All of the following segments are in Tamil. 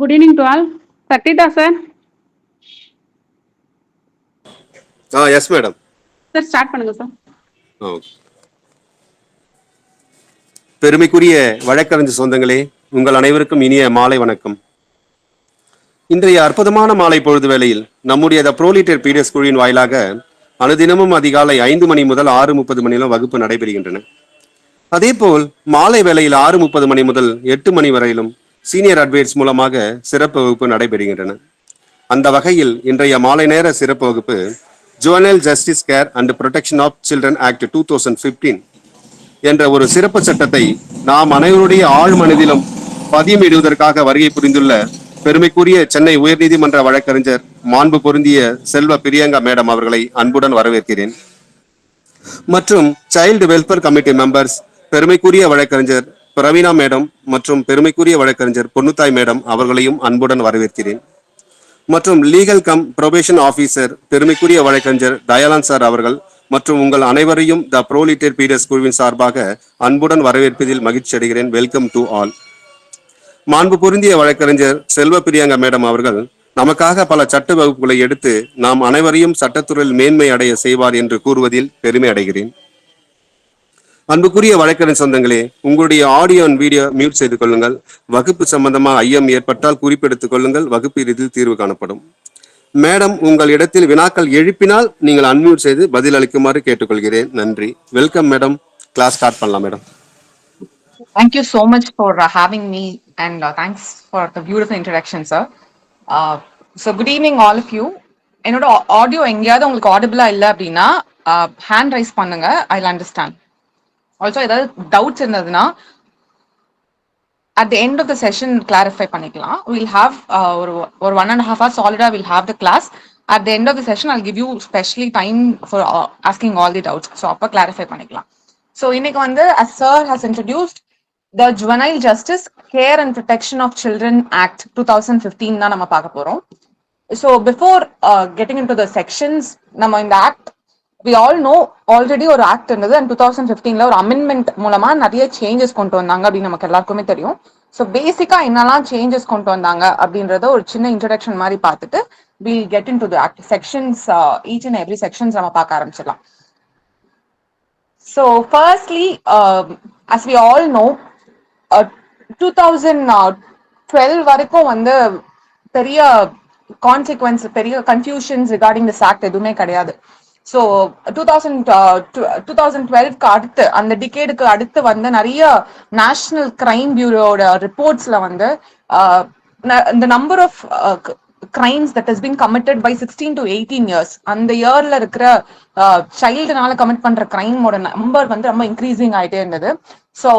Good evening to all. Saktita sir. Yes madam. Sir start பண்ணுங்க sir. பெருமைக்குரிய வழக்கறிஞர் சொந்தங்களே, உங்கள் அனைவருக்கும் இனிய மாலை வணக்கம். இன்றைய அற்புதமான மாலை பொழுது வேளையில் நம்முடைய த ப்ரோலிட்டர் பீடிஎஸ் குழுவின் வாயிலாக அனுதினமும் அதிகாலை 5 மணி முதல் 6:30 மணியிலும் வகுப்பு நடைபெறுகின்றன. அதேபோல் மாலை வேளையில் 6:30 மணி முதல் 8 மணி வரையிலும் சீனியர் அட்வைஸ் மூலமாக சிறப்பு வகுப்பு நடைபெறுகின்றன. அந்த வகையில் இன்றைய மாலை நேர சிறப்பு வகுப்பு juvenile justice care and protection of children act 2015 என்ற ஒரு சிறப்பு சட்டத்தை நாம் அனைவருடைய ஆழ் மனதிலும் பதியமிடுவதற்காக வருகை புரிந்துள்ள பெருமைக்குரிய சென்னை உயர்நீதிமன்ற வழக்கறிஞர் மாண்பு பொருந்திய செல்வ பிரியங்கா மேடம் அவர்களை அன்புடன் வரவேற்கிறேன். மற்றும் சைல்டு வெல்ஃபேர் கமிட்டி மெம்பர்ஸ் பெருமைக்குரிய வழக்கறிஞர் பிரவீனா மேடம் மற்றும் பெருமைக்குரிய வழக்கறிஞர் பொன்னுத்தாய் மேடம் அவர்களையும் அன்புடன் வரவேற்கிறேன். மற்றும் லீகல் கம் ப்ரொபேஷன் ஆபீசர் பெருமைக்குரிய வழக்கறிஞர் தயாளன் சார் அவர்கள் மற்றும் உங்கள் அனைவரையும் த ப்ரோலிட்டர் பீடிஎஸ் குழுவின் சார்பாக அன்புடன் வரவேற்பதில் மகிழ்ச்சி அடைகிறேன். Welcome to all. மாண்பு பொருந்திய வழக்கறிஞர் செல்வ பிரியங்கா மேடம் அவர்கள் நமக்காக பல சட்ட வகுப்புகளை எடுத்து நாம் அனைவரையும் சட்டத்துறையில் மேன்மை அடைய செய்வார் என்று கூறுவதில் பெருமை அடைகிறேன். அன்புக்குரிய வழக்கறிஞர் சொந்தங்களே, உங்களுடைய ஆடியோ அண்ட் வீடியோ மியூட் செய்து கொள்ளுங்கள். வகுப்பு சம்பந்தமாக ஐயம் ஏற்பட்டால் குறிப்பெடுத்துக் கொள்ளுங்கள். வகுப்பு இறுதியில் தீர்வு காணப்படும். மேடம் உங்கள் இடத்தில் வினாக்கள் எழுப்பினால் நீங்கள் அன்மியூட் செய்து பதில் அளிக்குமாறு கேட்டுக்கொள்கிறேன். நன்றி. Welcome madam. கிளாஸ் ஸ்டார்ட் பண்ணலாம் madam. Thank you so much for having me and thanks for the beautiful introduction, sir. So good evening all of you. என்னோட ஆடியோ எங்கேயாவது உங்களுக்கு ஆடிபிளா இல்லை அப்படின்னா ஹேண்ட் ரைஸ் பண்ணுங்க. I'll understand. Also ஏதாவது டவுட்ஸ் இருந்ததுன்னா at the end of the session clarify பண்ணிக்கலாம். We'll have ஒரு 1.5 hours solid we'll have the class. At the end of the session I'll give you specially time for asking all the doubts. So அப்ப clarify பண்ணிக்கலாம். So இன்னைக்கு வந்து as sir has introduced the Juvenile Justice Care and Protection of Children Act 2015 தான் நம்ம பார்க்க போறோம். So before getting into the sections, நம்ம இந்த act we all know already ஒரு ஆக்ட் இருந்தது and 2015ல ஒரு அமெண்ட்மெண்ட் மூலமா நிறைய சேஞ்சஸ் கொண்டு வந்தாங்க அப்படின்னு நமக்கு எல்லாருக்குமே தெரியும். ஸோ பேசிக்கா என்னெல்லாம் சேஞ்சஸ் கொண்டு வந்தாங்க அப்படின்றத ஒரு சின்ன இன்ட்ரடக்ஷன் மாதிரி பார்த்துட்டு we'll get into the act sections, each and every sections நம்ம பார்க்க ஆரம்பிச்சிடலாம். So firstly, as we all know 2012 வரைக்கும் வந்து பெரிய கான்சிக்வன்ஸ் பெரிய கன்ஃபியூஷன்ஸ் ரிகார்டிங் திஸ் ஆக்ட் எதுவுமே கிடையாது. ஸோ 2012க்கு அடுத்து அந்த டிகேடுக்கு அடுத்து வந்து நிறைய நேஷனல் கிரைம் பியூரோட ரிப்போர்ட்ஸ்ல வந்து the number of crimes that has been committed by 16 to 18 years அந்த இயர்ல இருக்கிற சைல்டுனால கமிட் பண்ற கிரைமோட நம்பர் வந்து ரொம்ப இன்க்ரீசிங் ஆயிட்டே இருந்தது. ஸோ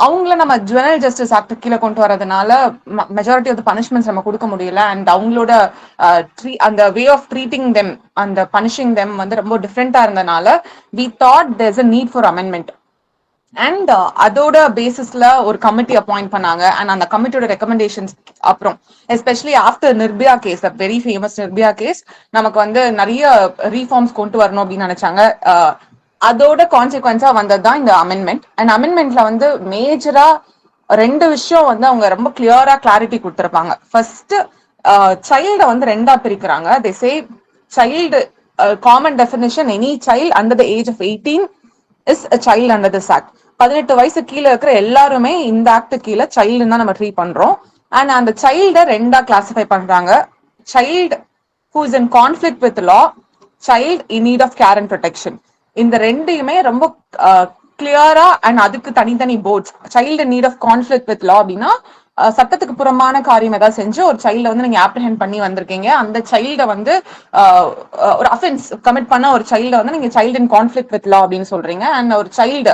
அவங்கள நம்ம ஜுவனைல் ஜஸ்டிஸ் ஆக்ட் கீழே கொண்டு வரதுனால மெஜாரிட்டி ஆஃப் த பனிஷ்மெண்ட்ஸ் நம்ம கொடுக்க முடியல அண்ட் அவங்களோட அந்த வே ஆஃப் ட்ரீட்டிங் தெம் அந்த பனிஷிங் தெம் வந்து ரொம்ப டிஃப்ரெண்டா இருந்தனால we thought there's a need for amendment. And அதோட பேசிஸ்ல ஒரு கமிட்டி அப்பாயிண்ட் பண்ணாங்க அண்ட் அந்த கமிட்டியோட ரெக்கமெண்டேஷன்ஸ் அப்புறம் especially after Nirbhaya case very famous Nirbhaya case நமக்கு வந்து நிறைய ரீஃபார்ம்ஸ் கொண்டு வரணும் அப்படின்னு நினைச்சாங்க. அதோட கான்சிக்வன்ஸா வந்ததுதான் இந்த அமெண்ட்மெண்ட். அண்ட் அமெண்ட்மெண்ட்ல வந்து மேஜரா 2 விஷயம் வந்து அவங்க ரொம்ப கிளியரா கிளாரிட்டி கொடுத்திருப்பாங்க. ஃபர்ஸ்ட் சைல்ட வந்து 2ஆ பிரிக்கிறாங்க. they say child common definition any child under the age of 18 is a child under this act. 18 வயசு கீழே இருக்கிற எல்லாருமே இந்த ஆக்ட் கீழே சைல்டு தான் நம்ம ட்ரீட் பண்றோம். அண்ட் அந்த சைல்ட 2ஆ கிளாசிஃபை பண்றாங்க. Child who is in conflict with law, child in need of care and protection. இந்த ரெண்டையுமே ரொம்ப கிளியரா அண்ட் அதுக்கு தனித்தனி boards. Child need of conflict with law அப்படின்னா சட்டத்துக்கு புறமான காரியம் ஏதாவது செஞ்சு ஒரு சைல்ட வந்து நீங்க ஆப்ரிஹெண்ட் பண்ணி வந்திருக்கீங்க, அந்த சைல்ட வந்து ஒரு அஃபென்ஸ் கமிட் பண்ண ஒரு சைல்ட வந்து நீங்க சைல்டு இன் கான்ஃபிளிக்ட் வித் லா அப்படின்னு சொல்றீங்க. அண்ட் ஒரு சைல்டு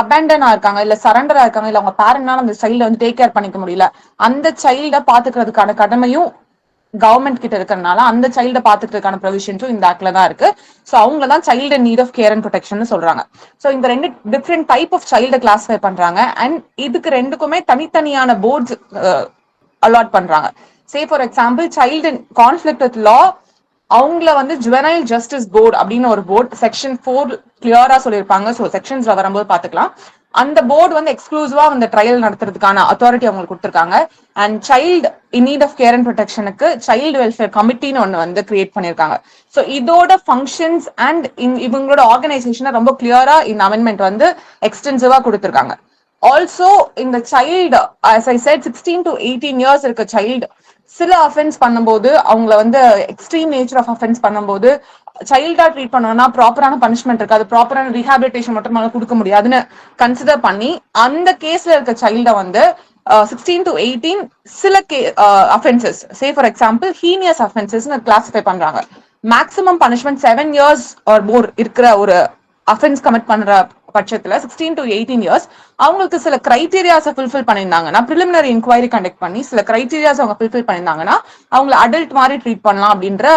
அபேண்டனா இருக்காங்க இல்ல சரண்டரா இருக்காங்க இல்ல அவங்க பேரண்ட்னால அந்த சைல்ட வந்து டேக் கேர் பண்ணிக்க முடியல, அந்த சைல்ட பாத்துக்கிறதுக்கான கடமையும் கவர்மெண்ட் கிட்ட இருக்கிறதுனால அந்த சைல்ட பாத்துக்கிறதுக்கான ப்ரொவிஷன்ஸும் இந்த ஆக்ட்ல தான் இருக்கு. ஸோ அவங்க தான் child need of care and protection சொல்றாங்க. ஸோ இந்த 2 டிஃப்ரெண்ட் டைப் ஆஃப் சைல்ட கிளாஸிஃபை பண்றாங்க அண்ட் இதுக்கு 2க்குமே தனித்தனியான போர்ட்ஸ் அலாட் பண்றாங்க. Say for example child in conflict with law அவங்கள வந்து ஜுவனைல் ஜஸ்டிஸ் போர்டு அப்படின்னு ஒரு போர்டு செக்ஷன் 4 கிளியரா சொல்லியிருப்பாங்க. ஸோ செக்ஷன்ஸ்ல வரும்போது பாத்துக்கலாம். அந்த போர்டு வந்து எக்ஸ்க்ளூசிவா அந்த ட்ரையல் நடத்துறதுக்கான அத்தாரிட்டி அவங்களுக்கு கொடுத்துருக்காங்க. And child in need of care and ப்ரொடெக்ஷனுக்கு சைல்டு வெல்ஃபேர் கமிட்டின்னு ஒன்று வந்து கிரியேட் பண்ணியிருக்காங்க. ஸோ இதோட ஃபங்க்ஷன்ஸ் அண்ட் இவங்களோட ஆர்கனைசேஷனை ரொம்ப கிளியரா இந்த அமெண்ட்மெண்ட் வந்து எக்ஸ்டென்சிவா கொடுத்துருக்காங்க. ஆல்சோ இந்த child as I said 16 to 18 years இருக்க சைல்டு சில அஃபென்ஸ் பண்ணும்போது அவங்கள வந்து எக்ஸ்ட்ரீம் நேச்சர் ஆஃப் அஃபென்ஸ் பண்ணும்போது சைல்டா ட்ரீட் பண்ணணும்னா ப்ராப்பரான பனிஷ்மெண்ட் இருக்கு, அது ப்ராப்பரான ரீஹாபிலிட்டேஷன் மட்டும் கொடுக்க முடியாதுன்னு கன்சிடர் பண்ணி அந்த கேஸ்ல இருக்க சைல்ட வந்து 16 to 18 சில offences say for example heinous offences classify பண்றாங்க. Maximum punishment 7 years or more இருக்கிற ஒரு அஃபென்ஸ் கமிட் பண்ற பட்சத்துல 16 to 18 years அவங்களுக்கு சில கிரைட்டீரியாஸை ஃபுல்ஃபில் பண்ணியிருந்தாங்கன்னா ப்ரிலிமினரி இன்கொயரி கண்டக்ட் பண்ணி சில கிரைட்டீரியாஸ் அவங்க ஃபுல்ஃபில் பண்ணியிருந்தாங்கன்னா அவங்களை அடல்ட் மாதிரி ட்ரீட் பண்ணலாம் அப்படின்ற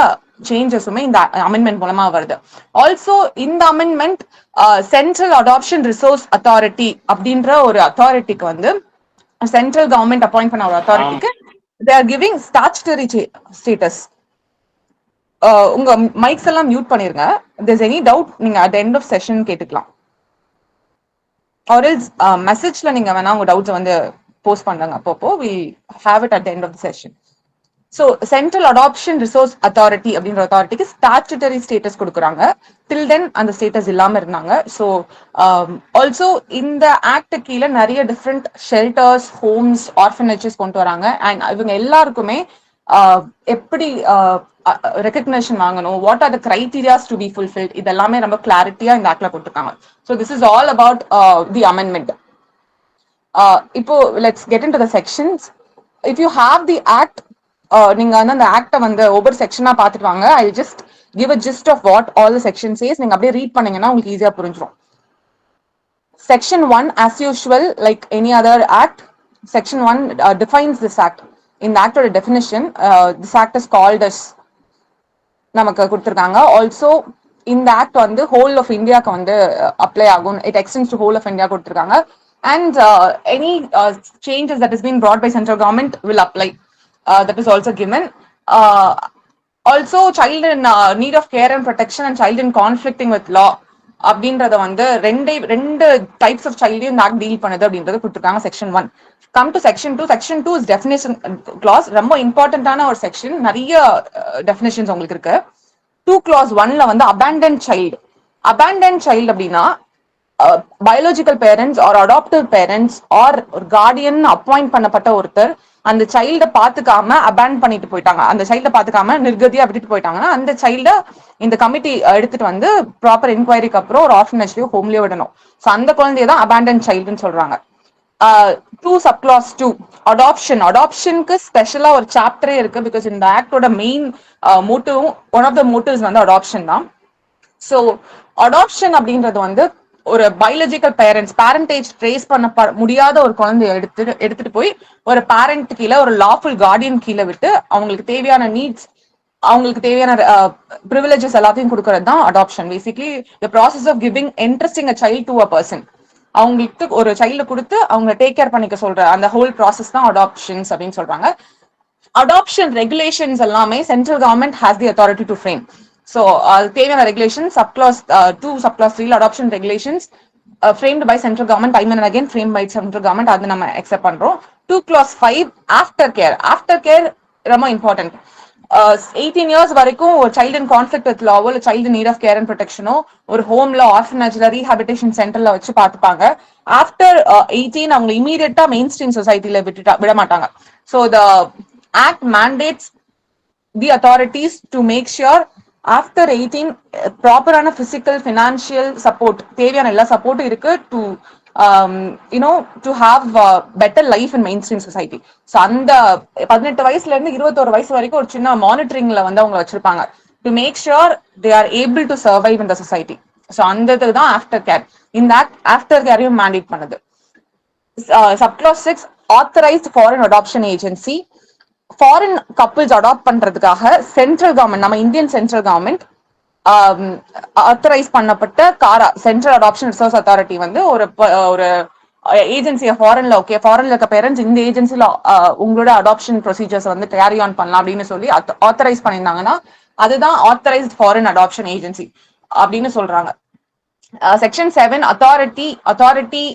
சேஞ்சஸுமே இந்த அமெண்ட்மெண்ட் மூலமா வருது. ஆல்சோ இந்த amendment central adoption resource authority அப்படின்ற ஒரு அத்தாரிட்டிக்கு வந்து சென்ட்ரல் கவர்மெண்ட் அப்பாயிண்ட் பண்ண ஒரு அத்தாரிட்டிக்கு they are giving statutory status. உங்க மைக்ஸ் எல்லாம் மியூட் பண்ணிருங்க. there's any doubt நீங்க at the end of session கேட்டுக்கலாம். or else மெசேஜ்ல நீங்க வேணா உங்க டவுட்ஸ் வந்து போஸ்ட் பண்ணுங்க. அப்பப்போ we have it at the end of the session. So central adoption resource authority அப்படின்ற அத்தாரிட்டிக்கு ஸ்டாச்சுட்டரி ஸ்டேட்டஸ் கொடுக்குறாங்க. டில் தென் அந்த ஸ்டேட்டஸ் இல்லாம இருந்தாங்க. ஸோ ஆல்சோ இந்த ஆக்ட் கீழே நிறைய டிஃப்ரெண்ட் ஷெல்டர்ஸ், ஹோம்ஸ், ஆர்ஃபனேஜஸ் கொண்டு வராங்க. அண்ட் இவங்க எல்லாருக்குமே எப்படி ரெகக்னேஷன் வாங்கணும், what are the criterias to be fulfilled, இதெல்லாமே ரொம்ப கிளாரிட்டியா இந்த ஆக்ட்ல கொடுத்துருக்காங்க. So this is all about the amendment. இப்போ let's get in to the sections. If you have the act, நீங்க வந்து அந்த ஆக்டை வந்து ஒவ்வொரு செக்ஷனா பாத்துட்டு வாங்க. I just give a gist of what all the section says. நீங்க அப்படியே ரீட் பண்ணீங்கன்னா உங்களுக்கு ஈஸியா புரிஞ்சிடும். Section 1, as usual, like any other act, Section 1 defines this act. In the act or definition, this act is called as நமக்கு கொடுத்துருக்காங்க. ஆல்சோ இந்த ஆக்ட் வந்து ஹோல் ஆஃப் இந்தியாவுக்கு வந்து அப்ளை ஆகும். It extends to whole of India கொடுத்துருக்காங்க. And any changes that is been brought by central government will apply. That is also given. Also child in need of care and protection and child in conflicting with law அப்படின்றத வந்து ரெண்டு டைப்ஸ் ஆஃப் சைல்டையும் இந்த ஆக்ட் டீல் பண்ணுது அப்படின்றது கொடுத்துருக்காங்க. Section 1. Come to section 2. Section 2 is definition clause. ரொம்ப இம்பார்ட்டன்டான ஒரு செக்ஷன். நிறைய டெஃபினேஷன்ஸ் உங்களுக்கு இருக்கு. 2 clause 1ல வந்து abandoned child. abandoned child அப்படின்னா biological parents or adaptive parents or ஒரு கார்டியன் அப்பாயிண்ட் பண்ணப்பட்ட ஒருத்தர் அந்த சைல்ட பாத்துக்காம அபேண்ட் பண்ணிட்டு போயிட்டாங்க, அந்த சைல்ட பாத்துக்காம நிர்கதியா விட்டுட்டு போயிட்டாங்கன்னா அந்த சைல்ட இந்த கமிட்டி எடுத்துட்டு வந்து ப்ராப்பர் என்கொயரிக்கு அப்புறம் ஒரு ஆர்ஃபனேஜ்லயோ ஹோம்லயோ விடணும். ஸோ அந்த குழந்தைய தான் அபேண்டன் சைல்டுன்னு சொல்றாங்க. 2 subclause 2 அடாப்ஷன். அடாப்ஷனுக்கு ஸ்பெஷலா ஒரு சாப்டரே இருக்கு. பிகாஸ் இந்த ஆக்டோட main motive, one of the motives வந்து அடாப்ஷன் தான். ஸோ அடாப்ஷன் அப்படின்றது வந்து ஒரு பயாலஜிக்கல் பேரண்ட்ஸ் பேரண்டேஜ் ட்ரேஸ் பண்ண முடியாத ஒரு குழந்தைய எடுத்துட்டு போய் ஒரு பேரண்ட் கீழே ஒரு லாஃபுல் கார்டியன் கீழே விட்டு அவங்களுக்கு தேவையான நீட்ஸ், அவங்களுக்கு தேவையான ப்ரிவிலேஜஸ் எல்லாத்தையும் கொடுக்கறது தான் adoption. Basically the process of giving interesting a child to a person. அவங்களுக்கு ஒரு சைல்டு கொடுத்து அவங்க டேக் கேர் பண்ணிக்க சொல்ற அந்த ஹோல் ப்ராசஸ் தான் அடாப்ஷன்ஸ் அப்படின்னு சொல்றாங்க. அடாப்ஷன் ரெகுலேஷன்ஸ் எல்லாமே central government has the authority to frame. So தேவையான regulation subclause 2 subclause 3 adoption regulations framed by central government, time and again framed by central government, அது நம்ம accept பண்றோம். 2 clause 5 after care. after care ரொம்ப important. 18 years வரைக்கும் ஒரு child in conflict with law or child in need of care and protection ஒரு ஹோம்ல ஆர்ஃபனேஜ்ல ரீஹாபிலிட்டேஷன் சென்டர்ல வச்சு பாத்துப்பாங்க. ஆஃப்டர் 18 அவங்க இமீடியட்டா மெயின் ஸ்ட்ரீம் சொசைட்டில விட மாட்டாங்க. So the act mandates the authorities to make sure after 18 ப்ராப்பரான பிசிக்கல் ஃபினான்ஷியல் சப்போர்ட், தேவையான எல்லா சப்போர்ட்டும் இருக்கு to to have better life in main stream society. So அந்த 18 வயசுல இருந்து 21 வயசு வரைக்கும் ஒரு சின்ன மானிட்டரிங்ல வந்து அவங்க வச்சிருப்பாங்க to make sure they are able to survive in the society. So அந்த இதுதான் ஆஃப்டர் கேர். இந்த ஆக்ட் ஆஃப்டர் கேரையும் மேண்டேட் பண்ணுது. subclause 6 authorized foreign adoption agency. Foreign couples adopt பண்றதுக்காக சென்ட்ரல் கவர்மெண்ட், நம்ம இந்தியன் சென்ட்ரல் கவர்மெண்ட் ஆத்தரைஸ் பண்ணப்பட்ட CARA central adoption resource authority வந்து ஒரு ஏஜென்சியை ஃபாரின்ல, ஓகே ஃபாரின்ல இருக்க பேரண்ட்ஸ் இந்த ஏஜென்சில உங்களோட அடாப்ஷன் ப்ரொசீஜர்ஸ் வந்து கேரி ஆன் பண்ணலாம் அப்படின்னு சொல்லி ஆத்தரைஸ் பண்ணியிருந்தாங்கன்னா அதுதான் ஆத்தரைஸ்ட் ஃபாரின் அடாப்ஷன் ஏஜென்சி அப்படின்னு சொல்றாங்க. செக்ஷன் 7 அத்தாரிட்டி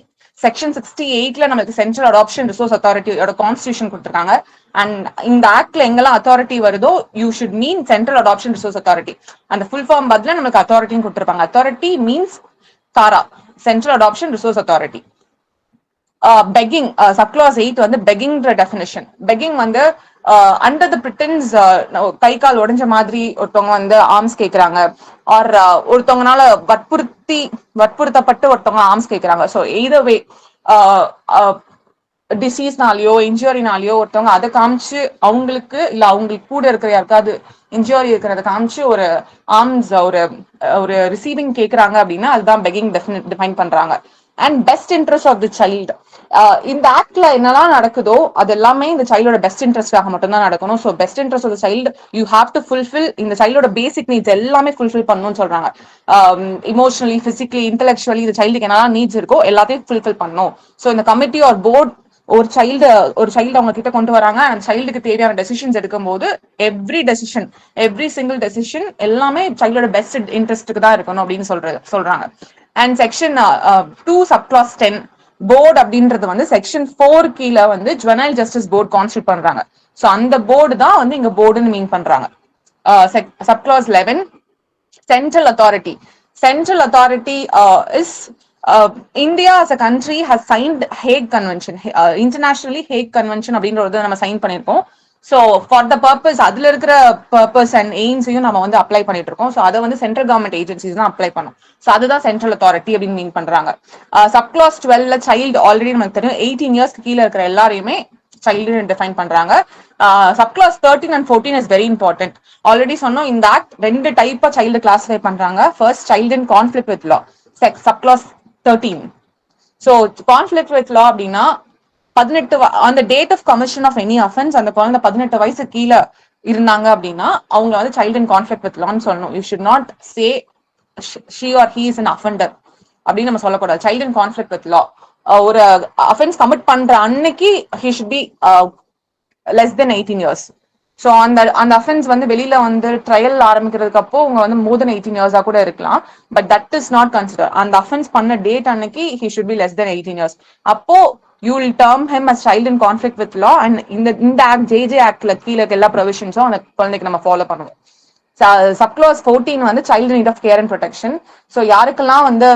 செக்ஷன் 68ல நமக்கு சென்ட்ரல் அடாப்ஷன் ரிசோர்ஸ் அத்தாரிட்டியோட கான்ஸ்டியூஷன் கொடுத்துருக்காங்க. அண்ட் இந்த ஆக்ட்ல எங்கெல்லாம் அத்தாரிட்டி வருதோ you should mean central adoption resource authority. அந்த ஃபுல் ஃபார்ம் பதில நமக்கு அத்தாரிட்டின்னு கொடுத்துருப்பாங்க. அத்தாரிட்டி மீன்ஸ் தாரா, central adoption resource authority. Begging, subclause 8 வந்து பெக்கிங்ன்ற டெஃபினிஷன். பெக்கிங் வந்து அண்டர் த பிரிட்டன்ஸ் கை கால் உடைஞ்ச மாதிரி ஒருத்தவங்க வந்து ஆர்ம்ஸ் கேட்கறாங்க, ஆர் ஒருத்தவங்கனால வற்புறுத்தப்பட்டு ஒருத்தவங்க ஆர்ம்ஸ் கேட்கறாங்க. ஸோ எய்தர் வே டிசீஸ்னாலயோ இன்ஜுரினாலயோ ஒருத்தவங்க அதை காமிச்சு அவங்களுக்கு இல்ல அவங்களுக்கு கூட இருக்கிற யாருக்காவது இன்ஜுரி இருக்கிறத காமிச்சு ஒரு ஆர்ம்ஸ் ஒரு ரிசீவிங் கேட்கறாங்க அப்படின்னா அதுதான் பெக்கிங் டிஃபைன் பண்றாங்க. And best interest of the child, இந்த ஆக்ட்ல என்னெல்லாம் நடக்குதோ அது எல்லாமே இந்த சைல்டோட பெஸ்ட் இன்ட்ரெஸ்டாக மட்டும் தான் நடக்கணும். So best interest of the child you have to fulfil, இந்த சைல்டோட பேசிக் நீட்ஸ் எல்லாமே ஃபுல்ஃபில் பண்ணணும்னு சொல்றாங்க. இமோஷனலி, பிசிக்கலி, இன்டெலெக்சுவலி இந்த சைல்டுக்கு என்னெல்லாம் நீட்ஸ் இருக்கோ எல்லாத்தையும் ஃபுல்ஃபில் பண்ணணும். ஸோ இந்த கமிட்டி ஆர் போர்ட் ஒரு சைல்டு அவங்க கிட்ட கொண்டு வராங்க. அந்த சைல்டுக்கு தேவையான டெசிஷன்ஸ் எடுக்கும் போது எவ்ரி சிங்கிள் டெசிஷன் எல்லாமே சைல்டோட பெஸ்ட் இன்ட்ரெஸ்ட்டுக்கு தான் இருக்கணும் அப்படின்னு சொல்றாங்க. அண்ட் செக்ஷன் 2 சப்க்ளாஸ் 10 போர்டு அப்படின்றது வந்து செக்ஷன் 4 கீழே வந்து ஜுவனைல் ஜஸ்டிஸ் போர்டு கான்ஸ்டியூட் பண்றாங்க. ஸோ அந்த போர்டு தான் வந்து இங்க போர்டுன்னு மீன் பண்றாங்க. Subclass 11 central authority. Central authority is India as a country has signed Hague Convention, internationally Hague Convention அப்படின்றத நம்ம சைன் பண்ணிருக்கோம். ஸோ ஃபார் த பர்பஸ் அதுல இருக்கிற பர்பஸ் அண்ட் எய்ம்ஸையும் நம்ம வந்து அப்ளை பண்ணிட்டு இருக்கோம். ஸோ அதை வந்து சென்ட்ரல் கவர்மெண்ட் ஏஜென்சிஸ் தான் அப்ளை பண்ணும். ஸோ அதுதான் சென்ட்ரல் அத்தாரிட்டி அப்படின்னு மீன் பண்றாங்க. சப்க்ளாஸ் 12ல சைல்டு ஆல்ரெடி நமக்கு தெரியும் 18 இயர்ஸ்க்கு கீழே இருக்கிற எல்லாரையுமே சைல்டு டிஃபைன் பண்றாங்க. Subclause 13 and 14 is very important. Already சொன்னோம் இந்த ஆக்ட் 2 டைப்பா சைல்டு கிளாஸிஃபை பண்றாங்க. First child in conflict with law, subclause 13. So conflict with law அப்படின்னா 18 அந்த date of commission of any offence அந்த குழந்தை 18 வயசு கீழே இருந்தாங்க அப்படின்னா அவங்க வந்து சைல்டு இன் கான்ஃபிளிக்ட் வித் லான்னு சொல்லணும். You should not say she or he is an offender அப்படின்னு நம்ம சொல்லக்கூடாது. Child in conflict with law, ஒரு அஃபென்ஸ் கமிட் பண்ற அன்னைக்கு he should be less than 18 years. So அந்த அஃபென்ஸ் வந்து வெளியில வந்து ட்ரையல் ஆரம்பிக்கிறதுக்கு அப்போ உங்க வந்து மோர் தென் 18 இயர்ஸா கூட இருக்கலாம். But that is not consider. அந்த அஃபென்ஸ் பண்ண டேட் அன்னைக்கு he should be less than 18 years. அப்போ you will term him as child in conflict with law. And இந்த ஆக்ட் JJ ஆக்ட்ல கீழே எல்லா ப்ரொவிஷன்ஸும் அந்த குழந்தைக்கு நம்ம ஃபாலோ பண்ணுவோம். சப்க்ளாஸ் 14 வந்து child need of care and protection. So யாருக்கெல்லாம் வந்து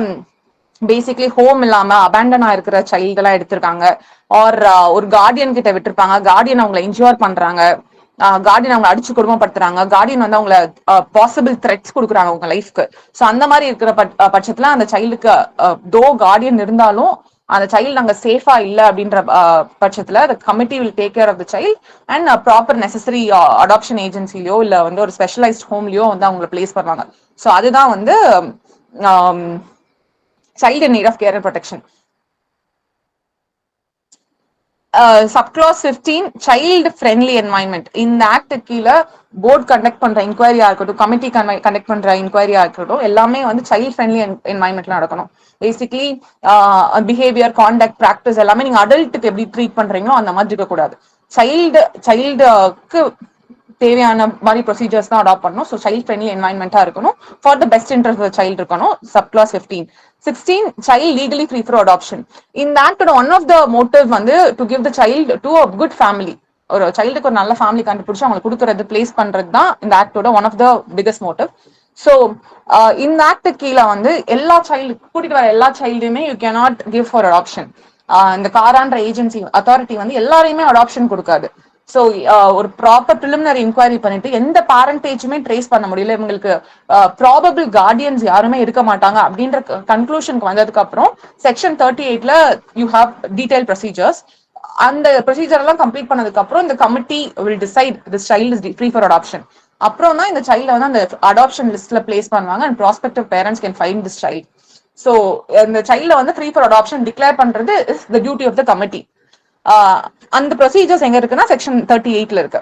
பேசிக்லி ஹோம் இல்லாம அபேண்டன் ஆயிருக்கிற சைல்டு எல்லாம் எடுத்திருக்காங்க, ஆர் ஒரு கார்டியன் கிட்ட விட்டுருப்பாங்க, கார்டியன் அவங்களை இன்ஜூர் பண்றாங்க, கார்டியன் அவங்க அடிச்சு குடும்பப்படுத்துறாங்க, கார்டியன் வந்து அவங்களை பாசிபிள் த்ரெட்ஸ் கொடுக்குறாங்க அவங்க லைஃப்க்கு. ஸோ அந்த மாதிரி இருக்கிற பட்சத்துல அந்த சைல்டுக்கு தோ கார்டியன் இருந்தாலும் அந்த சைல்டு அங்க சேஃபா இல்ல அப்படின்ற பட்சத்துல the committee will take care of the child and proper necessary adoption ஏஜென்சிலயோ இல்ல வந்து ஒரு ஸ்பெஷலைஸ்ட் ஹோம்லயோ வந்து அவங்களை பிளேஸ் பண்ணுவாங்க. ஸோ அதுதான் வந்து child in need of care and protection. Subclause 15 child friendly environment. இந்த ஆக்ட் கீழே போர்ட் கண்டக்ட் பண்ற இன்கொயரியா இருக்கட்டும், கமிட்டி கண்டக்ட் பண்ற இன்கொயரியா இருக்கட்டும், எல்லாமே வந்து சைல்ட் ஃப்ரெண்ட்லி என்வாயன்மெண்ட்ல நடக்கணும். பேசிக்லி பிஹேவியர், கான்டக்ட், பிராக்டிஸ் எல்லாமே நீங்க அடல்ட்டுக்கு எப்படி ட்ரீட் பண்றீங்களோ அந்த மாதிரி இருக்கக்கூடாது. சைல்டுக்கு தேவையான மாதிரி ப்ரொசீஜர்ஸ் தான் அடாப்ட் பண்ணணும். ஸோ சைல்ட் ஃப்ரெண்ட்லி என்வாயன்மெண்டா இருக்கணும். For the best interest of child இருக்கணும். Subclass 15. 16 child legally free for adoption. இந்த ஆக்டோட ஒன் ஆஃப் த மோட்டிவ் வந்து to give the child to a good family. ஒரு சைல்டுக்கு ஒரு நல்ல ஃபேமிலி கண்டுபிடிச்சு அவங்களுக்கு கொடுக்கறது, பிளேஸ் பண்றது தான் இந்த ஆக்டோட one of the biggest motive. So இந்த ஆக்ட் கீழே வந்து எல்லா சைல்டு கூட்டிட்டு வர எல்லா சைல்டுமே you cannot give for adoption. இந்த காரான்ற ஏஜென்சி அத்தாரிட்டி வந்து எல்லாரையுமே அடாப்ஷன் கொடுக்காது. ஸோ ஒரு ப்ராப்பர் ப்ரிலிமினரி இன்கொயரி பண்ணிட்டு எந்த பேரண்டேஜுமே ட்ரேஸ் பண்ண முடியல, இவங்களுக்கு ப்ராபபிள் கார்டியன்ஸ் யாருமே இருக்க மாட்டாங்க அப்படின்ற கன்க்ளூஷனுக்கு வந்ததுக்கு அப்புறம் செக்ஷன் 38ல யூ ஹேவ் டீடைல் ப்ரொசீஜர்ஸ். அந்த ப்ரொசீஜர் எல்லாம் கம்ப்ளீட் பண்ணதுக்கு அப்புறம் இந்த committee will decide this child is free for adoption. அப்புறம் தான் இந்த சைல்ட வந்து அந்த அடாப்ஷன் லிஸ்ட்ல பிளேஸ் பண்ணுவாங்க and prospective parents can find this child. So இந்த சைல்ட வந்து ஃப்ரீ ஃபார் அடாப்ஷன் டிக்ளேர் பண்றது is the duty of the committee. அந்த ப்ரொசீஜர்ஸ் எங்க இருக்குன்னா செக்ஷன் 38ல இருக்கு.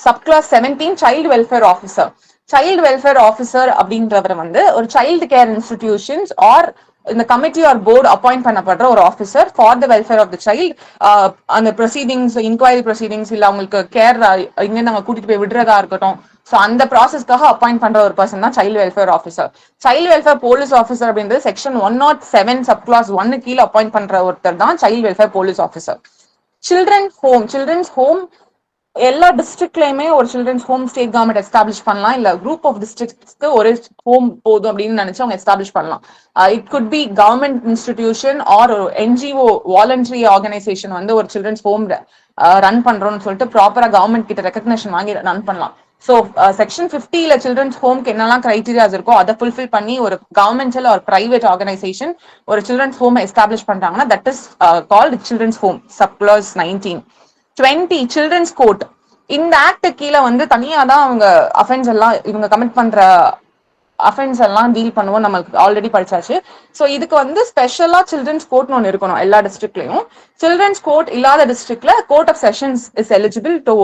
Subclause 17 child welfare officer. Child welfare officer அப்படின்றவர் வந்து ஒரு சைல்டு கேர் இன்ஸ்டிடியூஷன்ஸ் ஆர் இந்த கமிட்டி ஆர் போர்டு அப்பாயிண்ட் பண்ணப்படுற ஒரு officer for the welfare of the child. அந்த ப்ரொசீடிங்ஸ், இன்கொயரி ப்ரொசீடிங்ஸ் இல்ல அவங்களுக்கு கேர் இங்க நாங்க கூட்டிட்டு போய் விடுறதா இருக்கட்டும், சோ அந்த ப்ராசஸ்க்காக அப்பாயிண்ட் பண்ற ஒரு பர்சன் தான் child welfare officer. Child welfare police officer அப்படின்றது செக்ஷன் 107 சப் கிளாஸ் 1 கீழே அப்பாயிண்ட் பண்ற ஒருத்தர் தான் child welfare police officer. Children's home எல்லா டிஸ்ட்ரிக்ட்லயுமே ஒரு children's home state government establish பண்ணலாம், இல்ல குரூப் ஆஃப் டிஸ்ட்ரிக்ட்ஸ்க்கு ஒரு ஹோம் போதும் அப்படின்னு நினைச்சு அவங்க எஸ்டாப்ளிஷ் பண்ணலாம். It could be government institution R ஒரு என்ஜிஓ வாலண்டரி ஆர்கனைசேஷன் வந்து ஒரு சில்ட்ரன்ஸ் ஹோம் ரன் பண்றோம்னு சொல்லிட்டு ப்ராப்பரா கவர்மெண்ட் கிட்ட ரெகக்னேஷன் வாங்கி ரன் பண்ணலாம். ஸோ செக்ஷன் 50ல சில்ட்ரன்ஸ் ஹோம்க்கு என்னெல்லாம் கிரைட்டீரியாஸ் இருக்கோ அதை ஃபுல்ஃபில் பண்ணி ஒரு கவர்மெண்டல் ஒரு பிரைவேட் ஆர்கனைசேஷன் ஒரு சில்ட்ரன்ஸ் ஹோம் எஸ்டாப்ளிஷ் பண்றாங்கன்னா that is called children's home. Subclause 19. 20 children's court. இந்த ஆக்ட் கீழே வந்து தனியா தான் அவங்க அஃபென்ஸ் எல்லாம் இவங்க கமிட் பண்ற அஃபென்ஸ் எல்லாம் டீல் பண்ணுவோம், நம்மளுக்கு ஆல்ரெடி படிச்சாச்சு. ஸோ இதுக்கு வந்து ஸ்பெஷலா சில்ட்ரன்ஸ் கோர்ட்னு ஒன்று இருக்கணும் எல்லா டிஸ்ட்ரிக்ட்லயும். சில்ட்ரன்ஸ் கோர்ட் இல்லாத டிஸ்ட்ரிக்ட்ல court of sessions is eligible to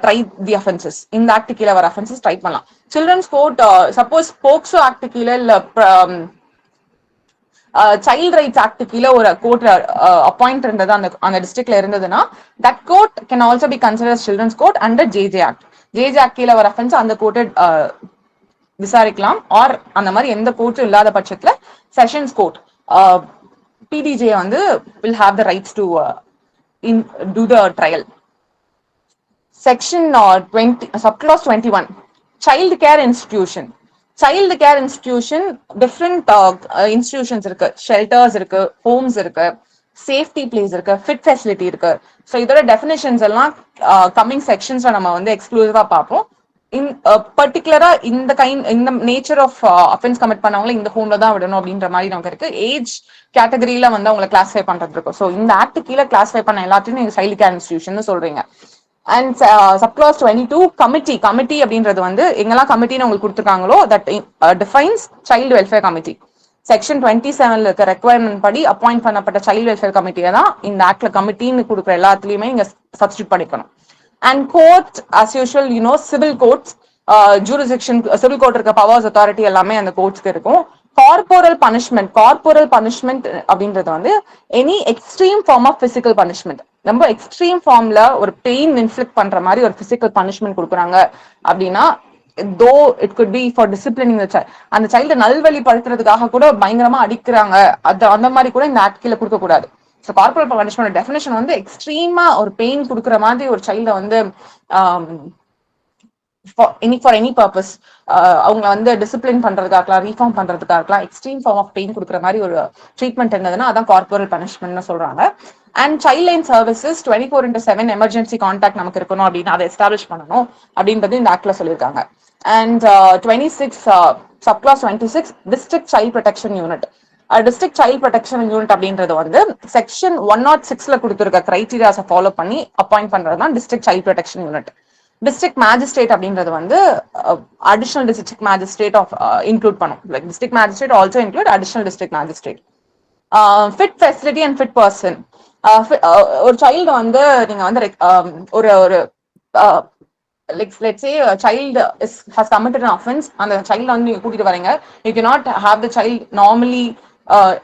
try the offences. இந்த ஆக்ட் கீழே வர அஃபென்சஸ் ட்ரை பண்ணலாம். Children's court suppose POCSO act கீழே இல்ல சைல்ட் ரைட்ஸ் ஆக்ட் கீழே ஒரு கோர்ட் அப்பாயிண்ட் இருந்தது அந்த டிஸ்ட்ரிக்ட்ல இருந்ததுன்னா that court can also be consider children's court under JJ act. JJ act கீழே வர அஃபென்ஸ் அந்த கோர்ட்டை விசாரிக்கலாம். ஆர் அந்த மாதிரி எந்த கோர்ட்டும் இல்லாத பட்சத்துல செஷன்ஸ் கோர்ட் பிடிஜே வந்து will have the rights to do the trial. Section 20 subclause 21 child care institution. Child care institution different institutions இருக்கு, shelters இருக்கு, homes இருக்கு, safety place இருக்கு, fit facility இருக்கு. ஸோ இதோட டெஃபினேஷன்ஸ் எல்லாம் கம்மிங் செக்ஷன்ஸ்ல நம்ம வந்து எக்ஸ்க்ளூசிவா பார்ப்போம். பர்டிகுலரா இந்த நேச்சர் ஆஃப் அஃபென்ஸ் கமிட் பண்ணவங்களை இந்த ஹோம்ல தான் விடணும் அப்படின்ற மாதிரி நமக்கு இருக்கு. ஏஜ் கேட்டகரியில வந்து அவங்களை கிளாஸிஃபை பண்றது இருக்கும். ஸோ இந்த ஆக்ட் கீழே கிளாஸிஃபை பண்ண எல்லாத்தையும் நீங்க சைல்டு கேர் இன்ஸ்டிடியூஷன் சொல்றீங்க. அண்ட் சப்கிளாஸ் 22 கமிட்டி அப்படின்றது வந்து எங்கெல்லாம் கமிட்டின்னு உங்களுக்கு கொடுத்துருக்காங்களோ that defines child welfare committee. Section 27ல இருக்க ரெக்வயர்மெண்ட் படி அப்பாயிண்ட் பண்ணப்பட்ட சைல்டு வெல்ஃபேர் கமிட்டியை தான் இந்த ஆக்ட்ல கமிட்டின்னு கொடுக்குற எல்லாத்துலயுமே நீங்க சப்ஸ்டியூட் பண்ணிக்கணும். And court, as usual, civil courts, jurisdiction, civil court இருக்க powers authority எல்லாமே அந்த கோர்ட்ஸ்க்கு இருக்கும். corporal punishment அப்படின்றது வந்து any extreme form of physical punishment. ரொம்ப எக்ஸ்ட்ரீம் ஃபார்ம்ல ஒரு பெயின் இன்ஃபிளிக்ட் பண்ற மாதிரி ஒரு பிசிக்கல் பனிஷ்மெண்ட் கொடுக்குறாங்க அப்படின்னா though it could B for disciplining அந்த சைல்டு நல்வழிப்படுத்துறதுக்காக கூட பயங்கரமா அடிக்கிறாங்க, அந்த மாதிரி கூட இந்த ஆக்ட் கீழே கொடுக்க கூடாது. ஸோ கார்பரல் பனிஷ்மெண்ட் டெஃபினேஷன் வந்து எக்ஸ்ட்ரீமா ஒரு பெயின் கொடுக்குற மாதிரி ஒரு சைல்டை வந்து ஃபார் எனி பர்பஸ் அவங்க வந்து டிசிப்ளின் பண்றதுக்காக இருக்கலாம், ரீஃபார்ம் பண்றதுக்காக இருக்கலாம், எக்ஸ்ட்ரீம் ஃபார்ம் ஆஃப் பெயின் கொடுக்குற மாதிரி ஒரு ட்ரீட்மெண்ட் இருந்ததுன்னா அதான் கார்பரல் பனிஷ்மெண்ட்னு சொல்றாங்க. And child line services 24/7 emergency contact நமக்கு இருக்கணும் அப்படின்னு அதை எஸ்டாப்ளிஷ் பண்ணணும் அப்படின்றது இந்த ஆக்ட்ல சொல்லியிருக்காங்க. And 26 subclass 26 district child protection unit. District child protection unit அப்படின்றது வந்து செக்ஷன் 106ல கொடுத்திருக்க கிரைட்டீரியாஸை ஃபாலோ பண்ணி அப்பாயிண்ட் பண்றது தான் district child protection unit. District magistrate அப்படின்றது வந்து additional district magistrate of include பண்ணும். Like district magistrate also include additional district magistrate. Fit facility and fit person. ஒரு சைல்டு வந்து நீங்க வந்து ஒரு let's say a child has committed an offense, அந்த சைல்ட வந்து நீங்க கூட்டிட்டு வரீங்க, you cannot have the child normally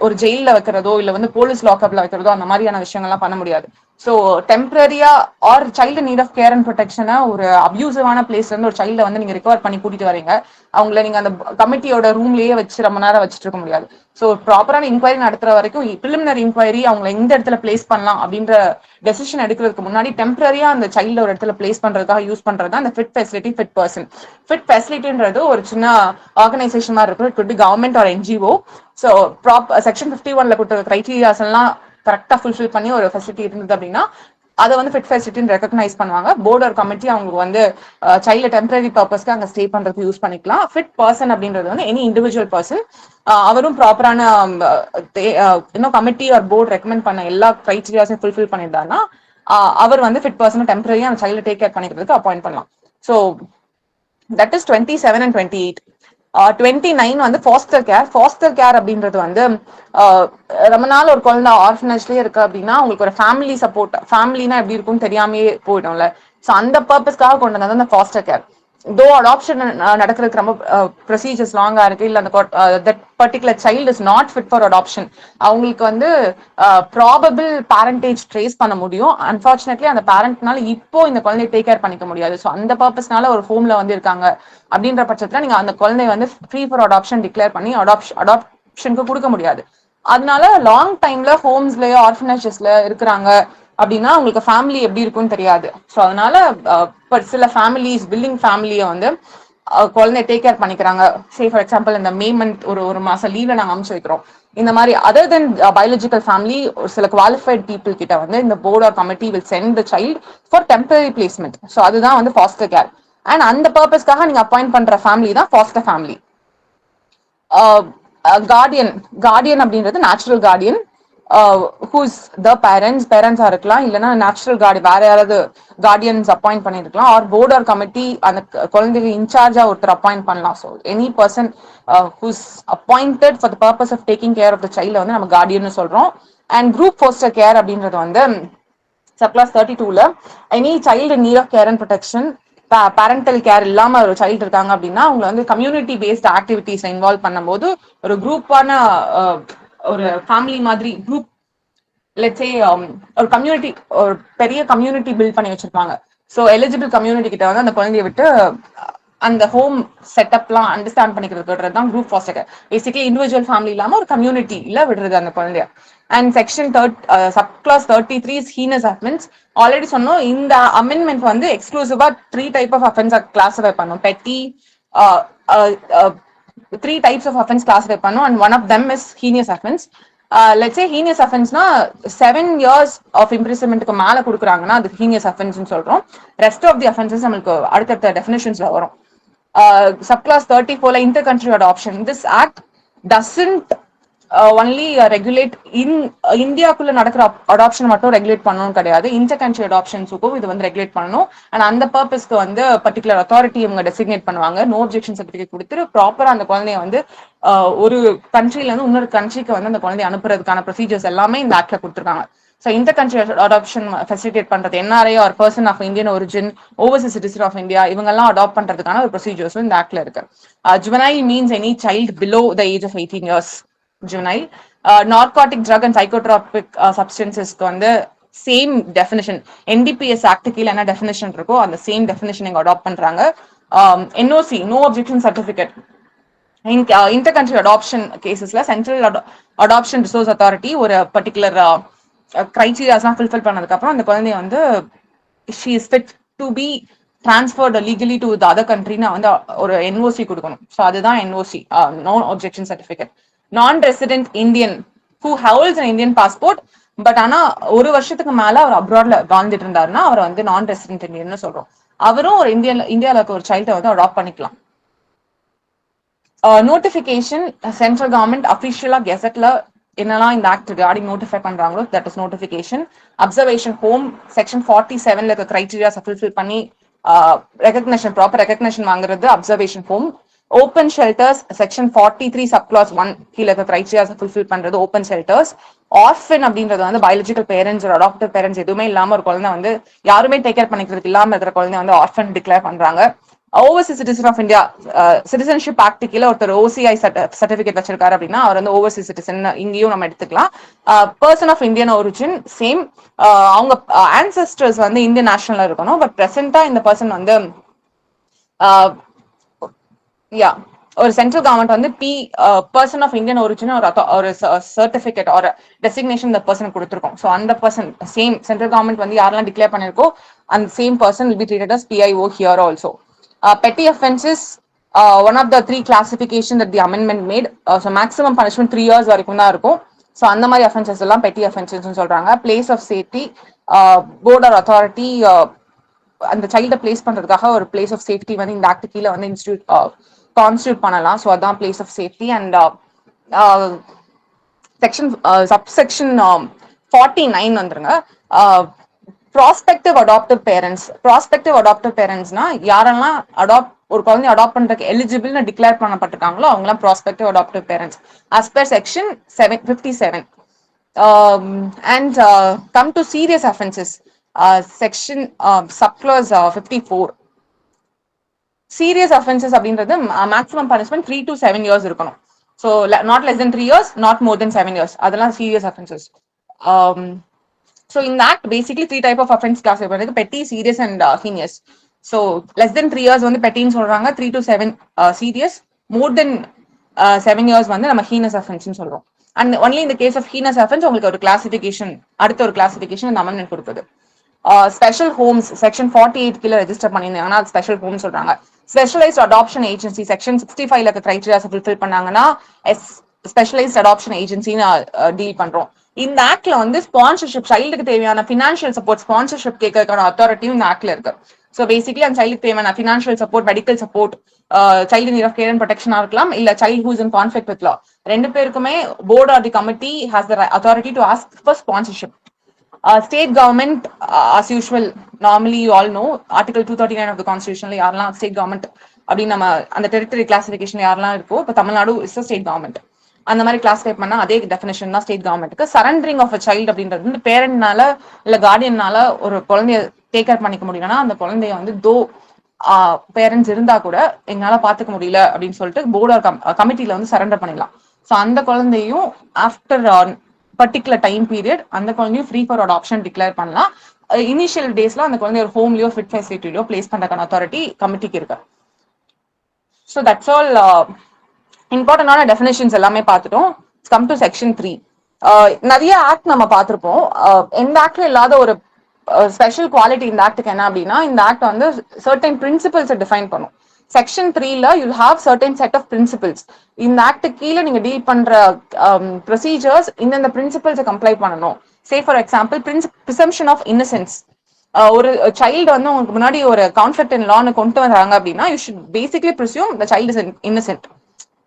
ஒரு ஜெயில வைக்கிறதோ இல்ல வந்து போலீஸ் லாக்அப்ல வைக்கிறதோ அந்த மாதிரியான விஷயங்கள்லாம் பண்ண முடியாது. ஸோ டெம்பரரியா or child need of care and ப்ரொடெக்ஷனை ஒரு அபியூசிவான பிளேஸ்ல இருந்து ஒரு சைல்டை வந்து நீங்க ரிகவர் பண்ணி கூட்டிட்டு வரீங்க, அவங்கள நீங்க அந்த கமிட்டியோட ரூம்லயே வச்சு ரொம்ப நேரம் வச்சுட்டு இருக்க முடியாது. ஸோ ப்ராப்பரான இன்கொயரி நடத்துற வரைக்கும் ப்ரிலிமினரி இன்கொயரி அவங்களை எந்த இடத்துல பிளேஸ் பண்ணலாம் அப்படின்ற டெசிஷன் எடுக்கிறதுக்கு முன்னாடி டெம்பரரியா அந்த சைல்டு ஒரு இடத்துல பிளேஸ் பண்றதுக்காக யூஸ் பண்றது அந்த fit facility fit person. Fit ஃபெசிலிட்டின்றது ஒரு சின்ன ஆர்கனைசேஷன் மாதிரி இருக்கும். It could be government or NGO. So section 51ல கொடுத்த கிரைட்டீரியாஸ் எல்லாம் கரெக்டா ஃபுல்ஃபில் பண்ணி ஒரு ஃபெசிலிட்டி இருந்தது அப்படின்னா அதை வந்து ஃபிட் ஃபெசிலிட்டின்னு ரெகக்னைஸ் பண்ணுவாங்க. போர்டு ஒரு கமிட்டி அவங்களுக்கு வந்து சைல்டு டெம்பரரி பர்பஸ்க்கு அங்கே ஸ்டே பண்றதுக்கு யூஸ் பண்ணிக்கலாம். ஃபிட் பர்சன் அப்படின்றது வந்து எனி இண்டிவிஜுவல் பர்சன், அவரும் ப்ராப்பரான இன்னும் கமிட்டி ஆர் போர்டு ரெக்கமெண்ட் பண்ண எல்லா கிரைட்டீரியாஸையும் ஃபுல்ஃபில் பண்ணியிருந்தாருன்னா அவர் வந்து ஃபிட் பர்சன் டெம்பரரியா அந்த சைல்டு டேக் கேர் பண்ணிக்கிறதுக்கு அப்பாயிண்ட் பண்ணலாம். So that is 27 and 28. 29 வந்து ஃபாஸ்டர் கேர். ஃபாஸ்டர் கேர் அப்படின்றது வந்து ரொம்ப நாள் ஒரு குழந்தை ஆர்ஃபனேஜ்லயே இருக்கு அப்படின்னா உங்களுக்கு ஒரு ஃபேமிலி சப்போர்ட், ஃபேமிலினா எப்படி இருக்கும்னு தெரியாமே போயிடும்ல. ஸோ அந்த பர்பஸ்க்காக கொண்டு வந்தது அந்த ஃபாஸ்டர் கேர். தோ அடாப்ஷன் நடக்கிறதுக்கு ரொம்ப ப்ரொசீஜர்ஸ் லாங்கா இருக்கு, இல்ல அந்த that particular child is not fit for adoption, அவங்களுக்கு வந்து ப்ராபபிள் பேரண்டேஜ் ட்ரேஸ் பண்ண முடியும். அன்பார்ச்சுனேட்லி அந்த பேரண்ட்னால இப்போ இந்த குழந்தைய டேக் கேர் பண்ணிக்க முடியாது. ஸோ அந்த பர்பஸ்னால ஒரு ஹோம்ல வந்து இருக்காங்க அப்படின்ற பட்சத்துல நீங்க அந்த குழந்தைய வந்து ஃப்ரீ ஃபார் அடாப்ஷன் டிக்ளேர் பண்ணி அடாப்ஷனுக்கு கொடுக்க முடியாது. அதனால லாங் டைம்ல ஹோம்ஸ்லயோ ஆர்ஃபனேஜஸ்ல இருக்கிறாங்க அப்படின்னா உங்களுக்கு ஃபேமிலி எப்படி இருக்கும்னு தெரியாது. ஸோ அதனால சில ஃபேமிலிஸ் பில்டிங் ஃபேமிலியை வந்து குழந்தைய டேக் கேர் பண்ணிக்கிறாங்க. சே ஃபார் எக்ஸாம்பிள் இந்த மே மந்த் ஒரு மாசம் லீவ்ல நாங்கள் அனுப்பிச்சு வைக்கிறோம். இந்த மாதிரி அதர் தென் பயாலஜிக்கல் ஃபேமிலி சில குவாலிஃபைட் பீப்புள் கிட்ட வந்து இந்த board or committee will send the child for temporary placement. So அதுதான் வந்து ஃபாஸ்டர் கேர். அண்ட் அந்த பர்பஸ்க்காக நீங்க அப்பாயிண்ட் பண்ற ஃபேமிலி தான் ஃபாஸ்டர் ஃபேமிலி. கார்டியன் அப்படின்றது நேச்சுரல் கார்டியன், ஹூஸ் த பேரண்ட்ஸா இருக்கலாம், இல்லைன்னா நேச்சுரல் கார்டியன் வேற யாராவது கார்டியன்ஸ் அப்பாயிண்ட் பண்ணிருக்கலாம், ஆர் போர்ட் ஆர் கமிட்டி அந்த குழந்தைக்கு இன்சார்ஜா ஒருத்தர் அப்பாயிண்ட் பண்ணலாம். So any person who's appointed for the purpose of taking care of the child வந்து நம்ம கார்டியன் சொல்றோம். அண்ட் குரூப் ஃபாஸ்டர் கேர் அப்படின்றது வந்து சப்ளாஸ் 32ல any child need of care and protection, parental care இல்லாம ஒரு சைல்டு இருக்காங்க அப்படின்னா அவங்க வந்து கம்யூனிட்டி பேஸ்ட் ஆக்டிவிட்டிஸ் இன்வால்வ் பண்ணும்போது ஒரு குரூப்பான ஒரு ஃபேமிலி மாதிரி குரூப் லெட்ஸே ஒரு கம்யூனிட்டி, ஒரு பெரிய கம்யூனிட்டி பில்ட் பண்ணி வச்சிருப்பாங்க. ஸோ எலிஜிபிள் கம்யூனிட்டி கிட்ட வந்து அந்த குழந்தைய விட்டு அந்த ஹோம் செட்டப்லாம் அண்டர்ஸ்டாண்ட் பண்ணிக்கிறது தான் group foster care. Basically individual family இல்லாம ஒரு கம்யூனிட்டியில விடுறது அந்த குழந்தைய. And section subclause 33 is heinous offence. Already சொன்னோம் இந்த அமெண்ட்மெண்ட் வந்து எக்ஸ்க்ளூசிவா 3 டைப் ஆஃப் அஃபென்ஸ் கிளாஸிஃபை பண்ணும். Petty 3 types of offense classified பண்ணும், and one of them is heinous offense. Let's say heinous offense-னா 7 years of imprisonment-க்கு மேல கொடுக்குறாங்கன்னா அது heinous offense-னு சொல்றோம். Rest of the offenses நம்மளுக்கு அடுத்தடுத்த definitions-ல வரும். Subclass 34-ல inter-country adoption. This act doesn't only regulate இந்தியாக்குள்ள நடக்கிற அடாப்ஷன் மட்டும் ரெகுலேட் பண்ணணும் கிடையாது, இன்டர் கண்ட்ரி அடாப்ஷன்ஸுக்கும் இது வந்து ரெகுலேட் பண்ணணும். அண்ட் அந்த பர்பஸ்க்கு வந்து பர்டிகுலர் அத்தாரிட்டி இவங்க டெசிக்னேட் பண்ணுவாங்க. நோ அப்ஜெக்ஷன் சர்டிஃபிகேட் கொடுத்துட்டு ப்ராப்பரா அந்த குழந்தைய வந்து ஒரு கண்ட்ரில இருந்து இன்னொரு கண்ட்ரிக்கு வந்து அந்த குழந்தைய அனுப்புறதுக்கான ப்ரொசீஜர்ஸ் எல்லாமே இந்த ஆக்ட்ல கொடுத்துருக்காங்க. So inter country adoption facilitate பண்றது NRI or person of Indian origin, overseas citizen of India இவங்கெல்லாம் அடாப்ட் பண்றதுக்கான ஒரு ப்ரொசீஜர்ஸும் இந்த ஆக்ட்ல இருக்கு. Juvenile means any child below the age of 18 years. Juvenile. Narcotic drug and psychotropic substances வந்து சேம் டெஃபினிஷன் NDPS ஆக்ட் கீழ என்ன டெஃபினிஷன் இருக்கோ அந்த சேம் டெஃபினிஷன் இங்க அடாப்ட் பண்றாங்க. NOC no objection certificate inter country adoption கேசஸ்ல சென்ட்ரல் அடாப்ஷன் ரிசோர்ஸ் அத்தாரிட்டி ஒரு பர்டிகுலர் கிரைட்டீரியாஸ்லாம் ஃபில்ஃபில் பண்ணதுக்கு அப்புறம் அந்த குழந்தைய வந்து she is fit to be transferred legally to the other country னா வந்து ஒரு NOC கொடுக்கணும். ஸோ அதுதான் NOC, no objection certificate. non-resident Indian who holds an Indian passport but ஆனா ஒரு வருஷத்துக்கு மேல அவர் அப்ராட்ல வாழ்ந்துட்டு இருந்தாருன்னா அவர் வந்து நான் ரெசிடென்ட் இந்தியன் சொல்றோம். அவரும் ஒரு இந்தியால இருக்க ஒரு சைல்டை வந்து அடாப்ட் பண்ணிக்கலாம். நோட்டிபிகேஷன் சென்ட்ரல் கவர்மெண்ட் அபிஷியலா கெசட்ல என்னெல்லாம் இந்த ஆக்ட் ரிகார்டிங் நோட்டிஃபை பண்றாங்களோ that is notification. Observation home section 47ல இருக்க கிரைட்டீரியாஸ் ஃபுல்ஃபில் பண்ணி ரெகக்னேஷன் ப்ராப்பர் ரெகக்னேஷன் வாங்குறது observation home. Open shelters section 43 subclass 1 கீழ இருக்க கிரைட்டீரியாஸ் ஃபுல்ஃபில் பண்றது ஓப்பன் ஷெல்டர்ஸ். ஆர்ஃபன் அப்படின்றது வந்து பயாலஜிக்கல் பேரண்ட்ஸ் ஒரு அடாப்டிவ் பேரண்ட்ஸ் எதுவுமே இல்லாம ஒரு குழந்தை வந்து யாருமே டேக் கேர் பண்ணிக்கிறதுக்கு இல்லாம இருக்கிற குழந்தை வந்து ஆர்ஃபன் டிக்ளேர் பண்றாங்க. Overseas citizen of India citizenship act கீழ ஒருத்தர் OCI சர்டிபிகேட் வச்சிருக்காரு அப்படின்னா அவர் வந்து ஓவர்சீஸ் சிட்டிசன் இங்கேயும் நம்ம எடுத்துக்கலாம். Person of Indian origin same, அவங்க ஆன்செஸ்டர்ஸ் வந்து இந்தியன் நேஷனலா இருக்கணும். பட் பிரசென்டா இந்த பர்சன் வந்து ஒரு சென்ட்ரல் கவர்மெண்ட் வந்து பர்சன் ஆஃப் இந்தியன் ஒரிஜின் ஒரு சர்டிபிகேட் ஒரு டெசிக்னேஷன் இந்த பர்சன் கொடுத்துருக்கோம். ஸோ அந்த பர்சன் சேம் சென்ட்ரல் கவர்மெண்ட் வந்து யாரெல்லாம் டிக்ளேர் பண்ணிருக்கோ அந்த சேம் person will be treated as PIO here also. Petty offenses, one of the 3 classification that the amendment made. So maximum punishment 3 years வரைக்கும் தான் இருக்கும். ஸோ அந்த மாதிரி offenses எல்லாம் petty offenses சொல்றாங்க. Place of safety, board or authority அந்த சைல்டை பிளேஸ் பண்றதுக்காக ஒரு பிளேஸ் ஆஃப் சேஃப்டி வந்து இந்த ஆக்ட் கீழே வந்து கான்ஸ்டியூட் பண்ணலாம். ஸோ அதான் place of safety. And section subsection 49 வந்துருங்க. ப்ராஸ்பெக்டிவ் அடாப்டிவ் பேரண்ட்ஸ்னா யாரெல்லாம் ஒரு குழந்தை அடாப்ட் பண்றதுக்கு எலிஜிபிள்னு டிக்ளேர் பண்ணப்பட்டிருக்காங்களோ அவங்கலாம் prospective adaptive parents as per section 57. And come to serious offenses, section subclause 54. Serious offences அப்படின்றது மேக்ஸிமம் பனிஷ்மெண்ட் 3 to 7 years இருக்கணும். So not less than 3 years, not more than 7 years. அதெல்லாம் சீரியஸ் அஃபென்சஸ். ஸோ இந்த act basically 3 type of offense கிளாஸிஃபை பண்ணுறது: petty, serious and heinous. So less than 3 years வந்து பெட்டின்னு சொல்றாங்க, 3 to 7 serious, more than 7 years வந்து நம்ம ஹீனஸ் அஃபென்ஸ்னு சொல்றோம். அண்ட் ஒன்லி இந்த கேஸ் ஆஃப் ஹீனஸ் அஃபென்ஸ் உங்களுக்கு ஒரு கிளாசிபிகேஷன், அடுத்த ஒரு கிளாசிபிகேஷன் இந்த அமெண்ட்மெண்ட் கொடுக்குது. ஸ்பெஷல் ஹோம்ஸ் செக்ஷன் 48 கீழே ரெஜிஸ்டர் பண்ணியிருந்தாங்கன்னா அது ஸ்பெஷல் ஹோம் சொல்றாங்க. ஸ்பெஷலைஸ்ட் அடாப்ஷன் ஏஜென்சி செக்ஷன் 65 இருக்க கிரைட்டீரியாஸ் ஃபுல்ஃபில் பண்ணாங்கன்னா ஸ்பெஷலைஸ்ட் அடாப்ஷன் ஏஜென்சின்னு டீல் பண்றோம். இந்த ஆக்ட்ல வந்து ஸ்பான்சர்ஷிப், சைல்டுக்கு தேவையான பினான்சியல் சப்போர்ட், ஸ்பான்சர்ஷிப் கேட்கறதுக்கான அத்தாரிட்டியும் இந்த ஆக்ட்ல இருக்கு. ஸோ பேசிக்லி அந்த சைல்டுக்கு தேவையான financial support, medical support, child need of care and ப்ரொடெக்ஷனா இருக்கலாம், இல்ல child who's in conflict with law, ரெண்டு பேருக்குமே board or the committee has the authority to ask for sponsorship. State government, as usual, normally you all know, Article 239 of the Constitution, யாரெல்லாம் ஸ்டேட் கவர்மெண்ட் அப்படின்னு நம்ம அந்த டெரிட்டரி கிளாசிபிகேஷன் யாரெல்லாம் இருக்கோ, இப்போ தமிழ்நாடு இஸ் ஸ்டேட் கவர்மெண்ட், அந்த மாதிரி கிளாஸிஃபை பண்ணா அதே டெஃபினேஷன் தான் ஸ்டேட் கவர்மெண்ட்டுக்கு. சரண்டரிங் ஆஃப் அ சைல்டு அப்படின்றது வந்து பேரண்ட்னால இல்ல கார்டியன்னால ஒரு குழந்தைய டேக் கேர் பண்ணிக்க முடியலன்னா அந்த குழந்தைய வந்து பேரண்ட்ஸ் இருந்தா கூட எங்களால பாத்துக்க முடியல அப்படின்னு சொல்லிட்டு போர்டு கமிட்டில வந்து சரண்டர் பண்ணிடலாம். ஸோ அந்த குழந்தையும் ஆஃப்டர் பர்டிகுலர் டைம் பீரியட் அந்த குழந்தையும் ஃப்ரீ ஃபார் அடாப்ஷன் டிக்ளேர் பண்ணலாம். இனிஷியல் டேஸ்ல அந்த குழந்தை ஒரு ஹோம்லயோ ஃபிட் ஃபெசிலிட்டிலயோ பிளேஸ் பண்றதுக்கான அத்தாரிட்டி கமிட்டிக்கு இருக்கு. So that's all. இம்பார்ட்டன்டான டெஃபினேஷன்ஸ் எல்லாமே பார்த்துட்டோம். Come to section 3. நிறைய ஆக்ட் நம்ம பார்த்திருப்போம். எந்த ஆக்ட்ல இல்லாத ஒரு ஸ்பெஷல் குவாலிட்டி இந்த ஆக்டுக்கு என்ன அப்படின்னா, இந்த ஆக்ட் வந்து சர்டன் பிரின்சிபல்ஸை டிஃபைன் பண்ணும். செக்ஷன் 3ல you'll have certain set of principles. இந்த ஆக்ட் கீழே நீங்க டீல் பண்ற ப்ரொசீஜர்ஸ் இந்த பிரின்சிபல்ஸை கம்ப்ளை பண்ணணும். Say for example presumption of innocence. ஒரு சைல்டு வந்து உங்களுக்கு முன்னாடி ஒரு கான்ஃபிளிக்ட் இன் லான்னு கொண்டு வராங்க அப்படின்னா you should basically presume the child is Innocent.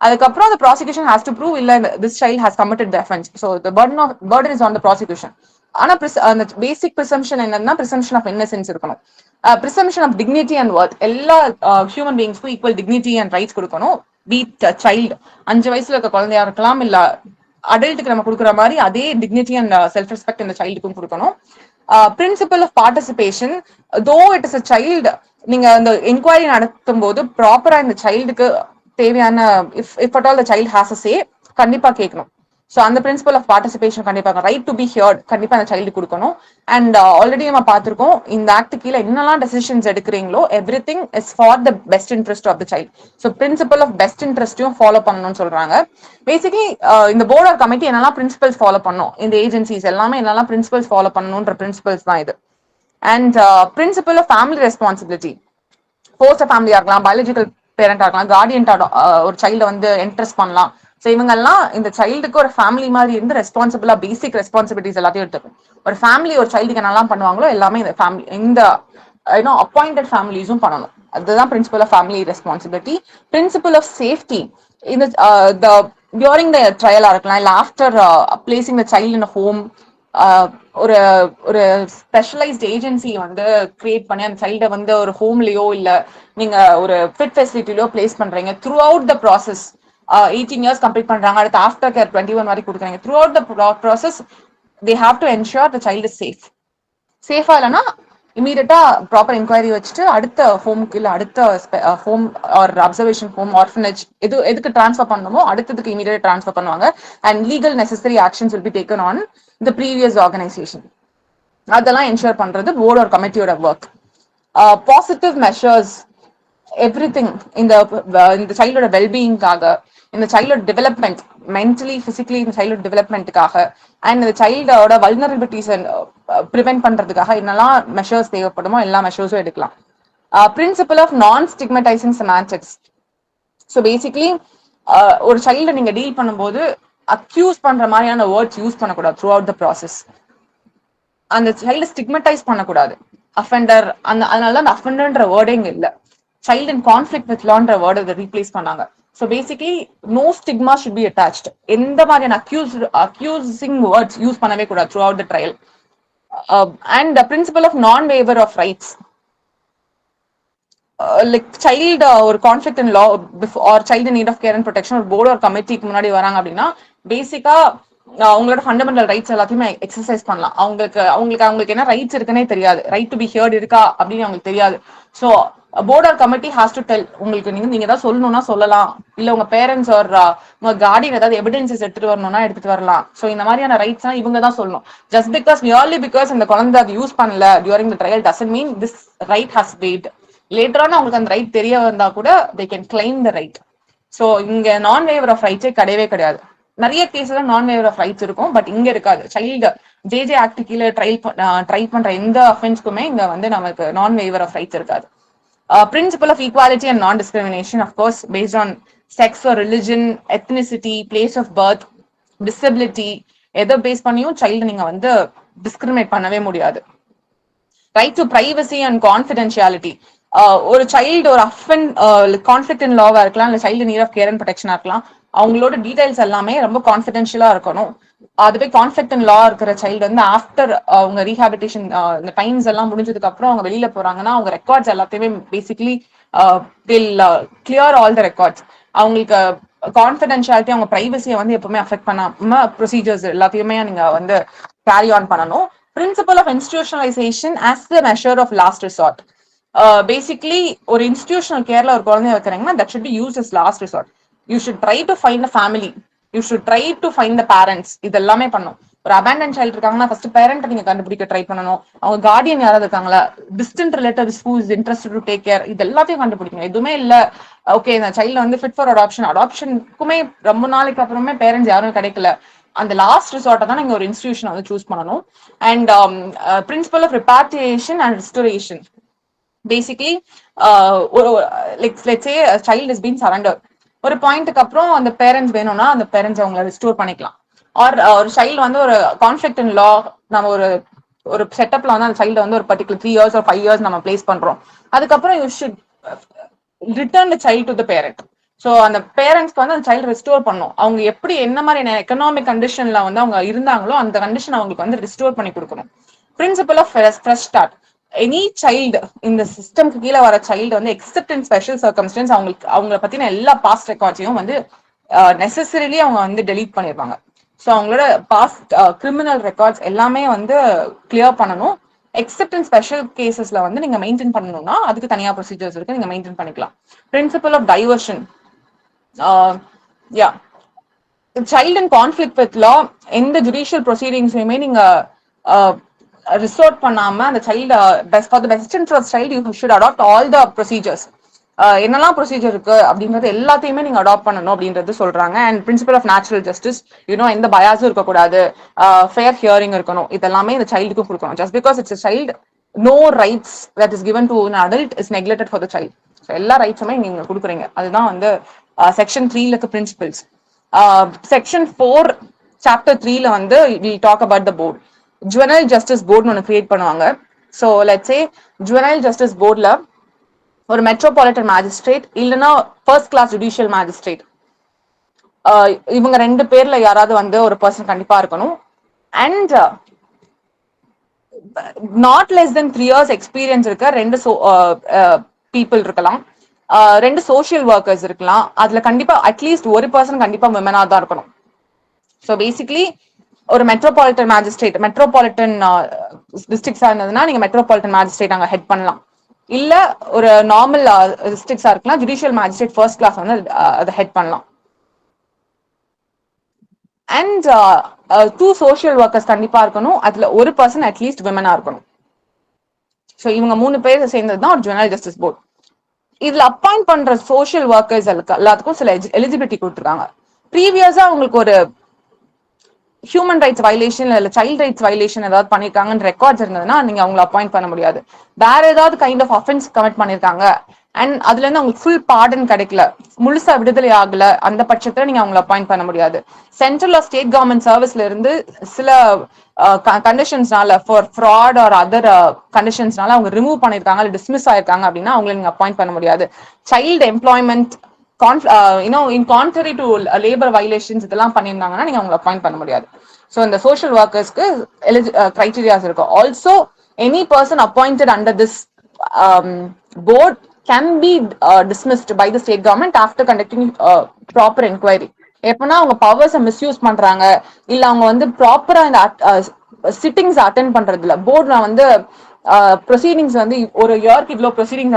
அதுக்கப்புறம் the prosecution has to prove இல்ல this child has committed the offense. So the burden is on the prosecution. ஆனா அந்த பேசிக் ப்ரிசம்ப்ஷன் என்னன்னா ப்ரிசம்ப்ஷன் ஆஃப் இன்னசென்ஸ் இருக்கணும். Presumption of dignity and worth. எல்லா ஹியூமன் பீயிங்ஸ்க்கும் ஈக்குவல் டிக்னிட்டி அண்ட் ரைட்ஸ் கொடுக்கணும். பீட் சைல்டு 5 வயசுல இருக்க குழந்தையா இருக்கலாம், இல்ல அடல்ட்டுக்கு நம்ம கொடுக்குற மாதிரி அதே டிக்னிட்டி அண்ட் செல்ஃப் ரெஸ்பெக்ட் இந்த சைல்டுக்கும் கொடுக்கணும். Principle of participation. Though it is a child, நீங்க அந்த என்கொயரி நடத்தும் போது ப்ராப்பரா இந்த சைல்டுக்கு தேவையான if at all the child has a say கண்டிப்பா கேட்கணும். ஸோ அந்த பிரின்சிபல் ஆஃப் பார்ட்டிசிபேஷன் கண்டிப்பா, ரைட் டு பி ஹியர்ட் கண்டிப்பா அந்த சைல்டு கொடுக்கணும். அண்ட் ஆல்ரெடி நம்ம பார்த்திருக்கோம் இந்த ஆக்ட் கீழே என்னெல்லாம் டெசிஷன்ஸ் எடுக்கிறீங்களோ everything is for the best interest of the child. So principle of best இன்ட்ரெஸ்ட்டையும் ஃபாலோ பண்ணணும்னு சொல்றாங்க. பேசிக்லி இந்த போர்ட் ஆஃப் கமிட்டி என்னெல்லாம் பிரின்சிபல்ஸ் ஃபாலோ பண்ணணும், இந்த ஏஜென்சிஸ் எல்லாமே என்னெல்லாம் பிரின்சிபல்ஸ் ஃபாலோ பண்ணணும்ன்ற பிரின்சிபல்ஸ் தான் இது. And principle of family responsibility. Post ஃபேமிலியா இருக்கலாம், பயாலஜிக்கல் பேரண்டா இருக்கலாம், கார்டியன்டா ஒரு சைல்ட வந்து இன்ட்ரெஸ்ட் பண்ணலாம். ஸோ இவங்கெல்லாம் இந்த சைல்டுக்கு ஒரு ஃபேமிலி மாதிரி இருந்து ரெஸ்பான்சிபிளா பேசிக் ரெஸ்பான்சிபிலிட்டிஸ் எல்லாத்தையும் எடுத்துக்கும். ஒரு ஃபேமிலி ஒரு சைல்டுக்கு என்னெல்லாம் பண்ணுவாங்களோ எல்லாமே இந்த ஃபேமிலி இந்த அப்பாயிண்டட் ஃபேமிலிஸும் பண்ணணும். அதுதான் principle of family responsibility. Principle of safety. இந்த டியூரிங் த ட்ரையலா இருக்கலாம், இல்ல after placing the child in a home, ஒரு ஒரு ஸ்பெஷலைஸ்ட் ஏஜென்சி வந்து கிரியேட் பண்ணி அந்த சைல்டை வந்து ஒரு ஹோம்லயோ இல்ல நீங்க ஒரு ஃபிட் ஃபெசிலிட்டிலயோ பிளேஸ் பண்றீங்க. Through out the process 18 years complete பண்றாங்க, அடுத்து ஆஃப்டர் கேர் 21 வரைக்கும் கொடுக்குறாங்க. Through out the process they have to ensure the child is safe. சேஃபா இல்லைன்னா இமீடியட்டா ப்ராப்பர் என்கொயரி வச்சுட்டு அடுத்த ஹோமுக்கு இல்ல அடுத்த home or observation home, orphanage எதுக்கு டிரான்ஸ்ஃபர் பண்ணணுமோ அடுத்ததுக்கு இமீடியட் டிரான்ஸ்ஃபர் பண்ணுவாங்க. And legal necessary actions will be taken on the previous organisation. அதெல்லாம் என்ஷூர் பண்றது போர்டு ஆர் கமிட்டியோட ஒர்க். பாசிட்டிவ் மெஷர்ஸ், எவ்ரிதிங் இந்த சைல்டோட வெல்பீயிங்காக, இந்த சைல்டோட டெவலப்மெண்ட் மென்டலி பிசிக்கலி இந்த சைல்டோட டெவலப்மெண்ட்டுக்காக அண்ட் இந்த சைல்டோட வல்னரபிலிட்டிஸ் ப்ரிவென்ட் பண்றதுக்காக என்னெல்லாம் மெஷர்ஸ் தேவைப்படுமோ எல்லா மெஷர்ஸும் எடுக்கலாம். பிரின்சிபல் ஆஃப் நான் ஸ்டிக்மடைசிங் செமான்டிக்ஸ். ஸோ பேசிக்லி ஒரு சைல்டை நீங்க டீல் பண்ணும்போது அக்யூஸ் பண்ற மாதிரியான வேர்ட்ஸ் யூஸ் பண்ணக்கூடாது த்ரூ அவுட் த ப்ராசஸ். அந்த சைல்டை ஸ்டிக்மடைஸ் பண்ணக்கூடாது. அஃபெண்டர் அதனால அந்த அஃபெண்டர்ன்ற வேர்டே இங்க இல்ல. சைல்டு இன் கான்ஃபிளிக்ட் வித் லான்ற வேர்டை அதை ரீப்ளேஸ் பண்ணாங்க. So basically no stigma should be attached. எந்த மாதிரியான அக்யூசிங் வேர்ட்ஸ் யூஸ் பண்ணவே கூடாது throughout the trial. And the principle of non waiver of rights. Like child ஒரு conflict in law or child need of care and protection ஒரு போர்டு ஒரு கமிட்டிக்கு முன்னாடி வராங்க அப்படின்னா பேசிக்கா அவங்களோட ஃபண்டமெண்டல் ரைட்ஸ் எல்லாத்தையுமே எக்ஸசைஸ் பண்ணலாம். அவங்களுக்கு என்ன ரைட்ஸ் இருக்குன்னே தெரியாது, ரைட் டு பி ஹியர்ட் இருக்கா அப்படின்னு அவங்களுக்கு தெரியாது. So board or committee has to tell உங்களுக்கு நீங்க தான் சொல்லணும்னா சொல்லலாம், இல்ல உங்க பேரண்ட்ஸ் ஆர் உங்க கார்டியன் ஏதாவது எவிடன்சஸ் எடுத்துட்டு வரணும்னா எடுத்துட்டு வரலாம். சோ இந்த மாதிரியான ரைட்ஸ் இவங்க தான் சொல்லணும். ஜஸ்ட் பிகாஸ் நியர்லி பிகாஸ் இந்த குழந்தை அது யூஸ் பண்ணல during the trial doesn't mean this right has waived. லேட்டரான அவங்களுக்கு அந்த ரைட் தெரிய வந்தா கூட they can claim the right. So இங்க நான் வேவர் ஆஃப் ரைட்ஸே கிடையவே கிடையாது. நிறைய கேஸ்ல நான் வேவர் ஆஃப் ரைட்ஸ் இருக்கும், பட் இங்க இருக்காது. சைல்டு ஜேஜே ஆக்ட் கீழே ட்ரை பண்ற எந்த அஃபென்ஸ்க்குமே இங்க நமக்கு நான் வேவர் ஆஃப் ரைட்ஸ் இருக்காது. Principle of equality and non-discrimination, of course, based on sex or religion, ethnicity, place of birth, disability, எதை பேஸ் பண்ணியும் சைல்டு நீங்க டிஸ்கிரிமினேட் பண்ணவே முடியாது. Right to privacy and confidentiality. ஒரு சைல்டு ஒரு கான்ஃபிளிக்ட் இன் லாவா இருக்கலாம், இல்ல child need of care and ப்ரொடெக்ஷனா இருக்கலாம். அவங்களோட டீடைல்ஸ் எல்லாமே ரொம்ப கான்ஃபிடென்ஷியலா இருக்கணும். அதுவே கான்ஃபிளிக்ட் இன் லா இருக்கிற சைல்டு ஆஃப்டர் அவங்க ரீஹாபிலிட்டேஷன் இந்த டைம்ஸ் எல்லாம் முடிஞ்சதுக்கு அப்புறம் அவங்க வெளியில போறாங்கன்னா அவங்க ரெக்கார்ட்ஸ் எல்லாத்தையுமே basically clear all the records. அவங்களுக்கு கான்ஃபிடென்ஷியாலிட்டி அவங்க பிரைவசியை எப்பவுமே அஃபெக்ட் பண்ணாம ப்ரொசீஜர்ஸ் எல்லாத்தையுமே நீங்க கேரி ஆன் பண்ணணும். Principle of institutionalisation as the measure of last resort. Basically ஒரு இன்ஸ்டிடியூஷனல் கேர்ல ஒரு குழந்தைய வைக்கிறாங்கன்னா that should be used as last resort. You should try to find a family, you should try to find the parents. இது எல்லாமே பண்ணும். ஒரு அபேண்டன் சைல்டு இருக்காங்கன்னா ஃபர்ஸ்ட் பேரண்ட் நீங்க கண்டுபிடிக்க ட்ரை பண்ணணும். அவங்க கார்டியன் யாராவது இருக்காங்களா, distant relatives who is interested to take care, இது எல்லாத்தையும் கண்டுபிடிக்கணும். எதுவுமே இல்ல ஓகே இந்த சைல்டு ஃபிட் ஃபார் அடாப்ஷனுக்குமே ரொம்ப நாளைக்கு அப்புறமே பேரண்ட்ஸ் யாரும் கிடைக்கல, அந்த லாஸ்ட் ரிசார்ட்டை தான் நீங்க ஒரு இன்ஸ்டிடியூஷன் சூஸ் பண்ணணும். And principle of repatriation and restoration. Basically let's say a child is being surrendered. ஒரு பாயிண்ட்டுக்கு அப்புறம் அந்த பேரண்ட்ஸ் வேணும்னா அந்த பேரண்ட்ஸ் அவங்களை ரிஸ்டோர் பண்ணிக்கலாம். ஆர் ஒரு சைல்டு ஒரு கான்ஃபிளிக்ட் இன் லா நம்ம ஒரு செட்டப்ல அந்த சைல்டு ஒரு பர்டிகுலர் 3 years or 5 years நம்ம பிளேஸ் பண்றோம். அதுக்கப்புறம் you should return the child to the parent. So அந்த பேரண்ட்ஸ்க்கு அந்த சைல்டு ரெஸ்டோர் பண்ணும். அவங்க எப்படி என்ன மாதிரி எக்கனாமிக் கண்டிஷன்ல அவங்க இருந்தாங்களோ அந்த கண்டிஷன் அவங்களுக்கு ரெஸ்டோர் பண்ணி கொடுக்கணும். Principle of fresh start. Any child இந்த சிஸ்டம்க்கு கீழே வர child except in special circumstances அவங்களை பத்தின எல்லா பாஸ்ட் ரெக்கார்ட்ஸையும் நெசசரிலி அவங்க டெலீட் பண்ணிருப்பாங்க. ஸோ அவங்களோட பாஸ்ட் கிரிமினல் ரெக்கார்ட்ஸ் எல்லாமே கிளியர் பண்ணணும். எக்ஸப்ட் இன் ஸ்பெஷல் கேசஸ்ல நீங்க மெயின்டைன் பண்ணணும்னா அதுக்கு தனியா ப்ரொசீஜர்ஸ் இருக்கு, நீங்க மெயின்டைன் பண்ணிக்கலாம். Principle of diversion. Child in conflict with law எந்த ஜுடிஷியல் ப்ரொசீடிங்ஸையுமே நீங்க ரிசோர்ட் பண்ணாம அந்த child for the best interest of child you should adopt all the procedures. என்னெல்லாம் ப்ரொசீஜர் இருக்கு அப்படின்றது எல்லாத்தையுமே நீங்க அடாப்ட் பண்ணணும் அப்படின்றது சொல்றாங்க. And principle of natural justice, எந்த பயாஸும் இருக்கக்கூடாது, ஃபேர் ஹியரிங் இருக்கணும். இதெல்லாமே இந்த சைல்டுக்கும் கொடுக்கணும். Just because it's child, no rights that is given to an adult is neglected for the child. So எல்லா ரைட்ஸுமே நீங்க கொடுக்குறீங்க. அதுதான் செக்ஷன் 3ல இருக்க பிரின்சிபல்ஸ். செக்ஷன் 4 சாப்டர் 3ல we talk about the board. Juvenile justice board ஒன்று கிரியேட் பண்ணுவாங்க. So let's say juvenile justice போர்டில் ஒரு மெட்ரோபாலிட்டன் மேஜிஸ்ட்ரேட் இல்லைன்னா ஃபர்ஸ்ட் கிளாஸ் ஜுடிஷியல் மேஜிஸ்ட்ரேட், இவங்க 2 பேர்ல யாராவது ஒரு பர்சன் கண்டிப்பா இருக்கணும். And not less than 3 years experience இருக்க 2 பீப்புள் இருக்கலாம், 2 சோஷியல் ஒர்க்கர்ஸ் இருக்கலாம். அதுல கண்டிப்பா அட்லீஸ்ட் ஒரு பர்சன் கண்டிப்பா விமனா தான் இருக்கணும். ஸோ பேசிக்லி ஒரு மெட்ரோபாலிட்டன் மேஜிஸ்ட்ரேட் மெட்ரோபாலிட்டன் டிஸ்ட்ரிக்ட்ஸா இருந்ததுன்னா நீங்க மெட்ரோபாலிட்டன் மேஜிஸ்ட்ரேட் அங்க ஹெட் பண்ணலாம். இல்ல ஒரு நார்மல் டிஸ்ட்ரிக்ட்ஸா இருக்கலாம், ஜுடிஷியல் மேஜிஸ்ட்ரேட் ஃபர்ஸ்ட் கிளாஸ் அதை ஹெட் பண்ணலாம். அண்ட் 2 சோஷியல் ஒர்க்கர்ஸ் கண்டிப்பா இருக்கணும். அதுல ஒரு பர்சன் அட்லீஸ்ட் விமனா இருக்கணும். ஸோ இவங்க 3 பேர் சேர்ந்ததுதான் ஒரு ஜுவனைல் ஜஸ்டிஸ் போர்டு. இதுல அப்பாயிண்ட் பண்ற சோஷியல் ஒர்க்கர்ஸ் எல்லாத்துக்கும் சில எலிஜிபிலிட்டி கொடுத்துருக்காங்க. ப்ரீவியஸா அவங்களுக்கு ஒரு ஹியூமன் ரைட்ஸ் வயலேஷன் இல்ல சைல்ட் ரைட்ஸ் வயலேஷன் ஏதாவது பண்ணிருக்காங்கன்னு ரெக்கார்ட்ஸ் இருந்ததுன்னா நீங்க அவங்களை அப்பாயிண்ட் பண்ண முடியாது. வேற ஏதாவது கைண்ட் ஆஃப் அஃபென்ஸ் கமிட் பண்ணிருக்காங்க அண்ட் அதுல இருந்து அவங்களுக்கு ஃபுல் பார்டன் கிடைக்கல, முழுசா விடுதலை ஆகல, அந்த பட்சத்துல நீங்க அவங்களை அப்பாயிண்ட் பண்ண முடியாது. சென்ட்ரல் ஆர் ஸ்டேட் கவர்மெண்ட் சர்வீஸ்ல இருந்து சில கண்டிஷன்ஸ்னால ஃபார் ஃப்ராட் ஆர் அதர் கண்டிஷன்ஸ்னால அவங்க ரிமூவ் பண்ணிருக்காங்க, டிஸ்மிஸ் ஆயிருக்காங்க அப்படின்னா அவங்களை நீங்க அப்பாயிண்ட் பண்ண முடியாது. Child employment in contrary to labor violations இதெல்லாம் பண்ணியிருந்தாங்கன்னா நீங்க அவங்களை அப்பாயிண்ட் பண்ண முடியாது. ஸோ இந்த சோஷியல் ஒர்க்கர்ஸ்க்கு கிரைட்டீரியாஸ் இருக்கும். Also any person appointed under this board can be dismissed by the state government after conducting proper enquiry. எப்பனா அவங்க பவர்ஸை மிஸ்யூஸ் பண்றாங்க இல்ல அவங்க ப்ராப்பரா இந்த சிட்டிங்ஸ் அட்டென்ட் பண்றது இல்ல, போர்ட்ல ப்ரொசீடிங்ஸ் வந்து ஒரு இயர்க்கு இவ்வளோ ப்ரொசீடிங்ஸ்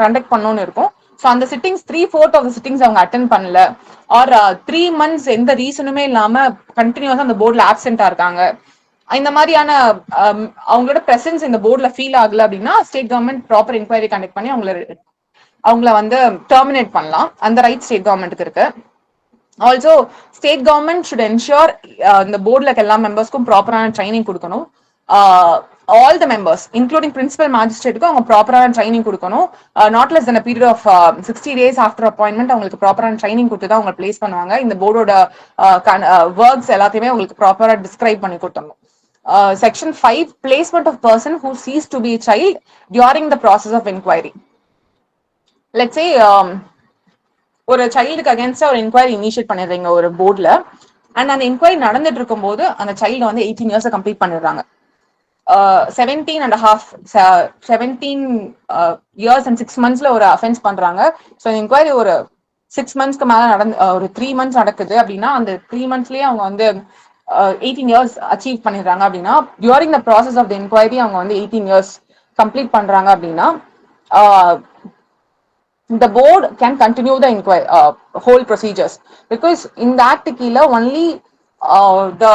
கண்டக்ட் பண்ணணும்னு இருக்கும். ஸோ அந்த சிட்டிங்ஸ் 3/4 ஆஃப் சிட்டிங்ஸ் அவங்க அட்டென்ட் பண்ணல, ஆர் 3 months எந்த ரீசனுமே இல்லாம கண்டினியூஸா அந்த போர்டில் ஆப்சென்டா இருக்காங்க, இந்த மாதிரியான அவங்களோட பிரசன்ஸ் இந்த போர்டில் ஃபீல் ஆகல அப்படின்னா state government proper inquiry conduct பண்ணி அவங்கள வந்து டெர்மினேட் பண்ணலாம். அந்த ரைட் ஸ்டேட் கவர்மெண்ட்டுக்கு இருக்கு. Also state government should ensure இந்த போர்டில் எல்லா மெம்பர்ஸ்க்கும் ப்ராப்பரான ட்ரைனிங் கொடுக்கணும். All the members including principal மேஜிஸ்ட்ரேட்டுக்கும் அவங்க ப்ராப்பரான ட்ரைனிங் கொடுக்கணும். Not less than period of 60 days after appointment அவங்களுக்கு ப்ராப்பரான ட்ரைனிங் கொடுத்து தான் அவங்க பிளேஸ் பண்ணுவாங்க. இந்த போர்டோட ஒர்க்ஸ் எல்லாத்தையுமே அவங்களுக்கு ப்ராப்பரா டிஸ்கிரைப் பண்ணி கொடுத்துடணும். Section 5, placement of person who ceased to be a child during the process of inquiry. Let's say ஒரு சைல்டுக்கு அகேன்ஸ்டா ஒரு என்கொயரி இனிஷியேட் பண்ணிடுறீங்க ஒரு போர்ட்ல, அண்ட் அந்த என்கொயரி நடந்துட்டு இருக்கும் போது அந்த சைல்டு வந்து 18 years கம்ப்ளீட் பண்ணிடுறாங்க. 17 years and 6 months ஒரு அஃபென்ஸ் பண்றாங்க. ஸோ என்கொயரி ஒரு 6 months மேல ஒரு 3 months நடக்குது அப்படின்னா அந்த 3 monthsலயே அவங்க வந்து 18 years அச்சீவ் பண்ணிடுறாங்க அப்படின்னா, during the process of the enquiry அவங்க வந்து 18 years கம்ப்ளீட் பண்றாங்க அப்படின்னா, the board can continue the inquiry, whole procedures, because in that kila only the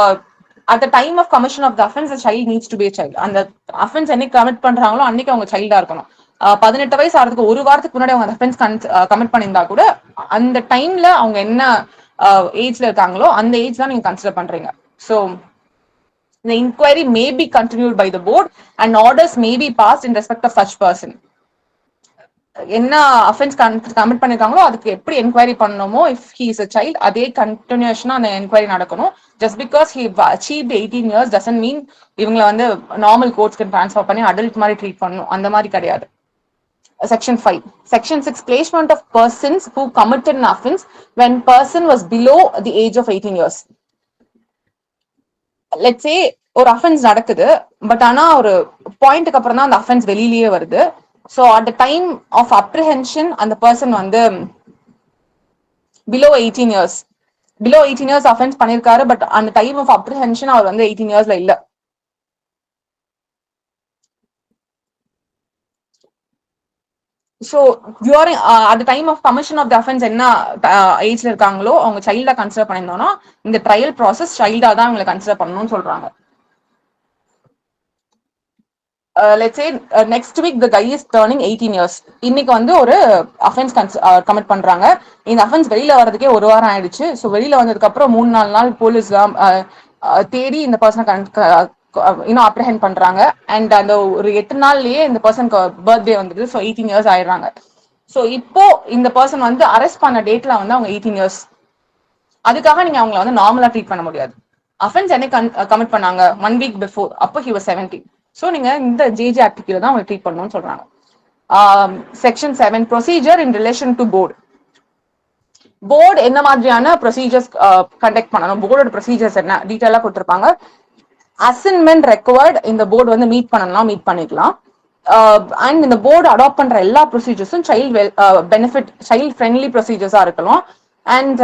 at the time of commission of the offense the child needs to be a child, and the offense any commit பண்றாங்களோ அன்னைக்கு அவங்க சைல்டா இருக்கணும். 18 வயசு ஆகிறதுக்கு ஒரு வாரத்துக்கு முன்னாடி அவங்க அஃபென்ஸ் கமிட் பண்ணியிருந்தா கூட அந்த டைம்ல அவங்க என்ன ஏஜ்ல இருக்காங்களோ அந்த ஏஜ் தான் நீங்க கன்சிடர் பண்றீங்க. So the inquiry may be continued by the board and orders may be passed in respect of such person. என்ன அஃபென்ஸ் கமிட் பண்ணிருக்காங்களோ அதுக்கு எப்படி என்கொயரி பண்ணணுமோ, if he is a child அதே கண்டினியூஷனா அந்த என்கொயரி நடக்கணும். Just because he achieve 18 years doesn't mean இவங்களை வந்து நார்மல் கோர்ட்ஸ்க்கு ட்ரான்ஸ்ஃபர் பண்ணி அடல்ட் மாதிரி ட்ரீட் பண்ணணும், அந்த மாதிரி கிடையாது. Section 5. Section 6, placement of persons who committed an offense when person was below the age of 18 years. Let's say ஒரு அஃபென்ஸ் நடக்குது, பட் ஆனா ஒரு பாயிண்ட்டுக்கு அப்புறம் தான் அந்த அஃபென்ஸ் வெளியிலேயே வருது. So at the time of apprehension அந்த பர்சன் வந்து below 18 years offense பண்ணிருக்காரு, பட் அந்த டைம் ஆஃப் அப்ரிஹென்ஷன் அவர் வந்து 18 yearsல இல்ல. So during at the time of commission of the offense என்ன ஏஜ்ல இருக்காங்களோ அவங்க சைல்டா கன்சிடர் பண்ணியிருந்தோம்னா இந்த ட்ரையல் ப்ராசஸ் சைல்டா தான் அவங்களை கன்சிடர் பண்ணணும்னு சொல்றாங்க. Let's say next week the guy is turning 18 years. இன்னைக்கு வந்து ஒரு அஃபென்ஸ் கமிட் பண்றாங்க. இந்த அஃபென்ஸ் வெளியில வர்றதுக்கே ஒரு வாரம் ஆயிடுச்சு. ஸோ வெளியில வந்ததுக்கு அப்புறம் 3-4 நாள் போலீஸ் தேடி இந்த பர்சனை இன்னும் அப்ரிஹெண்ட் பண்றாங்க. அண்ட் அந்த ஒரு 8 நாள்லயே இந்த பர்சனுக்கு பர்த்டே வந்துடுது. ஸோ 18 years ஆயிடுறாங்க. ஸோ இப்போ இந்த பர்சன் வந்து அரெஸ்ட் பண்ண டேட்ல வந்து அவங்க 18 years. அதுக்காக நீங்க அவங்களை வந்து நார்மலா ட்ரீட் பண்ண முடியாது. அஃபென்ஸ் என்ன கமிட் பண்ணாங்க 1 week before, அப்போ he was 17. ஸோ நீங்க இந்த ஜேஜே ஆக்ட் கீழே தான் அவங்க ட்ரீட் பண்ணணும்னு சொல்றாங்க. Section 7, procedure in relation to board. Board என்ன மாதிரியான ப்ரொசீஜர்ஸ் கண்டக்ட் பண்ணணும், போர்டோட ப்ரொசீஜர்ஸ் என்ன டீட்டெயிலா கொடுத்துருப்பாங்க. அசைன்மெண்ட் ரெக்வயர்ட் இந்த போர்டு வந்து மீட் பண்ணலாம், மீட் பண்ணிக்கலாம். அண்ட் இந்த போர்டு அடாப்ட் பண்ற எல்லா ப்ரொசீஜர்ஸும் பெனிஃபிட் சைல்ட் ஃப்ரெண்ட்லி ப்ரொசீஜர்ஸா இருக்கணும். அண்ட்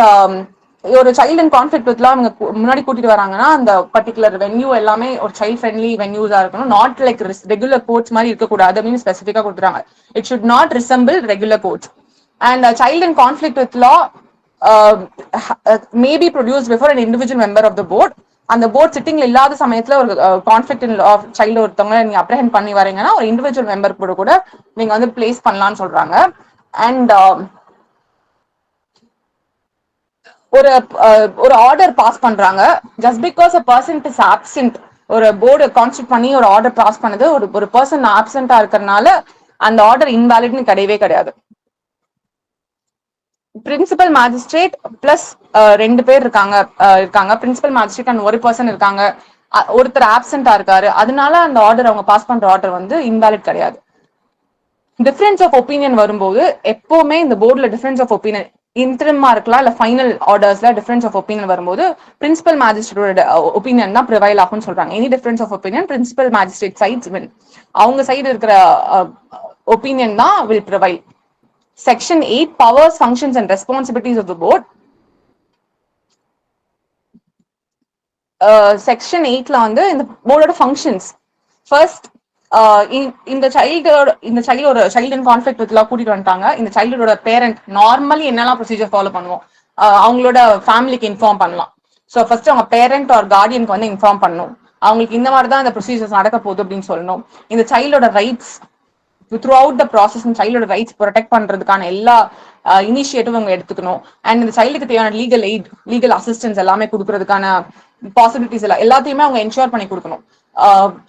ஒரு சைல்டு இன் கான்ஃபிளிக்ட் வித்லாம் அவங்க முன்னாடி கூட்டிட்டு வராங்கன்னா அந்த பர்டிகுலர் வென்யூ எல்லாமே ஒரு சைல்ட் ஃப்ரெண்ட்லி வென்யூஸா இருக்கணும். நாட் லைக் ரெகுலர் கோர்ட்ஸ் மாதிரி இருக்கக்கூடாது அப்படின்னு ஸ்பெசிஃபிக்கா கொடுத்துறாங்க. It should not resemble regular courts. And child in conflict with law may be produce before an individual member of the board. அந்த போர்ட் சிட்டிங்ல இல்லாத சமயத்துல ஒரு கான்ஃபிளிக்ட் ஆஃப் சைல்டு ஒருத்தவங்க நீங்க அப்ரிஹெண்ட் பண்ணி வரீங்கன்னா ஒரு இண்டிவிஜுவல் மெம்பர் கூட நீங்க வந்து பிளேஸ் பண்ணலாம்னு சொல்றாங்க. அண்ட் ஒரு ஆர்டர் பாஸ் பண்றாங்க. Just because a person is absent, ஒரு போர்டு கான்ஸ்டியூட் பண்ணி ஒரு ஆர்டர் பாஸ் பண்ணது ஒரு பர்சன் ஆப்சென்டா இருக்கிறதுனால அந்த ஆர்டர் இன்வாலிட்னு கிடையவே கிடையாது. பிரின்சிபல் மேஜிஸ்ட்ரேட் பிளஸ் 2 பேர் இருக்காங்க. பிரின்சிபல் மேஜிஸ்ட்ரேட் அண்ட் ஒரு பர்சன் இருக்காங்க. ஒருத்தர் ஆப்சென்டா இருக்காரு, அதனால அந்த ஆர்டர் அவங்க பாஸ் பண்ற ஆர்டர் வந்து இன்வாலிட் கிடையாது. டிஃபரன்ஸ் ஆஃப் ஒப்பீனியன் வரும்போது எப்பவுமே இந்த போர்டுல டிஃபரன்ஸ் ஆஃப் ஒப்பீனியன் இன்டரிமா இருக்கலாம், இல்ல ஃபைனல் ஆர்டர்ஸ்ல டிஃபரன்ஸ் ஆஃப் ஒப்பீனியன் வரும்போது பிரின்சிபல் மேஜிஸ்ட்ரேட்டோட ஒப்பீனியன் தான் ப்ரிவைல் ஆகும்னு சொல்றாங்க. Any difference of opinion principal magistrate sides win, அவங்க சைடு இருக்கிற ஒப்பீனியன் தான் will prevail. Section 8, powers, functions and responsibilities of the board. Section 8ல வந்து இந்த போர்டோட ஃபங்க்ஷன்ஸ். ஃபர்ஸ்ட், இந்த child in conflict with law கூட்டிட்டு வந்துட்டாங்க. இந்த சைல்டோட பேரண்ட் நார்மலி என்னெல்லாம் ப்ரொசீஜர் ஃபாலோ பண்ணுவோம், அவங்களோட ஃபேமிலிக்கு இன்ஃபார்ம் பண்ணலாம். ஸோ ஃபர்ஸ்ட் அவங்க பேரண்ட் ஆர் கார்டியனுக்கு வந்து இன்ஃபார்ம் பண்ணணும், அவங்களுக்கு இந்த மாதிரி தான் இந்த ப்ரொசீஜர்ஸ் நடக்க போகுது அப்படின்னு சொல்லணும். இந்த சைல்டோட rights throughout the process சைல்டோட ரைட்ஸ் ப்ரொடெக்ட் பண்றதுக்கான எல்லா இனிஷியேட்டிவ் அவங்க எடுத்துக்கணும். அண்ட் இந்த சைல்டுக்கு தேவையான லீகல் எய்ட், லீகல் அசிஸ்டன்ஸ் எல்லாமே கொடுக்கறதுக்கான பாசிபிலிட்டிஸ் எல்லாத்தையுமே அவங்க என்ஷோர் பண்ணி கொடுக்கணும்.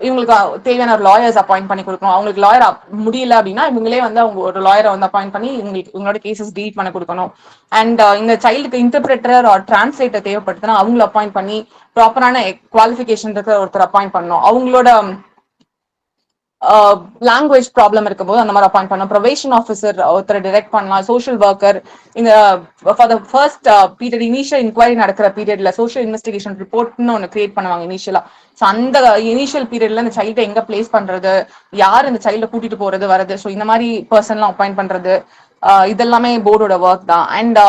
இவங்களுக்கு தேவையான ஒரு லாயர்ஸ் அப்பாயிண்ட் பண்ணி கொடுக்கணும். அவங்களுக்கு லாயர் முடியல அப்படின்னா இவங்களே வந்து அவங்க ஒரு லாயரை வந்து அப்பாயிண்ட் பண்ணி இவங்களோட கேசஸ் டீல் பண்ண கொடுக்கணும். அண்ட் இந்த சைல்டுக்கு இன்டர்பிரேட்டர் ஆர் டிரான்ஸ்லேட்டர் தேவைப்படுதுன்னா அவங்களை அப்பாயிண்ட் பண்ணி ப்ராப்பரான குவாலிஃபிகேஷன் இருக்கிற ஒருத்தர் அப்பாயிண்ட் பண்ணணும். அவங்களோட லாங்குவேஜ் ப்ராப்ளம் இருக்கும்போது அந்த மாதிரி அப்பாயிண்ட் பண்ணணும். ப்ரொபேஷன் ஆஃபீஸர் ஒருத்தர் டிரெக்ட் பண்ணலாம். சோஷியல் ஒர்க்கர் இந்த for the first period initial inquiry நடக்கிற பீரியட்ல சோஷியல் இன்வெஸ்டிகேஷன் ரிப்போர்ட்னு ஒன்று கிரியேட் பண்ணுவாங்க இனிஷியலா. ஸோ அந்த இனிஷியல் பீரியட்ல இந்த சைல்டை எங்க பிளேஸ் பண்றது, யார் இந்த சைல்டை கூட்டிட்டு போறது வரது, ஸோ இந்த மாதிரி பர்சன்லாம் அப்பாயிண்ட் பண்றது, இதெல்லாமே போர்டோட ஒர்க் தான். அண்ட்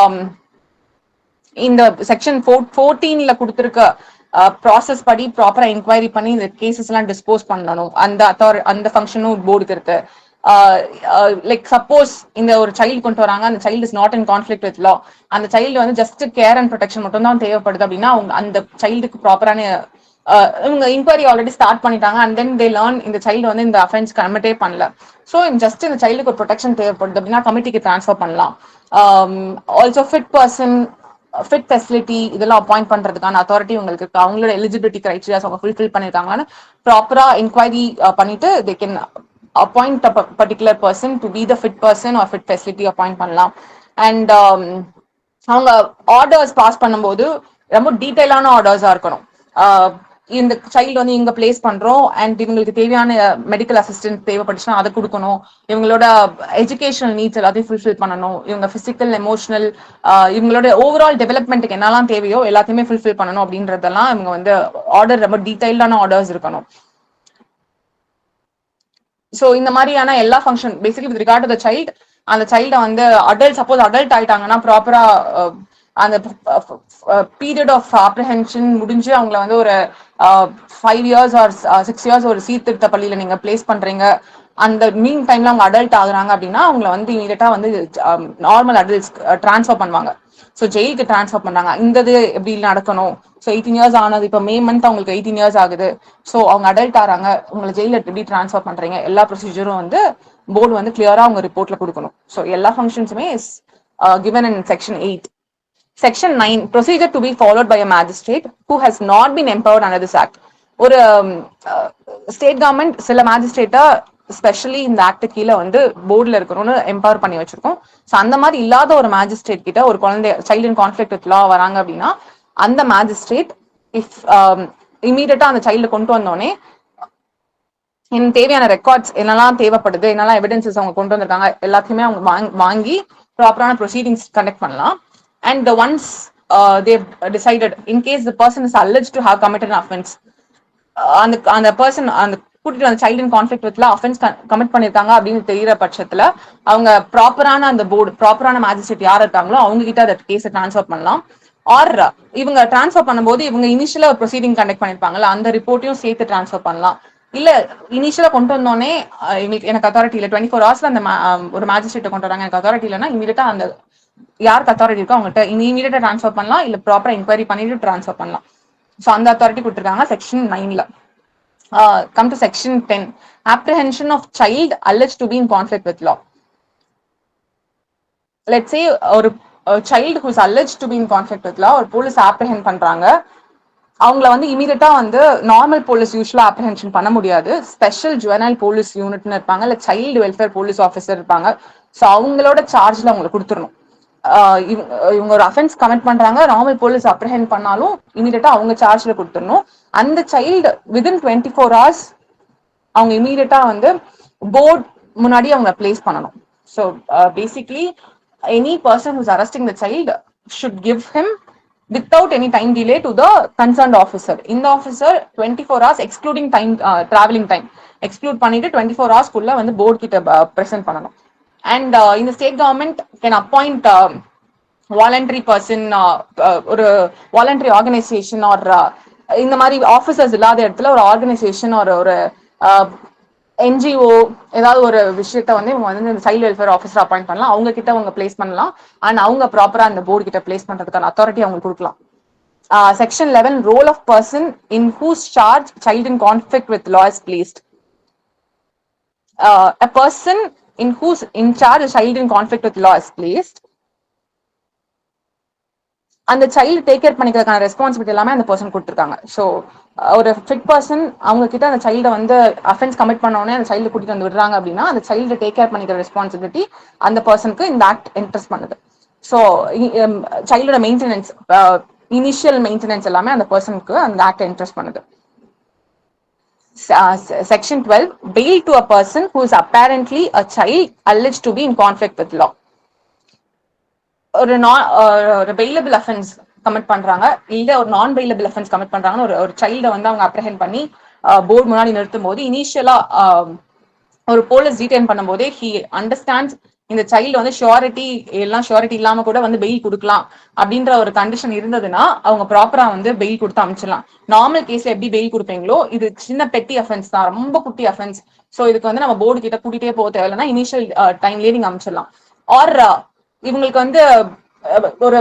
இந்த செக்ஷன் 14ல கொடுத்திருக்க ப்ராசஸ் படி ப்ராப்பரா என்கொயரி பண்ணி இந்த கேசஸ் எல்லாம் டிஸ்போஸ் பண்ணணும். அந்த ஃபங்க்ஷனும் போர்டுக்கு இருக்கு. லைக் சப்போஸ் இந்த ஒரு சைல்டு கொண்டு வராங்க, அந்த child is not in conflict with லா, அந்த சைல்டு வந்து ஜஸ்ட் கேர் அண்ட் ப்ரொடெக்ஷன் மட்டும் தான் தேவைப்படுது அப்படின்னா அவங்க அந்த சைல்டுக்கு ப்ராப்பரான இவங்க இன்கொயரி ஆல்ரெடி ஸ்டார்ட் பண்ணிட்டாங்க அண்ட் தென் தே லேர்ன் இந்த சைல்டு வந்து இந்த அஃபென்ஸ் கமிட்டே பண்ணல, ஸோ ஜஸ்ட் இந்த சைல்டுக்கு ஒரு ப்ரொடெக்ஷன் தேவைப்படுது அப்படின்னா கமிட்டிக்கு டிரான்ஸ்ஃபர் பண்ணலாம். Also fit person, fit facility இதெல்லாம் அப்பாயிண்ட் பண்றதுக்கான அத்தாரிட்டி உங்களுக்கு இருக்கு. அவங்களோட எலிஜிபிலிட்டி கிரைட்டீரியாஸ் அவங்க ஃபுல்ஃபில் பண்ணிருக்காங்கன்னு ப்ராப்பரா என்கொயரி பண்ணிட்டு they can appoint particular person to be the fit person or fit facility appoint பண்ணலாம். அண்ட் அவங்க ஆர்டர்ஸ் பாஸ் பண்ணும்போது ரொம்ப டீட்டெயிலான ஆர்டர்ஸா இருக்கணும். இந்த சைல்டு வந்து இங்க பிளேஸ் பண்றோம் அண்ட் இவங்களுக்கு தேவையான மெடிக்கல் அசிஸ்டன்ஸ் தேவைப்பட்டுச்சுன்னா அதை கொடுக்கணும். இவங்களோட எஜுகேஷனல் நீட்ஸ் எல்லாத்தையும் ஃபுல்ஃபில் பண்ணணும். இவங்க பிசிக்கல் எமோஷனல் இவங்களோட ஓவரால் டெவலப்மெண்ட்டுக்கு என்னெல்லாம் தேவையோ எல்லாத்தையுமே ஃபுல்ஃபில் பண்ணணும் அப்படின்றதெல்லாம் இவங்க வந்து ஆர்டர் ரொம்ப டீடைல்டான ஆர்டர்ஸ் இருக்கணும். ஸோ இந்த மாதிரியான எல்லா function basically with regard to the child, அந்த சைல்டை வந்து அடல்ட் சப்போஸ் அடல்ட் ஆயிட்டாங்கன்னா ப்ராப்பரா அந்த பீரியட் ஆஃப் அப்ரிஹென்ஷன் முடிஞ்சு அவங்கள வந்து ஒரு 5 years ஆர் 6 years ஒரு சீர்திருத்த பள்ளியில நீங்க பிளேஸ் பண்றீங்க, அந்த மீன் டைம்ல அவங்க அடல்ட் ஆகுறாங்க அப்படின்னா அவங்கள வந்து இமீடியட்டா வந்து நார்மல் அடல்ட்ஸ் டிரான்ஸ்ஃபர் பண்ணுவாங்க. ஸோ ஜெயிலுக்கு டிரான்ஸ்ஃபர் பண்ணாங்க. இந்த இது எப்படி நடக்கணும், ஸோ 18 years ஆனது இப்போ மே மந்த் அவங்களுக்கு 18 years ஆகுது, ஸோ அவங்க அடல்ட் ஆறாங்க, உங்களை ஜெயில எப்படி டிரான்ஸ்ஃபர் பண்றீங்க எல்லா ப்ரொசீஜரும் வந்து போர்டு வந்து கிளியரா அவங்க ரிப்போர்ட்ல கொடுக்கணும். ஸோ எல்லா ஃபங்க்ஷன்ஸுமே is given in section 8. Section 9, procedure to be followed by a magistrate who has not been empowered under this act. ஒரு ஸ்டேட் கவர்மெண்ட் சில மேஜிஸ்ட்ரேட்டா ஸ்பெஷலி இந்த ஆக்ட் கீழே வந்து போர்டில் இருக்கணும்னு எம்பவர் பண்ணி வச்சிருக்கோம். ஸோ அந்த மாதிரி இல்லாத ஒரு மேஜிஸ்ட்ரேட் கிட்ட ஒரு குழந்தை சைல்டு இன் கான்ஃபிளிக்ட் வித் லா வராங்க அப்படின்னா அந்த மேஜிஸ்ட்ரேட் இஃப் இமீடியட்டா அந்த சைல்டு கொண்டு வந்தோடனே எனக்கு தேவையான ரெக்கார்ட்ஸ் என்னெல்லாம் தேவைப்படுது, என்னெல்லாம் எவிடன்சஸ் அவங்க கொண்டு வந்திருக்காங்க எல்லாத்தையுமே அவங்க வாங்கி ப்ராப்பரான ப்ரொசீடிங்ஸ் கண்டக்ட் பண்ணலாம். And once they've decided, in case the person is alleged to have committed an offense, அந்த person அந்த கூட்டிட்டு அந்த சைல்டு இன் கான்ஃபிளிக்ட் வித்ல அஃபென்ஸ் கமிட் பண்ணிருக்காங்க அப்படின்னு தெரிகிற பட்சத்துல அவங்க ப்ராப்பரான அந்த போர்டு ப்ராப்பரான மேஜிஸ்ட்ரேட் யார் இருக்காங்களோ அவங்க கிட்ட அந்த கேஸை டிரான்ஸ்ஃபர் பண்ணலாம். ஆர் இவங்க டிரான்ஸ்ஃபர் பண்ணும்போது இவங்க இனிஷியலா ப்ரொசீடிங் கண்டக்ட் பண்ணிருப்பாங்கல்ல அந்த ரிப்போர்ட்டையும் சேர்த்து டிரான்ஸ்ஃபர் பண்ணலாம். இல்ல இனிஷியலா கொண்டு வந்தோடனே எனக்கு அத்தாரிட்டி இல்லை 24 hours அந்த ஒரு மேஜிஸ்ட்ரேட்டை கொண்டு வராங்க எனக்கு அத்தாரிட்டி இல்லைன்னா இமீடியட்டா அந்த யாருக்கு அத்தாரிட்டி இருக்கோ அவங்ககிட்ட இமீடியட்டா டிரான்ஸ்ஃபர் பண்ணலாம், இல்ல ப்ராப்பரா என்கொயரி பண்ணிட்டு டிரான்ஸ்ஃபர் பண்ணலாம். ஸோ அந்த அத்தாரிட்டி கொடுத்துருக்காங்க செக்ஷன் 9ல. Come to section 10, apprehension of child alleged to be in conflict with law. Let's say ஒரு child who is alleged to be in conflict with law ஒரு போலீஸ் apprehend பண்றாங்க, அவங்கள வந்து இமீடியட்டா வந்து நார்மல் போலீஸ் யூஸ்வலா அப்ரிஹென்ஷன் பண்ண முடியாது. ஸ்பெஷல் ஜுவனைல் போலீஸ் யூனிட்னு இருப்பாங்க, இல்ல சைல்டு வெல்ஃபேர் போலீஸ் ஆஃபீஸர் இருப்பாங்க. ஸோ அவங்களோட சார்ஜ்ல அவங்களை கொடுத்துடணும். இவங்க ஒரு அஃபென்ஸ் கமிட் பண்றாங்க, நார்மல் போலீஸ் அப்ரிஹெண்ட் பண்ணாலும் இமீடியட்டா அவங்க சார்ஜ்ல கொடுத்துடணும். அந்த சைல்டு வித்தின் 24 hours அவங்க இமீடியட்டா வந்து போர்ட் முன்னாடி அவங்க பிளேஸ் பண்ணணும். So basically any person who's arresting the child should give him without any time delay to the concerned officer. இந்த officer 24 hours excluding time traveling time exclude பண்ணிட்டு 24 hours குள்ள வந்து போர்ட் கிட்ட பிரசன்ட் பண்ணணும். அண்ட் இந்த state government can appoint voluntary person, ஒரு வாலண்டரி ஆர்கனைசேஷன் ஆர் இந்த மாதிரி ஆஃபீஸர்ஸ் இல்லாத இடத்துல ஒரு ஆர்கனைசேஷன் ஒரு என்ஜிஓ ஏதாவது ஒரு விஷயத்த வந்து இவங்க வந்து சைல்டு வெல்ஃபேர் ஆஃபீஸர் அப்பாயிண்ட் பண்ணலாம், அவங்க கிட்ட அவங்க பிளேஸ் பண்ணலாம். அண்ட் அவங்க ப்ராப்பரா அந்த போர்டு கிட்ட பிளேஸ் பண்றதுக்கான அத்தாரிட்டி அவங்களுக்கு கொடுக்கலாம். Section 11, role of person in whose charge child in conflict with law is placed. A person in whose in charge a child in conflict with law is placed, அந்த சைல்டு டேக் கேர் பண்ணிக்கிறதுக்கான ரெஸ்பான்சிபிலிட்டி எல்லாமே அந்த பர்சன் கொடுத்துருக்காங்க. ஸோ ஒரு ஃபிட் பர்சன் அவங்க கிட்ட அந்த சைல்டை வந்து அஃபென்ஸ் கமிட் பண்ணோடனே அந்த சைல்டு கூட்டிட்டு வந்து விடுறாங்க அப்படின்னா அந்த சைல்டு டேக் கேர் பண்ணிக்கிற ரெஸ்பான்சிபிலிட்டி அந்த பர்சனுக்கு இந்த ஆக்ட் இன்ட்ரெஸ்ட் பண்ணுது. ஸோ சைல்டோட மெயின்டெனன்ஸ், இனிஷியல் மெயின்டெனன்ஸ் எல்லாமே அந்த பர்சனுக்கு அந்த ஆக்ட் இன்ட்ரெஸ்ட் பண்ணுது. Section 12, bail to a person who is apparently a child alleged to be in conflict with law. ஒரு பெயிலபிள் அஃபென்ஸ் கமிட் பண்றாங்க, இல்ல ஒரு நான் பெயிலபிள் அஃபென்ஸ் கமிட் பண்றாங்கன்னு ஒரு சைல்டை வந்து அவங்க அப்ரஹெண்ட் பண்ணி போர்டு முன்னாடி நிறுத்தும் போது இனிஷியலா ஒரு போலீஸ் டீடைன் பண்ணும் போதே ஹி அண்டர்ஸ்டாண்ட்ஸ் இந்த சைல்டு வந்து ஷியூரிட்டி இல்லாம கூட வந்து பெயில் கொடுக்கலாம் அப்படின்ற ஒரு கண்டிஷன் இருந்ததுன்னா அவங்க ப்ராப்பரா வந்து பெயில் கொடுத்து அமைச்சிடலாம். நார்மல் கேஸ்ல எப்படி பெயில் கொடுப்பீங்களோ இது சின்ன பெட்டி அஃபென்ஸ் தான், ரொம்ப குட்டி அஃபென்ஸ். ஸோ இதுக்கு வந்து நம்ம போர்டு கிட்ட கூட்டிகிட்டே போக தேவையில்லைன்னா இனிஷியல் டைம்லயே நீங்க அமைச்சிடலாம். ஆர் இவங்களுக்கு வந்து ஒரு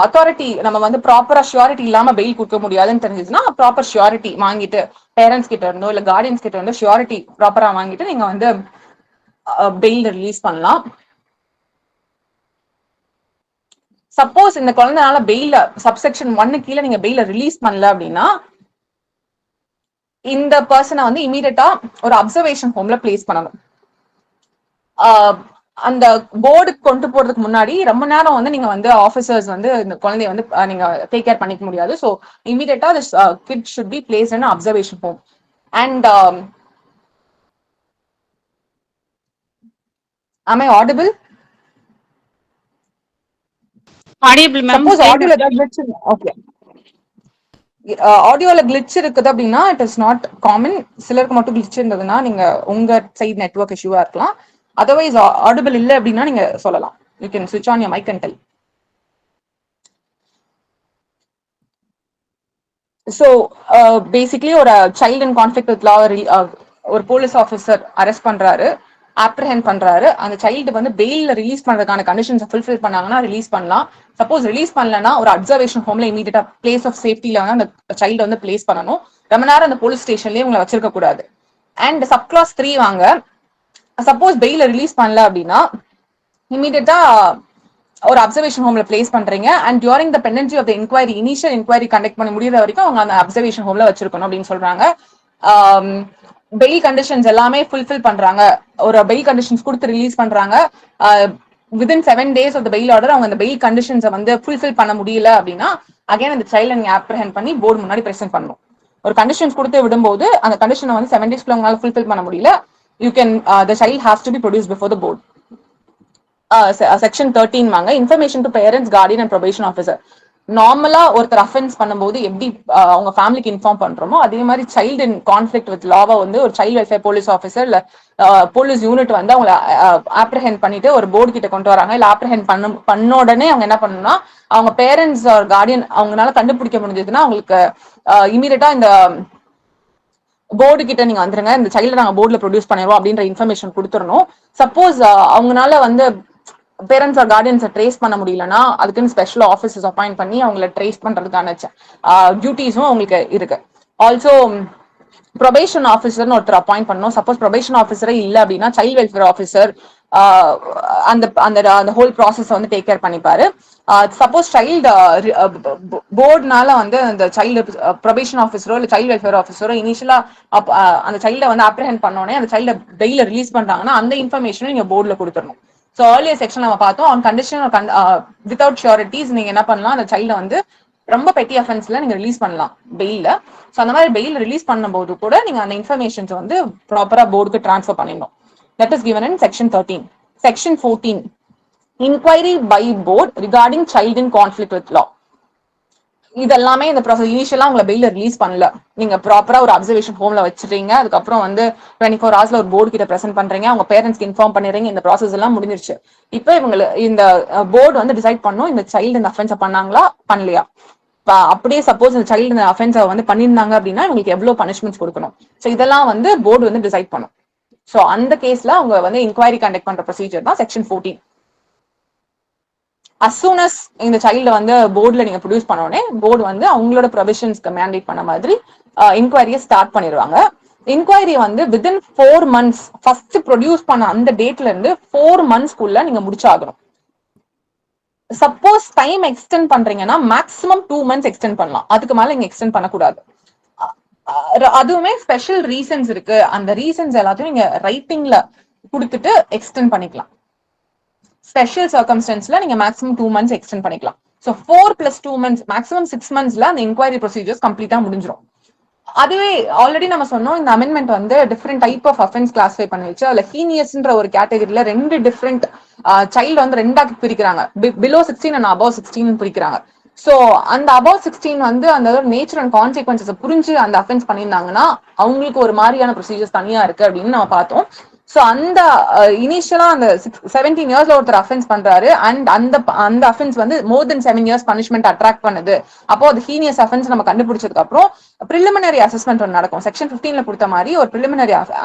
அத்தாரிட்டி நம்ம வந்து ப்ராப்பரா ஷியூரிட்டி இல்லாம பெயில் கொடுக்க முடியாதுன்னு தெரிஞ்சதுன்னா ப்ராப்பர் ஷியூரிட்டி வாங்கிட்டு பேரண்ட்ஸ் கிட்ட இருந்தோ இல்ல கார்டியன்ஸ் கிட்ட இருந்தோ ஷியூரிட்டி ப்ராப்பரா வாங்கிட்டு நீங்க வந்து பெயில் ரிலீஸ் பண்ணலாம். சப்போஸ் இந்த குழந்தைனால பெயில சப்செக்ஷன் 1 கீழே நீங்க பெயில ரிலீஸ் பண்ணல அப்படின்னா இந்த பர்சனை வந்து இமீடியட்டா ஒரு அப்சர்வேஷன் ஹோம்ல பிளேஸ் பண்ணணும். அந்த போர்டுக்கு கொண்டு போறதுக்கு முன்னாடி ரொம்ப நேரம் வந்து நீங்க வந்து ஆஃபீஸர்ஸ் வந்து இந்த குழந்தைய வந்து நீங்க டேக் கேர் பண்ணிக்க முடியாது. ஸோ இமீடியட்டா kit should be place in observation home. And am I audible? Audible ma'am. Suppose audio ஏதாவது glitch okay. ஆடியோல கிளிச் இருக்குது அப்படின்னா இட் இஸ் நாட் காமன். சிலருக்கு மட்டும் கிளிச் இருந்ததுன்னா நீங்க உங்க சைட் நெட்வொர்க் இஷ்யூவா இருக்கலாம். அதர்வைஸ் ஆடிபிள் இல்லை அப்படின்னா நீங்க சொல்லலாம். யூ கேன் ஸ்விட்ச் on your mic and tell. So basically ஒரு child in conflict with law ஒரு போலீஸ் ஆஃபீஸர் அரெஸ்ட் பண்றாரு, அப்ரஹெண்ட் பண்றாரு. அந்த சைல்டு வந்து பெயில ரிலீஸ் பண்றதுக்கான கண்டிஷன்ஸ் ஃபுல்ஃபில் பண்ணாங்கன்னா ரிலீஸ் பண்ணலாம். சப்போஸ் ரிலீஸ் பண்ணலன்னா ஒரு அப்சர்வேஷன் ஹோம்ல இமீடியட்டா பிளேஸ் ஆஃப் சேஃப்டில வந்து அந்த சைல்டு வந்து பிளேஸ் பண்ணணும். ரொம்ப நேரம் அந்த போலீஸ் ஸ்டேஷன்லயே உங்களை வச்சிருக்க கூடாது. அண்ட் சப் கிளாஸ் 3 வாங்க, சப்போஸ் பெயில ரிலீஸ் பண்ணல அப்படின்னா இமீடியட்டா ஒரு அப்சர்வேஷன் ஹோம்ல பிளேஸ் பண்றீங்க. And during the pendency of the inquiry, initial inquiry conduct பண்ணி முடியற வரைக்கும் அவங்க அந்த அப்சர்வேஷன் ஹோம்ல வச்சிருக்கணும் அப்படின்னு சொல்றாங்க. பெயில் கண்டிஷன்ஸ் எல்லாமே ஃபுல்ஃபில் பண்றாங்க, ஒரு பெயில் கண்டிஷன்ஸ் கொடுத்து ரிலீஸ் பண்றாங்க. Within 7 days of the bail order அவங்க அந்த பெயில் கண்டிஷன்ஸை வந்து ஃபுல்ஃபில் பண்ண முடியல அப்படின்னா அகைன் அந்த சைல்டை நீங்க அப்ரஹெண்ட் பண்ணி போர்டு முன்னாடி பிரசென்ட் பண்ணணும். ஒரு கண்டிஷன்ஸ் கொடுத்து விடும்போது அந்த கண்டிஷனை வந்து 7 days உங்களால ஃபுல்ஃபில் பண்ண முடியல, you can the child has to be produced before the board. Section 13 வாங்க, information to parents, guardian and probation officer. நார்மலா ஒருத்தர் அஃபென்ஸ் பண்ணும்போது எப்படி அவங்க ஃபேமிலிக்கு இன்ஃபார்ம் பண்றோமோ அதே மாதிரி சைல்டு இன் கான்ஃபிளிக்ட் வித் லாவை வந்து ஒரு சைல்டு வெல்ஃபேர் போலீஸ் ஆஃபீஸர் இல்ல போலீஸ் யூனிட் வந்து அவங்களை ஆப்ரஹெண்ட் பண்ணிட்டு ஒரு போர்டு கிட்ட கொண்டு வராங்க. இல்ல ஆப்ரஹெண்ட் பண்ண உடனே அவங்க என்ன பண்ணணும்னா அவங்க பேரண்ட்ஸ் கார்டியன் அவங்களால கண்டுபிடிக்க முடிஞ்சதுன்னா அவங்களுக்கு இமீடியட்டா இந்த போர்டு கிட்ட நீங்க வந்துருங்க, இந்த சைல்டு நாங்க போர்டுல ப்ரொடியூஸ் பண்ணிடுவோம் அப்படின்ற இன்ஃபர்மேஷன் கொடுத்துடணும். சப்போஸ் அவங்களால வந்து பேரண்ட்ஸ் ஆர் கார்டியன்ஸை ட்ரேஸ் பண்ண முடியலன்னா அதுக்குன்னு ஸ்பெஷல் ஆஃபீஸர்ஸ் அப்பாயிண்ட் பண்ணி அவங்களை ட்ரேஸ் பண்றதுக்கான டியூட்டிஸும் அவங்களுக்கு இருக்கு. ஆல்சோ ப்ரொபேஷன் ஆஃபீஸர்னு ஒருத்தர் அப்பாயிண்ட் பண்ணணும். சப்போஸ் ப்ரொபேஷன் ஆஃபீஸரே இல்லை அப்படின்னா சைல்டு வெல்ஃபேர் ஆஃபீஸர் அந்த அந்த ஹோல் ப்ராசஸ் வந்து டேக் கேர் பண்ணிப்பாரு. சப்போஸ் சைல்டு போர்டுனால வந்து அந்த சைல்டு ப்ரொபேஷன் ஆஃபீஸரோ இல்லை சைல்டு வெல்ஃபேர் ஆஃபீஸரோ இனிஷியலா அந்த சைல்டை வந்து அப்ரஹெண்ட் பண்ணோடனே அந்த சைல்டை பெயில ரிலீஸ் பண்றாங்கன்னா அந்த இன்ஃபர்மேஷனை நீங்க போர்டுல கொடுத்துடணும். ஸோ ஏர்லியர் செக்ஷன் நம்ம பார்த்தோம் ஆன் கண்டிஷன் வித்வுட் ஷூரிட்டிஸ் நீங்க என்ன பண்ணலாம், அந்த சைல்டை வந்து ரொம்ப பெட்டி அஃபென்ஸ்ல நீங்க ரிலீஸ் பண்ணலாம் பெயில. ஸோ அந்த மாதிரி பெயில் ரிலீஸ் பண்ணும்போது கூட நீங்க அந்த இன்ஃபர்மேஷன்ஸ் வந்து ப்ராப்பரா போர்டுக்கு டிரான்ஸ்ஃபர் பண்ணிடணும். That is given in section 13. Section 14, inquiry by board regarding child in conflict with law. இதெல்லாமே இந்த ப்ராசஸ் இனிஷியலா உங்களை பெயில ரிலீஸ் பண்ணல, நீங்க ப்ராப்பரா ஒரு அப்சர்வேஷன் ஹோம்ல வச்சிருக்கீங்க, அதுக்கப்புறம் வந்து 24 hours ஒரு போர்டு கிட்ட பிரசென்ட் பண்றீங்க, அவங்க பேரண்ட்ஸ்க்கு இன்ஃபார்ம் பண்ணிடுறீங்க, இந்த ப்ராசஸ் எல்லாம் முடிஞ்சிருச்சு. இப்போ இவங்க இந்த போர்டு வந்து டிசைட் பண்ணும் இந்த சைல்டு இந்த அஃபென்ஸை பண்ணாங்களா பண்ணலையா. அப்படியே சப்போஸ் இந்த சைல்டு இந்த அஃபென்ஸை வந்து பண்ணியிருந்தாங்க அப்படின்னா இவங்களுக்கு எவ்வளவு பனிஷ்மெண்ட்ஸ் கொடுக்கணும். ஸோ இதெல்லாம் வந்து போர்டு வந்து டிசைட் பண்ணும். ஸோ அந்த கேஸ்ல அவங்க வந்து இன்கொயரி கண்டக்ட் பண்ற ப்ரொசீஜர் தான் செக்ஷன் 14. as soon as இந்த சைல்டு வந்து போர்டுல நீங்க ப்ரொடியூஸ் பண்ணோடனே போர்டு வந்து அவங்களோட ப்ரொவிஷன்ஸ்க்கு மேண்டேட் பண்ண மாதிரி இன்கொயரியை ஸ்டார்ட் பண்ணிடுவாங்க. இன்கொயரி வந்து வித்தின் 4 months ஃபர்ஸ்ட் ப்ரொடியூஸ் பண்ண அந்த டேட்ல இருந்து 4 monthsக்குள்ள நீங்க முடிச்சாகணும். சப்போஸ் டைம் எக்ஸ்டெண்ட் பண்றீங்கன்னா மேக்ஸிமம் 2 months எக்ஸ்டெண்ட் பண்ணலாம், அதுக்கு மேல நீங்க எக்ஸ்டெண்ட் பண்ணக்கூடாது. அதுவுமே ஸ்பெஷல் ரீசன்ஸ் இருக்கு, அந்த ரீசன்ஸ் எல்லாத்தையும் நீங்க ரைட்டிங்ல கொடுத்துட்டு எக்ஸ்டெண்ட் பண்ணிக்கலாம். ஸ்பெஷல் சர்க்கம்ஸ்டன்ஸ்ல நீங்க மேக்ஸிமம் 2 months எக்ஸ்டெண்ட் பண்ணிக்கலாம். ஸோ 4 + 2 months மேக்ஸிமம் 6 monthsல அந்த இன்கொயரி ப்ரொசீஜர்ஸ் கம்ப்ளீட்டா முடிஞ்சிடும். அதுவே ஆல்ரெடி நம்ம சொன்னோம், இந்த அமெண்ட்மெண்ட் வந்து different type of offence classify பண்ணி வச்சு அதுல ஹீனியஸ்ன்ற ஒரு கேட்டகரியில 2 டிஃப்ரெண்ட் சைல்டு வந்து 2ஆ பிரிக்கிறாங்க. பிலோ 16 அண்ட் above 16 பிரிக்கிறாங்க. சோ அந்த above 16 வந்து அந்த நேச்சர் அண்ட் கான்சிக்வன்சஸ் புரிஞ்சு அந்த அஃபென்ஸ் பண்ணியிருந்தாங்கன்னா அவங்களுக்கு ஒரு மாதிரியான ப்ரொசீஜர்ஸ் தனியா இருக்கு அப்படின்னு நம்ம பார்த்தோம். சோ அந்த இனிஷியலா அந்த 17 yearsல ஒருத்தர் அஃபென்ஸ் பண்றாரு அண்ட் அந்த அஃபென்ஸ் வந்து மோர் தென் 7 years பனிஷ்மெண்ட் அட்ராக்ட் பண்ணுது. அப்போ அது ஹீனியஸ் அஃபென்ஸ் நம்ம கண்டுபிடிச்சதுக்கு அப்புறம் பிரிலிமினரி அசஸ்மெண்ட் ஒன்று நடக்கும். செக்ஷன் 15ல கொடுத்த மாதிரி ஒரு பிரிலிமினரி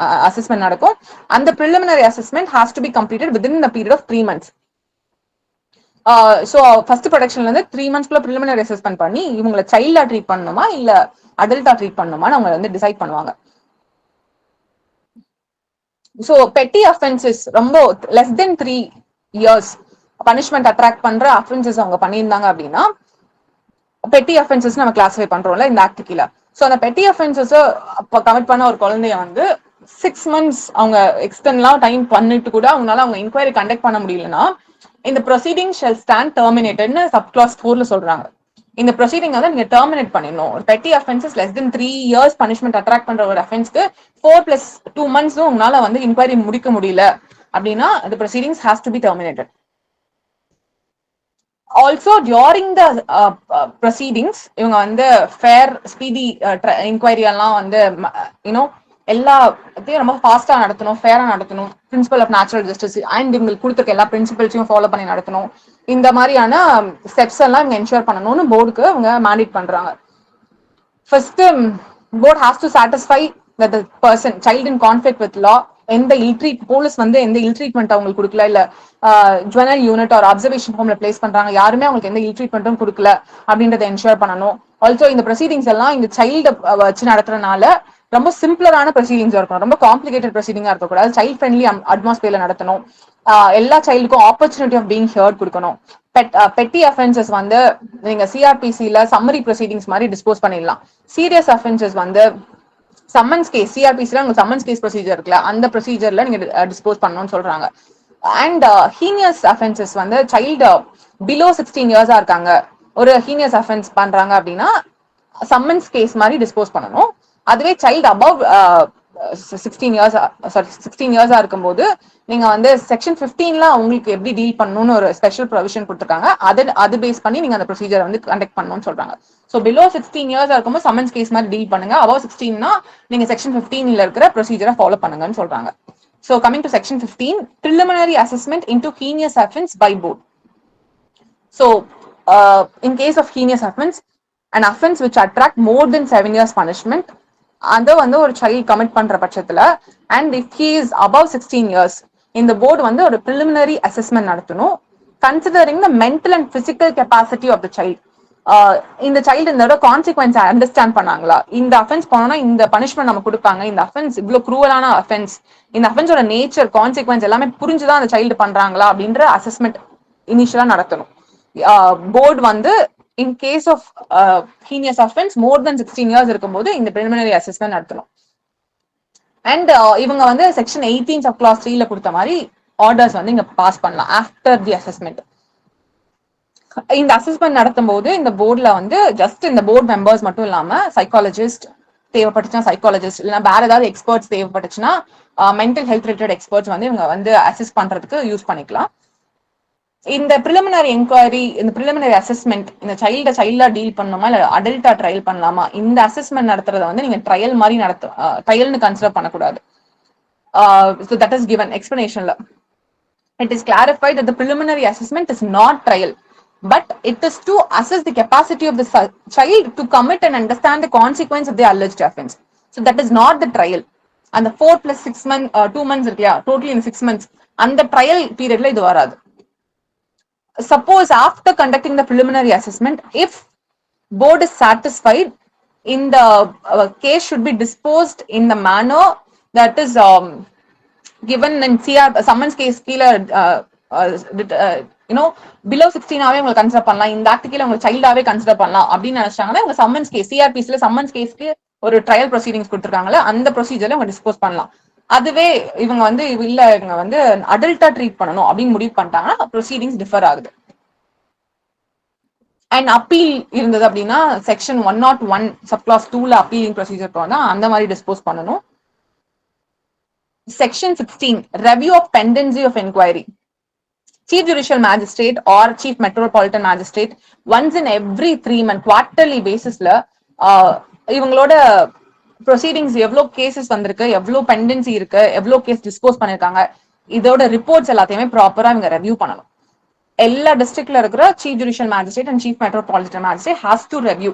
அசஸ்மெண்ட் நடக்கும். அந்த preliminary assessment has to be completed within the period of 3 months. So first ப்ரொடக்ஷன்ல இருந்து 3 monthsக்குள்ள பிரிலிமினரி அசஸ்மெண்ட் பண்ணி இவங்களை சைல்டா ட்ரீட் பண்ணணுமா இல்ல அடல்ட்டா ட்ரீட் பண்ணணுமா அவங்க வந்து டிசைட் பண்ணுவாங்க. சோ பெட்டி அஃபென்சஸ் ரொம்ப less than 3 years punishment attract பண்ற அஃபென்சஸ் அவங்க பண்ணியிருந்தாங்க அப்படின்னா பெட்டி அஃபென்சஸ் நம்ம கிளாஸிஃபை பண்றோம்ல இந்த ஆக்ட் கீழ. சோ அந்த பெட்டி அஃபென்சஸ் கமிட் பண்ண ஒரு குழந்தைய வந்து 6 months அவங்க எக்ஸ்டென்ட்லாம் டைம் பண்ணிட்டு கூட அவங்களால அவங்க இன்கொயரி கண்டக்ட் பண்ண முடியலன்னா இந்த ப்ரொசீடிங் ஷெல் ஸ்டாண்ட் டெர்மினேட்டட்னு சப் கிளாஸ் 4ல சொல்றாங்க. இந்த ப்ரொசீடிங் வந்து நீங்க டெர்மினேட் பண்ணிடணும். ஒரு petty offences less than 3 years punishment attract பண்ற ஒரு அஃபென்ஸ்க்கு 4 + 2 months உங்களால வந்து இன்கொயரி முடிக்க முடியல அப்படின்னா the proceedings has to be terminated. Also during the proceedings இவங்க வந்து ஃபேர் ஸ்பீடி இன்கொயரி எல்லாம் வந்து எல்லாத்தையும் ரொம்ப ஃபாஸ்டா நடத்தணும், ஃபேரா நடத்தணும், principle of natural justice and இவங்களுக்கு கொடுத்துருக்க எல்லா பிரின்சிபல்ஸையும் ஃபாலோ பண்ணி நடத்தணும். இந்த மாதிரியான ஸ்டெப்ஸ் எல்லாம் இவங்க என்ஷூர் பண்ணணும்னு போர்டுக்கு அவங்க மேண்டேட் பண்றாங்க. First board has to satisfy that the person child in conflict with law எந்த போலீஸ் வந்து எந்த இல் ட்ரீட்மெண்ட் அவங்களுக்கு கொடுக்கல, இல்ல ஜுவனல் யூனிட் ஆர் அப்சர்வேஷன் ஹோம்ல பிளேஸ் பண்றாங்க, யாருமே அவங்களுக்கு எந்த இல் ட்ரீட்மெண்ட்டும் கொடுக்கல அப்படின்றத என்ஷூர் பண்ணணும். ஆல்சோ இந்த ப்ரொசீடிங்ஸ் எல்லாம் இந்த சைல்டு வச்சு நடத்துறதுனால ரொம்ப சிம்பிளரான ப்ரொசீடிங்ஸ் இருக்கணும், ரொம்ப காம்ப்ளிகேட்டட் ப்ரொசீடிங்கா இருக்கக்கூடாது, சைல்ட் ஃப்ரெண்ட்லி அட்மாஸ்பியர்ல நடத்தணும், எல்லா சைல்டுக்கும் ஆப்பர்ச்சுனிட்டி ஆஃப் பீங் ஹியர்ட் கொடுக்கணும். பெட்டி அஃபென்சஸ் வந்து நீங்க சிஆர்பிசில சம்மரி ப்ரொசீடிங்ஸ் மாதிரி டிஸ்போஸ் பண்ணிடலாம். சீரியஸ் அஃபென்சஸ் வந்து சம்மன்ஸ் கேஸ் சிஆர்பிசில உங்களுக்கு சம்மன்ஸ் கேஸ் ப்ரொசீஜர் இருக்குல்ல அந்த ப்ரொசீஜர்ல நீங்க டிஸ்போஸ் பண்ணணும்னு சொல்றாங்க. அண்ட் ஹீனியஸ் அஃபென்சஸ் வந்து சைல்டு பிலோ 16 years இருக்காங்க ஒரு ஹீனியஸ் அஃபென்ஸ் பண்றாங்க அப்படின்னா சம்மன்ஸ் கேஸ் மாதிரி டிஸ்போஸ் பண்ணணும். அதுவே சைல்டு அபவ் 16 years இருக்கும்போது நீங்க வந்து செக்ஷன் 15ல உங்களுக்கு எப்படி டீல் பண்ணணும்னு ஒரு ஸ்பெஷல் ப்ரொவிஷன் கொடுத்துருக்காங்க. அது பேஸ் பண்ணி நீங்க அந்த ப்ரொசீஜர் வந்து கண்டக்ட் பண்ணணும்னு சொல்றாங்க. சோ பிலோ 16 years இருக்கும்போது சம்மன்ஸ் கேஸ் மாதிரி டீல் பண்ணுங்க, அபவ் 16னா நீங்க செக்ஷன் 15ல இருக்கிற ப்ரொசீஜரை ஃபாலோ பண்ணுங்கன்னு சொல்றாங்க. So coming to section 15, preliminary assessment into heinous offense by board. So in case of heinous offense, an offense which attract more than 7 years punishment, அது வந்து ஒரு child commit பண்ற பட்சத்துல and if he is above 16 years, இந்த board வந்து ஒரு preliminary assessment நடத்தணும் considering the mental and physical capacity of the child. இந்த சைல்டு இந்த கான்சிக்வன்ஸ் அண்டர்ஸ்டாண்ட் பண்ணாங்களா, இந்த அஃபென்ஸ் பண்ணோம்னா இந்த பனிஷ்மெண்ட் நம்ம கொடுப்பாங்க, இந்த அஃபென்ஸ் இவ்வளவு குரூவலான அஃபென்ஸ், இந்த அஃபென்ஸோட நேச்சர் கான்சிக்வன்ஸ் எல்லாமே புரிஞ்சுதான் அந்த சைல்டு பண்றாங்களா அப்படின்ற அசஸ்மெண்ட் இனிஷியலா நடத்தணும். போர்டு வந்து in case of heinous offence more than 16 years இருக்கும்போது இந்த பிரிலிமினரி அசஸ்மெண்ட் நடத்தணும். அண்ட் இவங்க வந்து செக்ஷன் 18 சப் கிளாஸ் 3ல கொடுத்த மாதிரி ஆர்டர்ஸ் வந்து இங்க பாஸ் பண்ணலாம் ஆஃப்டர் தி அசஸ்மெண்ட். இந்த அசஸ்மெண்ட் நடத்தும் போது இந்த போர்ட்ல வந்து ஜஸ்ட் இந்த போர்ட் மெம்பர்ஸ் மட்டும் இல்லாம சைக்காலஜிஸ்ட் தேவைப்பட்டுச்சுன்னா சைக்காலஜிஸ்ட் இல்லைன்னா வேற ஏதாவது எக்ஸ்பர்ட்ஸ் தேவைப்பட்டுச்சுன்னா மென்டல் ஹெல்த் ரிலேட்டட் எக்ஸ்பர்ட்ஸ் வந்து இவங்க வந்து அசஸ் பண்றதுக்கு யூஸ் பண்ணிக்கலாம். இந்த பிரிலிமினரி என்கொயரி, இந்த பிரிலிமினரி அசஸ்மெண்ட் இந்த சைல்டா டீல் பண்ணணுமா இல்ல அடல்ட்டா ட்ரையல் பண்ணலாமா, இந்த அசஸ்மெண்ட் நடத்துறத வந்து நீங்க ட்ரையல் மாதிரி ட்ரையல்னு கன்சிடர் பண்ணக்கூடாது. So that is given explanationல. It is clarified that the preliminary assessment is not trial, but it is to assess the capacity of the child to commit and understand the consequence of the alleged offense. So that is not the trial. அந்த 4 + 6 months 2 months இருக்கு இல்லையா, டோட்டலி இந்த 6 months அந்த ட்ரையல் பீரியட்ல இது வராது. Suppose after conducting the preliminary assessment, if board is satisfied, in the case should be disposed in the manner that is given in CR summons case கீழ below 16 ஆவே உங்களுக்கு கன்சிடர் பண்ணலாம், இந்த ஆக்ட் கீழ உங்களுக்கு சைல்டாவே கன்சிடர் பண்ணலாம் அப்படின்னு நினைச்சாங்கன்னா உங்க சம்மன்ஸ் கேஸ் சிஆர்பிஸ்ல சம்மன்ஸ் கேஸ்க்கு ஒரு ட்ரையல் ப்ரொசீடிங்ஸ் கொடுத்துருக்காங்கல்ல, அந்த ப்ரொசீஜர்ல உங்க டிஸ்போஸ் பண்ணலாம். அதுவே இவங்க இல்ல இவங்க அடல்ட்டா ட்ரீட் பண்ணணும் அப்படின்னு முடிவு பண்ணிட்டாங்கன்னா ப்ரொசீடிங்ஸ் டிஃபர் ஆகுது. அண்ட் அப்பீல் இருந்தது அப்படின்னா செக்ஷன் 101 சப்கிளாஸ் 2ல அப்பீலிங் ப்ரொசீஜர் போனா அந்த மாதிரி டிஸ்போஸ் பண்ணணும். Section 16 review of pendency of inquiry. Chief Judicial Magistrate or Chief Metropolitan Magistrate once in every 3 months quarterly basisல இவங்களோட ப்ரொசீடிங்ஸ் எவ்வளவு கேசஸ் வந்திருக்கு, எவ்வளவு பெண்டன்சி இருக்கு, எவ்வளவு கேஸ் டிஸ்போஸ் பண்ணிருக்காங்க, இதோட ரிப்போர்ட்ஸ் எல்லாத்தையுமே ப்ராப்பரா இவங்க ரெவ்யூ பண்ணணும். எல்லா டிஸ்ட்ரிக்ட்ல இருக்கிற chief judicial magistrate and chief metropolitan magistrate has to review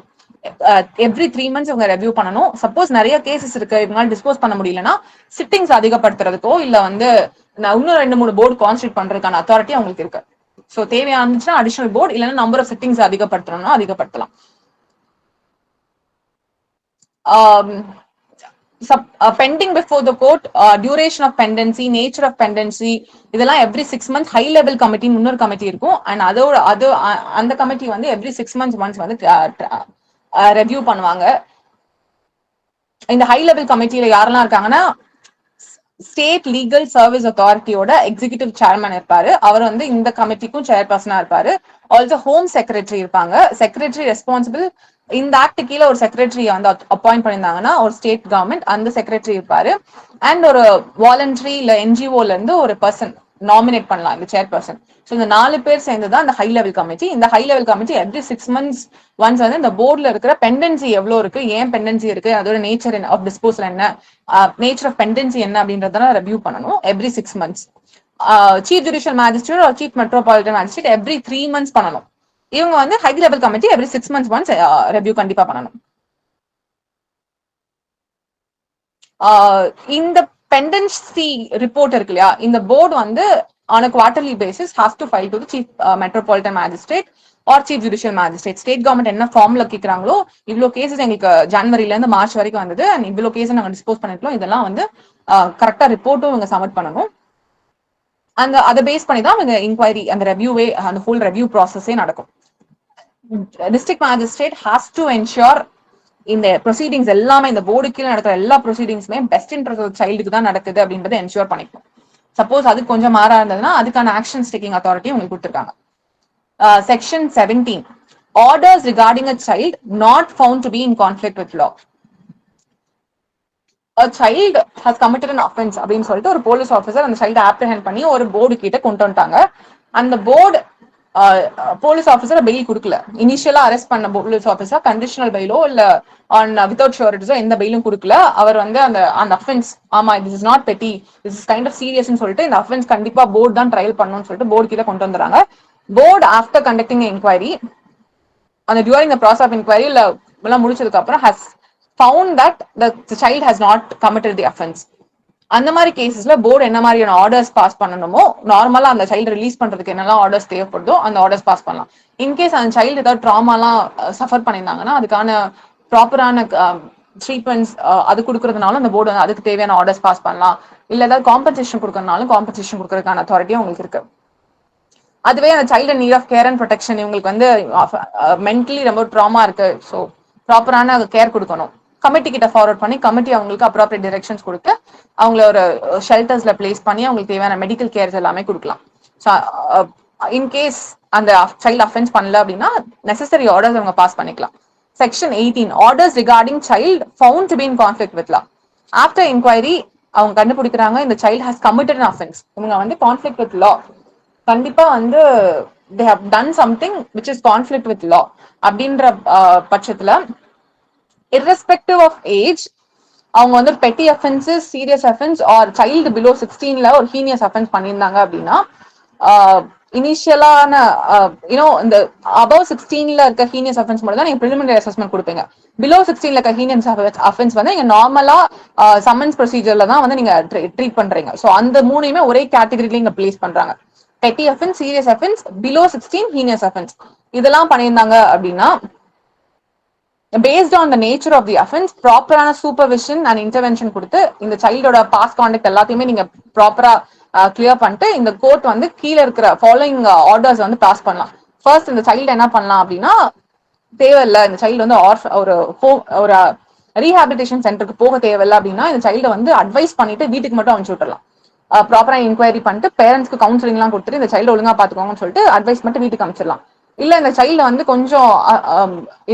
every 3 months இவங்க ரெவ்யூ பண்ணணும். சப்போஸ் நிறைய கேசஸ் இருக்கு இவங்களால டிஸ்போஸ் பண்ண முடியலன்னா சிட்டிங்ஸ் அதிகப்படுத்துறதுக்கோ இல்ல இன்னும் 2-3 போர்டு கான்ஸ்டியூட் பண்றதுக்கான அத்தாரிட்டி அவங்களுக்கு இருக்கு. சோ தேவையா இருந்துச்சுன்னா அடிஷனல் போர்டு இல்லைன்னா நம்பர் ஆஃப் சிட்டிங்ஸ் அதிகப்படுத்தணும்னா அதிகப்படுத்தலாம். Pending before the court, duration of pendency, nature of pendency, இதெல்லாம் every 6 months high level committee இன்னொரு கமிட்டி இருக்கும். அண்ட் அந்த committee every 6 months once review பண்ணுவாங்க. இந்த ஹை லெவல் கமிட்டியில யாரெல்லாம் இருக்காங்கன்னா ஸ்டேட் லீகல் சர்வீஸ் அத்தாரிட்டியோட எக்ஸிகியூட்டிவ் சேர்மன் இருப்பாரு, அவர் இந்த கமிட்டிக்கும் சேர்பர்சனா இருப்பாரு. ஆல்சோ ஹோம் செக்ரட்டரி இருப்பாங்க. செக்ரட்டரி ரெஸ்பான்சிபிள் இந்த ஆக்ட் கீழே ஒரு செக்ரட்டரி அப்பாயிண்ட் பண்ணியிருந்தாங்கன்னா ஒரு ஸ்டேட் கவர்மெண்ட் அந்த செக்ரட்டரி இருப்பாரு. அண்ட் ஒரு வாலண்டரி இல்ல என்ஜிஓல இருந்து ஒரு பர்சன் நாமினேட் பண்ணலாம் இந்த சேர்பர்சன். ஸோ இந்த 4 பேர் சேர்ந்துதான் இந்த ஹை லெவல் கமிட்டி. இந்த high level committee every 6 months once இந்த போர்ட்ல இருக்கிற பெண்டன்சி எவ்வளவு இருக்கு, ஏன் பெண்டன்சி இருக்கு, அதோட நேச்சர் ஆஃப் டிஸ்போசல் என்ன, நேச்சர் ஆஃப் பெண்டன்சி என்ன அப்படின்றதெல்லாம் ரெவ்யூ பண்ணணும் every 6 months. Chief judicial magistrate R chief metropolitan magistrate every 3 months பண்ணணும். இவங்க high level committee every 6 months once review கண்டிப்பா பண்ணணும். இந்த பெண்டன்சி ரிப்போர்ட் இருக்கு இல்லையா, இந்த board on a quarterly basis has to file to the chief metropolitan magistrate or chief judicial magistrate. State government என்ன ஃபார்ம்ல கேக்குறாங்களோ, இவ்வளவு கேசஸ் எங்களுக்கு ஜனவரில இருந்து மார்ச் வரைக்கும் வந்தது அண்ட் இவ்வளவு கேஸ் நாங்க டிஸ்போஸ் பண்ணிருக்கோம், இதெல்லாம் கரெக்டா ரிப்போர்ட்டும் இவங்க சப்மிட் பண்ணணும். அதை பேஸ் பண்ணி தான் இவங்க இன்கொயரி அந்த ரெவ்யூவே அந்த ஃபுல் ரெவ்யூ ப்ராசஸே நடக்கும். District magistrate has to ensure இந்த ப்ரொசீடிங்ஸ் எல்லாமே இந்த போர்டு கீழே நடக்கிற எல்லா ப்ரொசீடிங்ஸுமே பெஸ்ட் இன்ட்ரெஸ்ட் ஆஃப் சைல்டுக்கு தான் நடக்குது அப்படின்றத என்ஷூர் பண்ணிக்கணும். சப்போஸ் அது கொஞ்சம் மாறா இருந்ததுன்னா அதுக்கான ஆக்ஷன்ஸ் டேக்கிங் அத்தாரிட்டி உங்களுக்கு கொடுத்துருக்காங்க. Section 17 orders regarding a child not found to be in conflict with law. A child has committed an offense அப்படின்னு சொல்லிட்டு ஒரு போலீஸ் ஆஃபீஸர் அந்த சைல்டை ஆப்ரிஹெண்ட் பண்ணி ஒரு போர்டு கிட்ட கொண்டு வந்துட்டாங்க. அந்த போர்டு போலீஸ் ஆஃபீஸர் பெயில் கொடுக்கல. இனிஷியலா அரெஸ்ட் பண்ண போலீஸ் ஆஃபீஸர் கண்டிஷனல் பெயிலோ இல்ல ஆன் வித்வுட் ஷூரிட்டிஸோ எந்த பெயிலும் கொடுக்கல. அவர் அந்த அஃபென்ஸ் ஆமா திஸ் இஸ் நாட் பெட்டி, திஸ் இஸ் கைண்ட் ஆஃப் சீரியஸ்னு சொல்லிட்டு இந்த அஃபென்ஸ் கண்டிப்பா போர்டு தான் ட்ரையல் பண்ணணும்னு சொல்லிட்டு போர்டு கீழே கொண்டு வந்துறாங்க. போர்டு ஆஃப்டர் கண்டக்டிங் என்கொயரி அந்த during the process of enquiry இல்ல எல்லாம் முடிச்சதுக்கு அப்புறம் has found that the child has not committed the offence. அந்த மாதிரி கேசஸ்ல போர்டு என்ன மாதிரியான ஆர்டர்ஸ் பாஸ் பண்ணணுமோ, நார்மலா அந்த சைல்டு ரிலீஸ் பண்றதுக்கு என்னெல்லாம் ஆர்டர்ஸ் தேவைப்படுதோ அந்த ஆர்டர்ஸ் பாஸ் பண்ணலாம். இன்கேஸ் அந்த சைல்டு ஏதாவது ட்ராமாலாம் சஃபர் பண்ணியிருந்தாங்கன்னா அதுக்கான ப்ராப்பரான ட்ரீட்மெண்ட்ஸ் அது கொடுக்கறதுனால அந்த போர்டு அதுக்கு தேவையான ஆர்டர்ஸ் பாஸ் பண்ணலாம். இல்ல ஏதாவது காம்பன்சேஷன் கொடுக்கறதுனாலும் காம்பன்சேஷன் கொடுக்கறதுக்கான அத்தாரிட்டியும் உங்களுக்கு இருக்கு. அதுவே அந்த child need of care and protection, இவங்களுக்கு மென்டலி ரொம்ப ட்ராமா இருக்கு, ஸோ ப்ராப்பரான கேர் கொடுக்கணும். கமிட்டி கிட்ட ஃபார்வர்ட் பண்ணி கமிட்டி அவங்களுக்கு அப்ராப்ரியேட் டைரக்ஷன்ஸ் கொடுத்து அவங்கள ஒரு ஷெல்டர்ஸ்ல பிளேஸ் பண்ணி அவங்களுக்கு தேவையான மெடிக்கல் கேர்ஸ் எல்லாமே கொடுக்கலாம். ஸோ இன்கேஸ் அந்த சைல்டு அஃபென்ஸ் பண்ணல அப்படின்னா நெசசரி ஆர்டர்ஸ் அவங்க பாஸ் பண்ணிக்கலாம். Section 18 orders regarding child found to be in conflict with law. After enquiry அவங்க கண்டுபிடிக்கிறாங்க இந்த child has committed an offence, இவங்க கான்ஃபிளிக்ட் வித் லா, கண்டிப்பா they have done something which is conflict with law அப்படின்ற பட்சத்துல irrespective of age அவங்க petty offenses, serious offense or child below 16ல ஒரு heinous offense பண்ணியிருந்தாங்க அப்படின்னா இனிஷியலான இந்த above 16ல இருக்க ஹீனியஸ் அஃபென்ஸ் மட்டும் தான் நீங்க preliminary assessment கொடுப்பீங்க. below 16ல இருக்க ஹீனியஸ் அஃபென்ஸ் வந்து நீங்க நார்மலா சம்மன்ஸ் ப்ரொசீஜர்ல தான் வந்து நீங்க ட்ரீட் பண்றீங்க. சோ அந்த மூணையுமே ஒரே கேட்டகரியில இங்க பிளேஸ் பண்றாங்க. petty offense, serious offense, below 16 heinous offense. இதெல்லாம் பண்ணியிருந்தாங்க அப்படின்னா based on the nature of the offense ப்ராப்பரான சூப்பர்விஷன் அண்ட் இன்டர்வென்ஷன் கொடுத்து இந்த சைல்டோட பாஸ் கான்டக்ட் எல்லாத்தையுமே நீங்க ப்ராப்பரா கிளியர் பண்ணிட்டு இந்த கோர்ட் வந்து கீழே இருக்கிற ஃபாலோயிங் ஆர்டர்ஸ் வந்து பாஸ் பண்ணலாம். ஃபர்ஸ்ட் இந்த சைல்டு என்ன பண்ணலாம் அப்படின்னா, தேவையில்லை இந்த சைல்டு வந்து ஒரு ரீஹாபிலிட்டேஷன் சென்டருக்கு போக தேவையில்லை அப்படின்னா இந்த சைல்டை வந்து அட்வைஸ் பண்ணிட்டு வீட்டுக்கு மட்டும் அனுப்பிச்சு விட்டுறலாம். ப்ராப்பரா என்கொயரி பண்ணிட்டு பேரண்ட்ஸ்க்கு கவுன்சிலிங் எல்லாம் கொடுத்துட்டு இந்த சைல்டு ஒழுங்கா பாத்துக்கோங்கன்னு சொல்லிட்டு அட்வைஸ் பண்ணிட்டு வீட்டுக்கு அனுப்பிச்சிடலாம். இல்ல இந்த சைல்டு வந்து கொஞ்சம்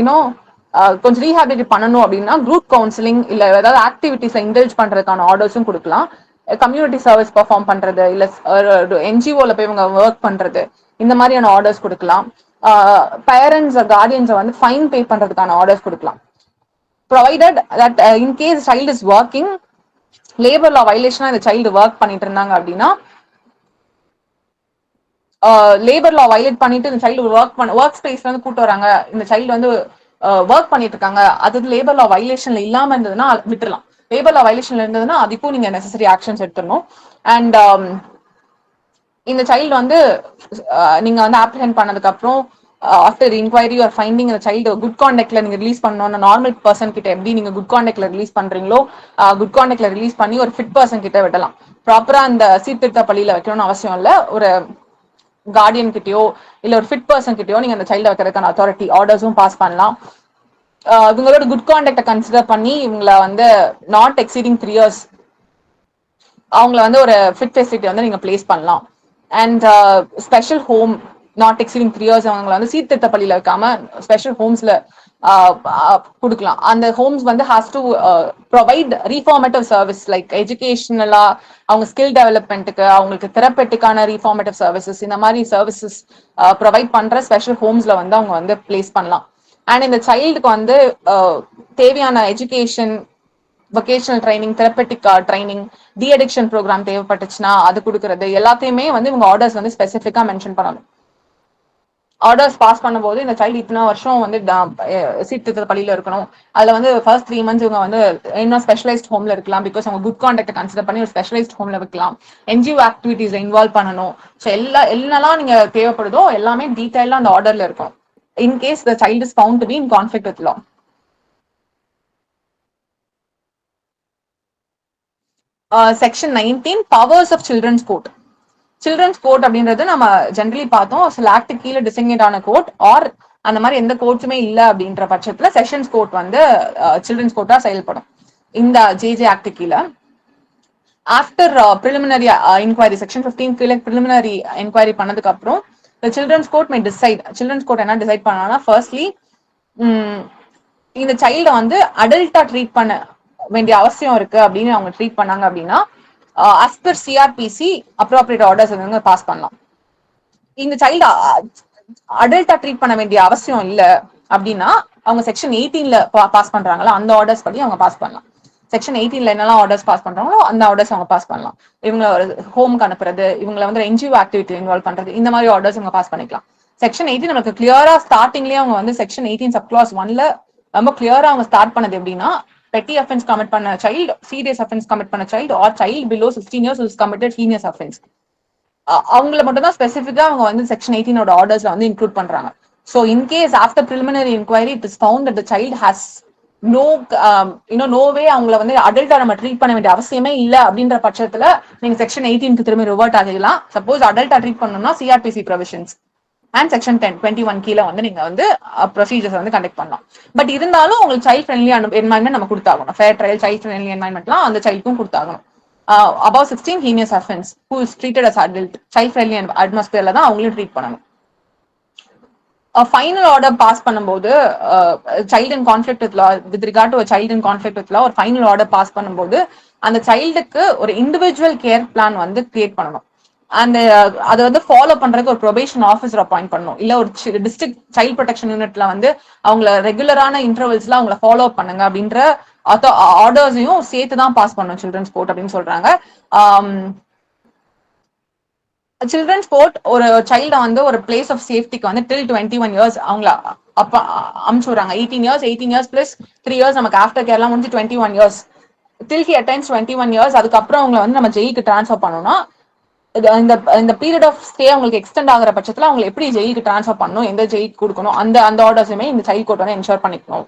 கொஞ்சம் ரீஹாபிலிட்டேட் பண்ணணும் அப்படின்னா குரூப் கவுன்சிலிங் இல்ல ஏதாவது ஆக்டிவிட்டிஸ்ல இன்டல்ஜ் பண்றதுக்கான ஆர்டர்ஸும் கொடுக்கலாம். கம்யூனிட்டி சர்வீஸ் பெர்ஃபார்ம் பண்றது இல்ல என்ஜிஓல போய் இவங்க ஒர்க் பண்றது இந்த மாதிரியான ஆர்டர்ஸ் கொடுக்கலாம். பேரண்ட்ஸ் கார்டியன்ஸை வந்து ஃபைன் பே பண்றதுக்கான ஆர்டர்ஸ் கொடுக்கலாம். Provided that in case child is working, labour law வயலேஷனா இந்த சைல்டு ஒர்க் பண்ணிட்டு இருந்தாங்க அப்படின்னா லேபர் லா வயலேட் பண்ணிட்டு இந்த சைல்டு ஒர்க் ஸ்பேஸ்ல இருந்து கூட்டு வராங்க, இந்த சைல்டு வந்து ஒர்க் பண்ணிட்டு இருக்காங்க, அது லேபர் லா வயலேஷன்ல இல்லாம இருந்ததுன்னா விட்டுறலாம். லேபர் லா வயலேஷன்ல இருந்ததுன்னா அதுக்கும் நீங்க நெசசரி ஆக்ஷன்ஸ் எடுத்துடணும். அண்ட் இந்த சைல்டு வந்து நீங்க வந்து ஆப்ரிஹெண்ட் பண்ணதுக்கு அப்புறம் ஆஃப்டர் இன்கொயரி ஆர் ஃபைண்டிங் அந்த சைல்டு குட் கான்டக்ட்ல நீங்க ரிலீஸ் பண்ணணும். நார்மல் பர்சன் கிட்ட எப்படி நீங்க குட் கான்டக்ட்ல ரிலீஸ் பண்றீங்களோ குட் கான்டக்ட்ல ரிலீஸ் பண்ணி ஒரு ஃபிட் பர்சன் கிட்ட விடலாம். ப்ராப்பரா அந்த சீர்திருத்த பள்ளியில வைக்கணும்னு அவசியம் இல்லை. ஒரு கார்டியன் கிட்டயோ இல்ல ஒரு ஃபிட் பர்சன் கிட்டயோ நீங்க அந்த சைல்டு வைக்கிறதுக்கான அத்தாரிட்டி ஆர்டர்ஸும் பாஸ் பண்ணலாம். இவங்களோட குட் கான்டக்ட கன்சிடர் பண்ணி இவங்களை வந்து நாட் எக்ஸீடிங் 3 years அவங்கள வந்து ஒரு ஃபிட் ஃபெசிலிட்டி வந்து நீங்க பிளேஸ் பண்ணலாம். And special home not exceeding 3 years அவங்களை வந்து சீர்திருத்த பள்ளியில வைக்காம ஸ்பெஷல் ஹோம்ஸ்ல கொடுக்கலாம். அந்த ஹோம்ஸ் வந்து has to provide reformative service like எஜுகேஷனலா அவங்க ஸ்கில் டெவலப்மெண்ட்டுக்கு அவங்களுக்கு தெரப்பெட்டிக்கான ரீஃபார்மேட்டிவ் சர்வீசஸ் இந்த மாதிரி சர்வீசஸ் ப்ரொவைட் பண்ற ஸ்பெஷல் ஹோம்ஸ்ல வந்து அவங்க வந்து பிளேஸ் பண்ணலாம். அண்ட் இந்த சைல்டுக்கு வந்து தேவையான education, vocational training, therapeutic training, de addiction programme தேவைப்பட்டுச்சுன்னா அது கொடுக்கறது எல்லாத்தையுமே வந்து இவங்க ஆர்டர்ஸ் வந்து ஸ்பெசிஃபிக்கா மென்ஷன் பண்ணணும். ஆர்டர்ஸ் பாஸ் பண்ணும்போது இந்த சைல்டு இத்தனை வருஷம் வந்து சீர்திருத்த பள்ளியில இருக்கணும், அதுல வந்து ஃபர்ஸ்ட் 3 months இவங்க வந்து இன்னும் ஸ்பெஷலைஸ்ட் ஹோம்ல இருக்கலாம், பிகாஸ் அவங்க குட் கான்டக்ட் கன்சிடர் பண்ணி ஒரு ஸ்பெஷலைஸ்ட் ஹோம்ல வைக்கலாம். என்ஜிஓ ஆக்டிவிட்டிஸ்ல இன்வால்வ் பண்ணணும். ஸோ என்னெல்லாம் நீங்க தேவைப்படுதோ எல்லாமே டீடைலா அந்த ஆர்டர்ல இருக்கும். In case the child is found to be in conflict with law. Section 19 powers of children's court. Children's court அப்படின்றது நம்ம ஜென்ரலி பார்த்தோம் சில ஆக்ட் கீழே டிசிக்னேட் ஆன கோர்ட் ஆர் அந்த மாதிரி எந்த கோர்ட்ஸுமே இல்ல அப்படின்ற பட்சத்துல செஷன்ஸ் கோர்ட் வந்து சில்ட்ரன்ஸ் கோர்ட்டா செயல்படும். இந்த ஜேஜே ஆக்ட் கீழே ஆஃப்டர் ப்ரிலிமினரி இன்கொயரி செக்ஷன் 15 கீழே ப்ரிலிமினரி என்கொயரி பண்ணதுக்கு அப்புறம் children's court may decide. Children's court என்ன டிசைட் பண்ணாங்கன்னா, ஃபர்ஸ்ட்லி இந்த சைல்டை வந்து அடல்ட்டா ட்ரீட் பண்ண வேண்டிய அவசியம் இருக்கு அப்படின்னு அவங்க ட்ரீட் பண்ணாங்க அப்படின்னா as per CRPC appropriate orders வந்து பாஸ் பண்ணலாம். இந்த சைல்டு அடல்ட்டா ட்ரீட் பண்ண வேண்டிய அவசியம் இல்ல அப்படின்னா அவங்க செக்ஷன் 18ல பாஸ் பண்றாங்களா அந்த ஆர்டர்ஸ் படி அவங்க பாஸ் பண்ணலாம். செக்ஷன் 18ல என்னெல்லாம் ஆர்டர்ஸ் பாஸ் பண்றாங்களோ அந்த ஆர்டர்ஸ் அவங்க பாஸ் பண்ணலாம். இவங்க ஹோம்க்கு அனுப்புறது, இவங்களை வந்து என்ஜிஓ ஆக்டிவிட்டி இன்வால்வ் பண்றது, இந்த மாதிரி ஆர்டர்ஸ் இவங்க பாஸ் பண்ணிக்கலாம். செக்ஷன் 18 நமக்கு கிளியரா ஸ்டார்டிங்லயே அவங்க வந்து செக்ஷன் 18 சப் கிளாஸ் 1ல ரொம்ப கிளியரா அவங்க ஸ்டார்ட் பண்ணது எப்படின்னா, petty offense commit பண்ண child, serious offense commit பண்ண child or child below 16 years who is committed heinous offense அவங்கள மட்டும் தான் ஸ்பெசிஃபிக்கா அவங்க வந்து செக்ஷன் 18 ஓட ஆர்டர்ஸ்ல வந்து இன்க்ளூட் பண்றாங்க. So in case after preliminary inquiry it is found that the child has no way அவங்கள வந்து அடல்ட்டா நம்ம ட்ரீட் பண்ண வேண்டிய அவசியமே இல்ல அப்படின்ற பட்சத்துல நீங்க செக்ஷன் 18க்கு திரும்பி ரிவர்ட் ஆகிடலாம். சப்போஸ் அடல்ட்டா ட்ரீட் பண்ணணும்னா CRPC ப்ரொவிஷன்ஸ் அண்ட் செக்ஷன் 1021 கீழே வந்து நீங்க வந்து ப்ரொசீஜர்ஸ் வந்து கண்டக்ட் பண்ணலாம். பட் இருந்தாலும் உங்களுக்கு சைல்ட் ஃப்ரெண்ட்லி என்வாயன்மெண்ட் நம்ம கொடுத்தாகணும். ஃபேர் ட்ரையல், சைல்ட் ஃப்ரெண்ட்லி என்வாயன்மெண்ட்லாம் அந்த சைல்டுக்கும் கொடுத்தாகணும். above 16 heinous offense who is treated as adult, child friendly atmosphere தான் அவங்களையும் ட்ரீட் பண்ணணும். ஃபைனல் ஆர்டர் பாஸ் பண்ணும்போது child in conflict with law, with regard to child in conflict with law ஒரு ஃபைனல் ஆர்டர் பாஸ் பண்ணும்போது அந்த சைல்டுக்கு ஒரு இண்டிவிஜுவல் கேர் பிளான் வந்து கிரியேட் பண்ணணும். அந்த அதை வந்து ஃபாலோ பண்றதுக்கு ஒரு ப்ரொபேஷன் ஆஃபீஸர் அப்பாயிண்ட் பண்ணணும். இல்ல ஒரு டிஸ்ட்ரிக்ட் சைல்ட் ப்ரொடெக்ஷன் யூனிட்ல வந்து அவங்கள ரெகுலரான இன்டர்வல்ஸ்ல அவங்கள ஃபாலோ பண்ணுங்க அப்படின்ற ஆர்டர்ஸையும் சேர்த்து தான் பாஸ் பண்ணணும் சில்ட்ரன்ஸ் கோர்ட் அப்படின்னு சொல்றாங்க. சில்ட்ரன்ஸ் கோர்ட் ஒரு சைல்ட வந்து ஒரு பிளேஸ் ஆஃப் சேஃப்டிக்கு வந்து டில் 21 இயர்ஸ் அவங்கள அப்ப அமுச்சு விடுறாங்க. 18 இயர்ஸ் பிளஸ் 3 இயர்ஸ் நமக்கு ஆஃப்டர் கேர்லாம் முடிஞ்சு 21 years till he attains 21 years. அதுக்கப்புறம் அவங்களை வந்து நம்ம ஜெயிலுக்கு டிரான்ஸ்ஃபர் பண்ணோம்னா இந்த இந்த பீரியட் ஆஃப் ஸ்டே அவங்களுக்கு எக்ஸ்டெண்ட் ஆகிற பட்சத்துல அவங்க எப்படி ஜெயிலுக்கு டிரான்ஸ்ஃபர் பண்ணணும், எந்த ஜெயிலுக்கு கொடுக்கணும், அந்த அந்த ஆர்டர்ஸுமே இந்த சைல்ட் கோர்ட் வந்து என்ஷோர் பண்ணிக்கணும்.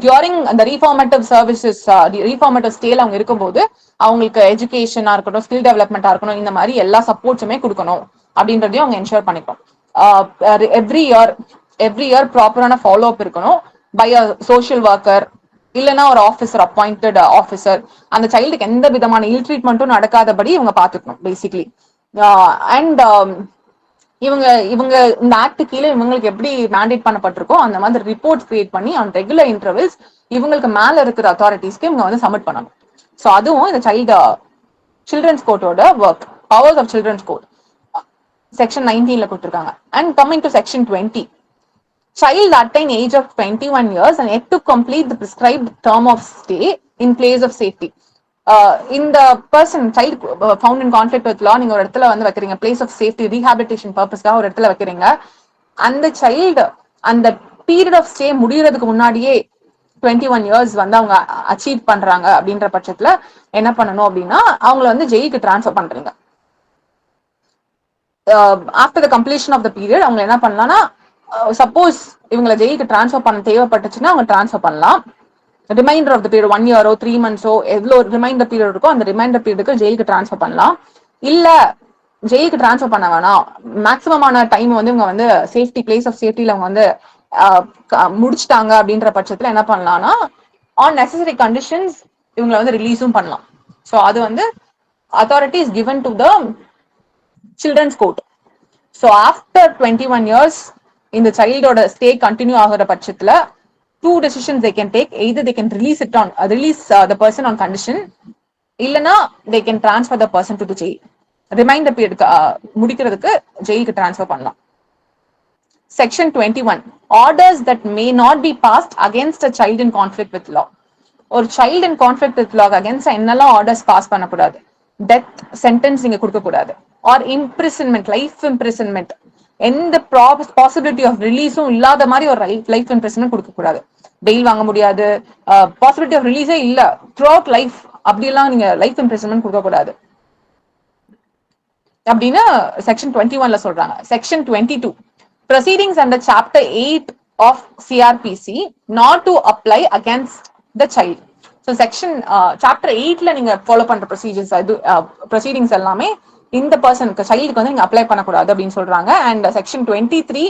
டியூரிங் அந்த ரீஃபார்மேட்டிவ் சர்வீசஸ் ரீஃபார்மேட்டிவ் ஸ்டேல அவங்க இருக்கும்போது அவங்களுக்கு எஜுகேஷனா இருக்கட்டும், ஸ்கில் டெவலப்மெண்டா இருக்கணும், இந்த மாதிரி எல்லா சப்போர்ட்ஸுமே கொடுக்கணும் அப்படின்றதையும் அவங்க என்ஷோர் பண்ணிக்கணும். எவ்ரி இயர் ப்ராப்பரான ஃபாலோ அப் இருக்கணும் பை அ சோஷியல் ஒர்க்கர் இல்லைன்னா ஒரு ஆஃபீஸர், அப்பாயிண்டட் ஆஃபீஸர். அந்த சைல்டுக்கு எந்த விதமான இல் ட்ரீட்மெண்ட்டும் நடக்காதபடி இவங்க பாத்துக்கணும் பேசிக்லி. அண்ட் இவங்க இவங்க இந்த ஆக்ட் கீழே இவங்களுக்கு எப்படி மேண்டேட் பண்ணப்பட்டிருக்கோ அந்த மாதிரி ரிப்போர்ட் கிரியேட் பண்ணி ஆன் ரெகுலர் இன்டர்வல்ஸ் இவங்களுக்கு மேல இருக்கிற அத்தாரிட்டிஸ்க்கு இவங்க வந்து சப்மிட் பண்ணணும். ஸோ அதுவும் இந்த சில்ட்ரன்ஸ் கோர்ட்டோட work. Powers of children's court section 19ல கொடுத்துருக்காங்க. And coming to section 20, child attain age of 21 years and yet to complete the prescribed term of stay in place of safety. இந்த person child found in conflict with லா நீங்க ஒரு இடத்துல வந்து வைக்கிறீங்க, பிளேஸ் ஆஃப் சேஃப்டி ரீஹாபிலிட்டேஷன் பர்பஸ்க்காக ஒரு இடத்துல வைக்கிறீங்க. அந்த சைல்டு அந்த பீரியட் ஆஃப் ஸ்டே முடியறதுக்கு முன்னாடியே 21 இயர்ஸ் வந்து அவங்க அச்சீவ் பண்றாங்க அப்படின்ற பட்சத்துல என்ன பண்ணணும் அப்படின்னா அவங்களை வந்து ஜெயிலுக்கு டிரான்ஸ்ஃபர் பண்றீங்க. After the completion of the period அவங்க என்ன பண்ணலாம்னா சப்போஸ் இவங்களை ஜெயிலுக்கு டிரான்ஸ்ஃபர் பண்ண தேவைப்பட்டுச்சுன்னா அவங்க டிரான்ஸ்ஃபர் பண்ணலாம். ரிமைண்டர் ஆஃப் த பீரியட் 1 இயரோ 3 மந்த்ஸோ எவ்வளோ ரிமைண்டர் பீரியட் இருக்கோ அந்த ரிமைண்டர் பீரியடுக்கு ஜெயிலுக்கு டிரான்ஸ்ஃபர் பண்ணலாம். இல்ல ஜெயிலுக்கு டிரான்ஸ்ஃபர் பண்ண வேணாம், மேக்ஸிமமான டைம் வந்து இவங்க வந்து சேஃப்டி பிளேஸ் ஆஃப் சேஃப்டில அவங்க வந்து முடிச்சுட்டாங்க அப்படின்ற பட்சத்துல என்ன பண்ணலாம்னா ஆன் நெசசரி கண்டிஷன்ஸ் இவங்களை வந்து ரிலீஸும் பண்ணலாம். ஸோ அது வந்து authority is given to the children's court. So after 21 years இந்த சைல்டோட ஸ்டே கண்டினியூ ஆகிற பட்சத்துல two decisions they can take. Either they can release the person on condition, இல்லனா they can transfer the person to the jail. Remainder period முடிக்கிறதுக்கு ஜெயிலுக்கு டிரான்ஸ்ஃபர் பண்ணலாம். Section 21, orders that may not be passed against a child in conflict with law. ஒரு child in conflict with law against என்னெல்லாம் ஆர்டர்ஸ் பாஸ் பண்ணக்கூடாது, டெத் சென்டென்ஸ் நீங்க கொடுக்க கூடாது, ஆர் இம்ப்ரிசன்மெண்ட் லைஃப் இம்ப்ரிசன்மெண்ட், எந்த பாசிபிலிட்டி ஆஃப் ரிலீஸும் இல்லாத மாதிரி ஒரு லைஃப் இம்ப்ரிசன்மெண்ட் கொடுக்க கூடாது. பெயில் வாங்க முடியாது, பாசிபிலிட்டி ஆஃப் ரிலீஸே இல்ல த்ரூ அவுட் லைஃப், அப்படியெல்லாம் நீங்க லைஃப் இம்ப்ரிசன்மெண்ட் கொடுக்க கூடாது அப்படின்னு செக்ஷன் 21ல சொல்றாங்க. Section 22, proceedings under chapter 8 of CRPC not to apply against the child. So section chapter 8ல நீங்க ஃபாலோ பண்ற ப்ரொசீஜர்ஸ் ப்ரொசீடிங்ஸ் எல்லாமே இந்த பர்சனுக்கு சைல்டுக்கு வந்து நீங்க அப்ளை பண்ணக்கூடாது அப்படின்னு சொல்றாங்க. அண்ட் செக்ஷன் 23,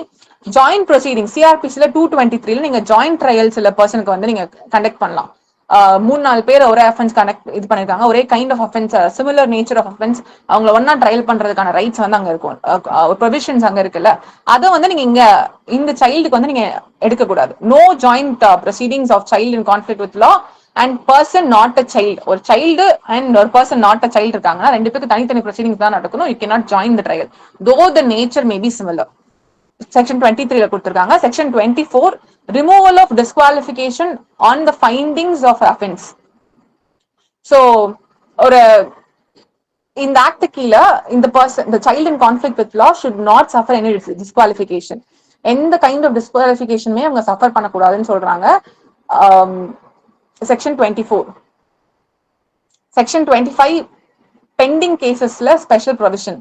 ஜாயிண்ட் ப்ரொசீடிங் சிஆர்பிசில 223ல நீங்க ஜாயிண்ட் ட்ரையல் சில பர்சனுக்கு வந்து நீங்க கண்டக்ட் பண்ணலாம். 3-4 பேர் ஒரே அஃபென்ஸ் இது பண்ணிருக்காங்க, ஒரே kind of offence, similar nature of offence, அவங்கள ஒன்னா ட்ரையல் பண்றதுக்கான ரைட்ஸ் வந்து அங்க இருக்கும், ப்ரொவிஷன்ஸ் அங்க இருக்குல்ல. அதை வந்து நீங்க இங்க இந்த சைல்டுக்கு வந்து நீங்க எடுக்கக்கூடாது. No joint proceedings of child in conflict with law and person not a child. ஒரு சைல்டு அண்ட் ஒரு பர்சன் நாட் அ சைல்டு இருக்காங்கன்னா ரெண்டு பேருக்கு தனித்தனி ப்ரொசீடிங்ஸ் தான் நடக்கணும். You cannot join the trial though the nature may be similar. Section 23ல கொடுத்திருக்காங்க. Section 24, removal of disqualification on the findings of offence. So ஒரு இந்த ஆக்ட் கீழே இந்த person the child in conflict with law should not suffer any disqualification. எந்த கைண்ட் ஆஃப் டிஸ்குவாலிஃபிகேஷனுமே அவங்க சஃபர் பண்ணக்கூடாதுன்னு சொல்றாங்க. செக்ஷன் 24. செக்ஷன் 25, பெண்டிங் கேசஸ்ல special provision.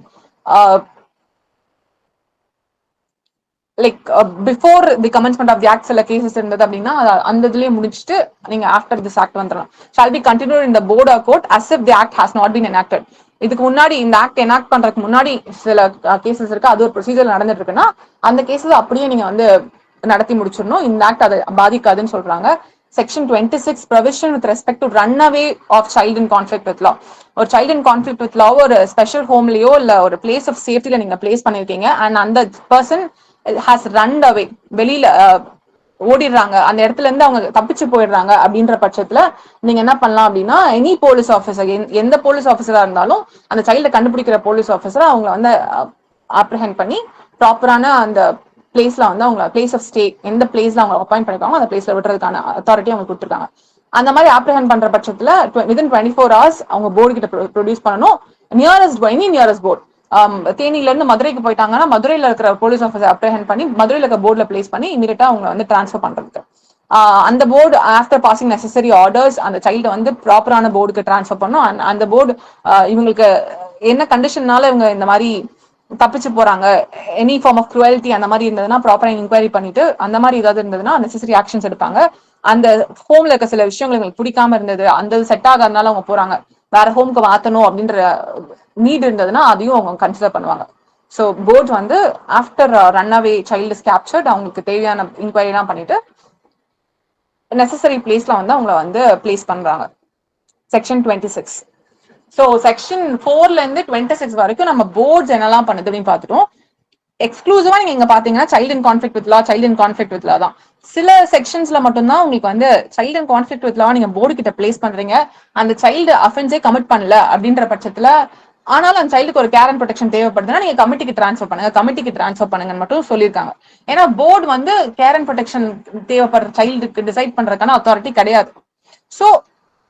Like before the commencement of the act சில கேசஸ் இருந்தது அப்படின்னா அந்த இதுலயே முடிச்சுட்டு நீங்க ஆஃப்டர் திஸ் ஆக்ட் வந்துடலாம். Shall be continued in the board or court as if the act has not been enacted. இதுக்கு முன்னாடி இந்த ஆக்ட் எனாக்ட் பண்றதுக்கு முன்னாடி சில கேசஸ் இருக்கு, அது ஒரு ப்ரொசீஜர் நடந்துட்டு இருக்குன்னா அந்த கேசஸ் அப்படியே நீங்க வந்து நடத்தி முடிச்சிடணும். இந்த ஆக்ட் அதை பாதிக்காதுன்னு சொல்றாங்க. Section 26, provision with respect to run away of child in conflict with law. ஒரு child in conflict with law ஒரு ஸ்பெஷல் ஹோம்லயோ இல்ல ஒரு பிளேஸ் ஆஃப் சேஃப்டில நீங்க பிளேஸ் பண்ணிருக்கீங்க அண்ட் அந்த பர்சன் has run away, வெளியில ஓடிடுறாங்க, அந்த இடத்துல இருந்து அவங்க தப்பிச்சு போயிடுறாங்க அப்படின்ற பட்சத்துல நீங்க என்ன பண்ணலாம் அப்படின்னா எனி போலீஸ் ஆஃபீஸர், எந்த போலீஸ் ஆஃபீஸரா இருந்தாலும் அந்த சைல்ட கண்டுபிடிக்கிற போலீஸ் ஆஃபீஸர் அவங்க வந்து ஆப்ரிஹெண்ட் பண்ணி ப்ராப்பரான அந்த பிளேஸ்ல வந்து அவங்க பிளேஸ் ஆஃப் ஸ்டே எந்த பிளேஸ்ல அவங்க அப்பாயிண்ட் பண்ணிருக்காங்க அந்த பிளேஸ்ல விடுறதுக்கான அத்தாரிட்டி அவங்க கொடுத்துருக்காங்க. அந்த மாதிரி ஆப்ரிஹெண்ட் பண்ற பட்சத்துல within 24 hours அவங்க போர்டு கிட்ட ப்ரொடியூஸ் பண்ணணும். நியரஸ்ட் போர்ட் தேனியில இருந்து மதுரைக்கு போயிட்டாங்கன்னா மதுரையில இருக்கிற போலீஸ் ஆஃபீஸர் அப்ரஹெண்ட் பண்ணி மதுரையில இருக்க போர்டுல பிளேஸ் பண்ணி இமீடியட்டா அவங்க வந்து டிரான்ஸ்ஃபர் பண்றதுக்கு அந்த board after passing necessary orders அந்த சைல்டு வந்து ப்ராப்பரான போர்டுக்கு டிரான்ஸ்ஃபர் பண்ணும். அந்த போர்டு இவங்களுக்கு என்ன கண்டிஷன்னால இவங்க இந்த மாதிரி தப்பிச்சு போறாங்க, எனி ஃபார்ம் ஆஃப் குரூவல்டி அந்த மாதிரி இருந்ததுன்னா ப்ராப்பரா இன்கொயரி பண்ணிட்டு அந்த மாதிரி ஏதாவது இருந்ததுன்னா நெசசரி ஆக்ஷன்ஸ் எடுப்பாங்க. அந்த ஹோம்ல இருக்க சில விஷயங்கள் எங்களுக்கு பிடிக்காம இருந்தது, அந்த செட் ஆகாதனால அவங்க போறாங்க, வேற ஹோம்க்கு மாத்தணும் அப்படின்ற நீட் இருந்ததுன்னா அதையும் அவங்க கன்சிடர் பண்ணுவாங்க. ஸோ போர்ட் வந்து after run away child is captured அவங்களுக்கு தேவையான இன்கொயரி எல்லாம் பண்ணிட்டு நெசசரி பிளேஸ்ல வந்து அவங்கள வந்து பிளேஸ் பண்றாங்க. செக்ஷன் 26. ஸோ செக்ஷன் 4ல இருந்து 26 வரைக்கும் நம்ம போர்ட்ஸ் என்னெல்லாம் பண்ணுது அப்படின்னு பார்த்துட்டோம். எக்ஸ்க்ளூசிவா நீங்க இங்க பாத்தீங்கன்னா child in conflict with law, child in conflict with லா தான். சில செக்ஷன்ஸ்ல மட்டும்தான் உங்களுக்கு வந்து சைல்டு இன் கான்ஃபிளிக்ட் வித் லா நீங்க போர்டு கிட்ட பிளேஸ் பண்றீங்க, அந்த சைல்டு அஃபென்ஸே கமிட் பண்ணல அப்படின்ற பட்சத்துல ஆனாலும் அந்த சைல்டுக்கு ஒரு கேர் அண்ட் ப்ரொடெக்ஷன் தேவைப்படுதுன்னா நீங்க கமிட்டிக்கு டிரான்ஸ்ஃபர் பண்ணுங்கன்னு மட்டும் சொல்லியிருக்காங்க. ஏன்னா போர்டு வந்து கேர் அண்ட் ப்ரொடெக்ஷன் தேவைப்படுற சைல்டுக்கு டிசைட் பண்றதுக்கான அத்தாரிட்டி கிடையாது. ஸோ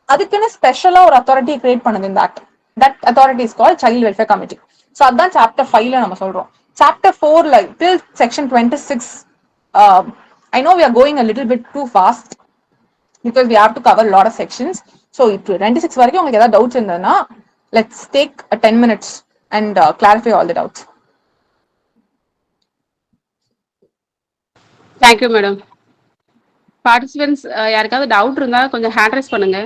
அதுக்குன்னு ஸ்பெஷலா ஒரு அத்தாரிட்டி கிரியேட் பண்ணுது இந்த act. That authority is called child welfare committee. So அதான் சாப்டர் 5ல நம்ம சொல்றோம். Chapter 4 till section 26, I know we are going a little bit too fast because we have to cover a lot of sections. So if 26 வரைக்கும் உங்களுக்கு ஏதாவது doubts இருந்ததுன்னா let's take a 10 minutes and clarify all the doubts. Thank you, madam. Participants, யாருக்காவது டவுட் இருந்தா கொஞ்சம் ஹேண்ட் ரைஸ் பண்ணுங்க.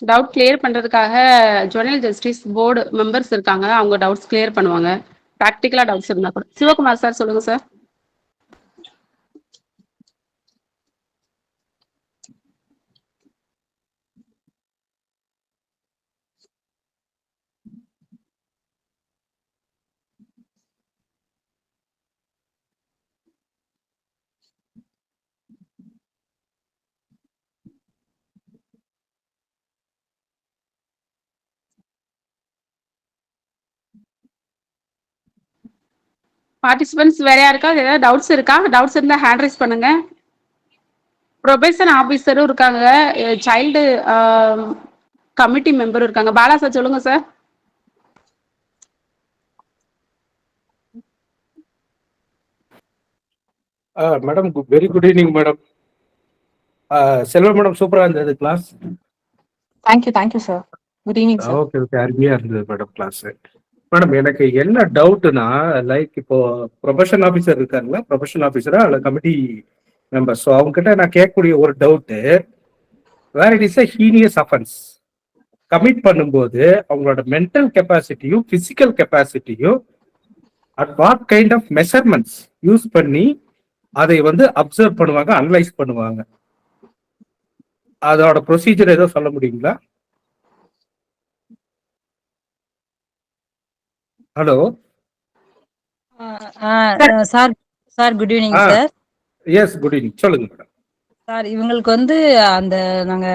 டவுட் கிளியர் பண்றதுக்காக ஜுவனல் ஜஸ்டிஸ் போர்டு மெம்பர்ஸ் இருக்காங்க, அவங்க டவுட்ஸ் கிளியர் பண்ணுவாங்க. ப்ராக்டிக்கலா டவுட்ஸ் இருந்தா கூட. சிவகுமார் சார் சொல்லுங்க சார். பார்ட்டிசிபென்ட்ஸ் வேற யாருக்காவது ஏதாவது டவுட்ஸ் இருக்கா? டவுட்ஸ் இருந்தா ஹேண்ட் ரைஸ் பண்ணுங்க. ப்ரொபேஷன் ஆபீசரும் இருக்காங்க, சைல்டு கமிட்டி மெம்பரும் இருக்காங்க. பாலா சார் சொல்லுங்க sir. Madam very good evening madam. Selva madam சூப்பரா இருந்தது class. Thank you sir. Good evening sir. Okay okay, அருமையா இருந்தது மேடம் கிளாஸ். மேடம் எனக்கு என்ன டவுட்னா, லைக் இப்போ ப்ரொபஷன் ஆஃபீஸர் இருக்காங்களா, ப்ரொபஷன் ஆஃபீஸரா அல்ல கமிட்டி மெம்பர், ஸோ அவங்க கிட்ட நான் கேட்கக்கூடிய ஒரு doubt, where it is a heinous offence commit பண்ணும்போது அவங்களோட மென்டல் கெப்பாசிட்டியும் பிசிக்கல் கெப்பாசிட்டியும் at what kind of measurements use பண்ணி அதை வந்து அப்சர்வ் பண்ணுவாங்க, அனலைஸ் பண்ணுவாங்க, அதோட ப்ரொசீஜர் ஏதோ சொல்ல முடியுங்களா? Hello sir. Sir good evening sir. Yes good evening, சொல்லுங்க மேடம். சார் இவங்களுக்கு வந்து நாங்க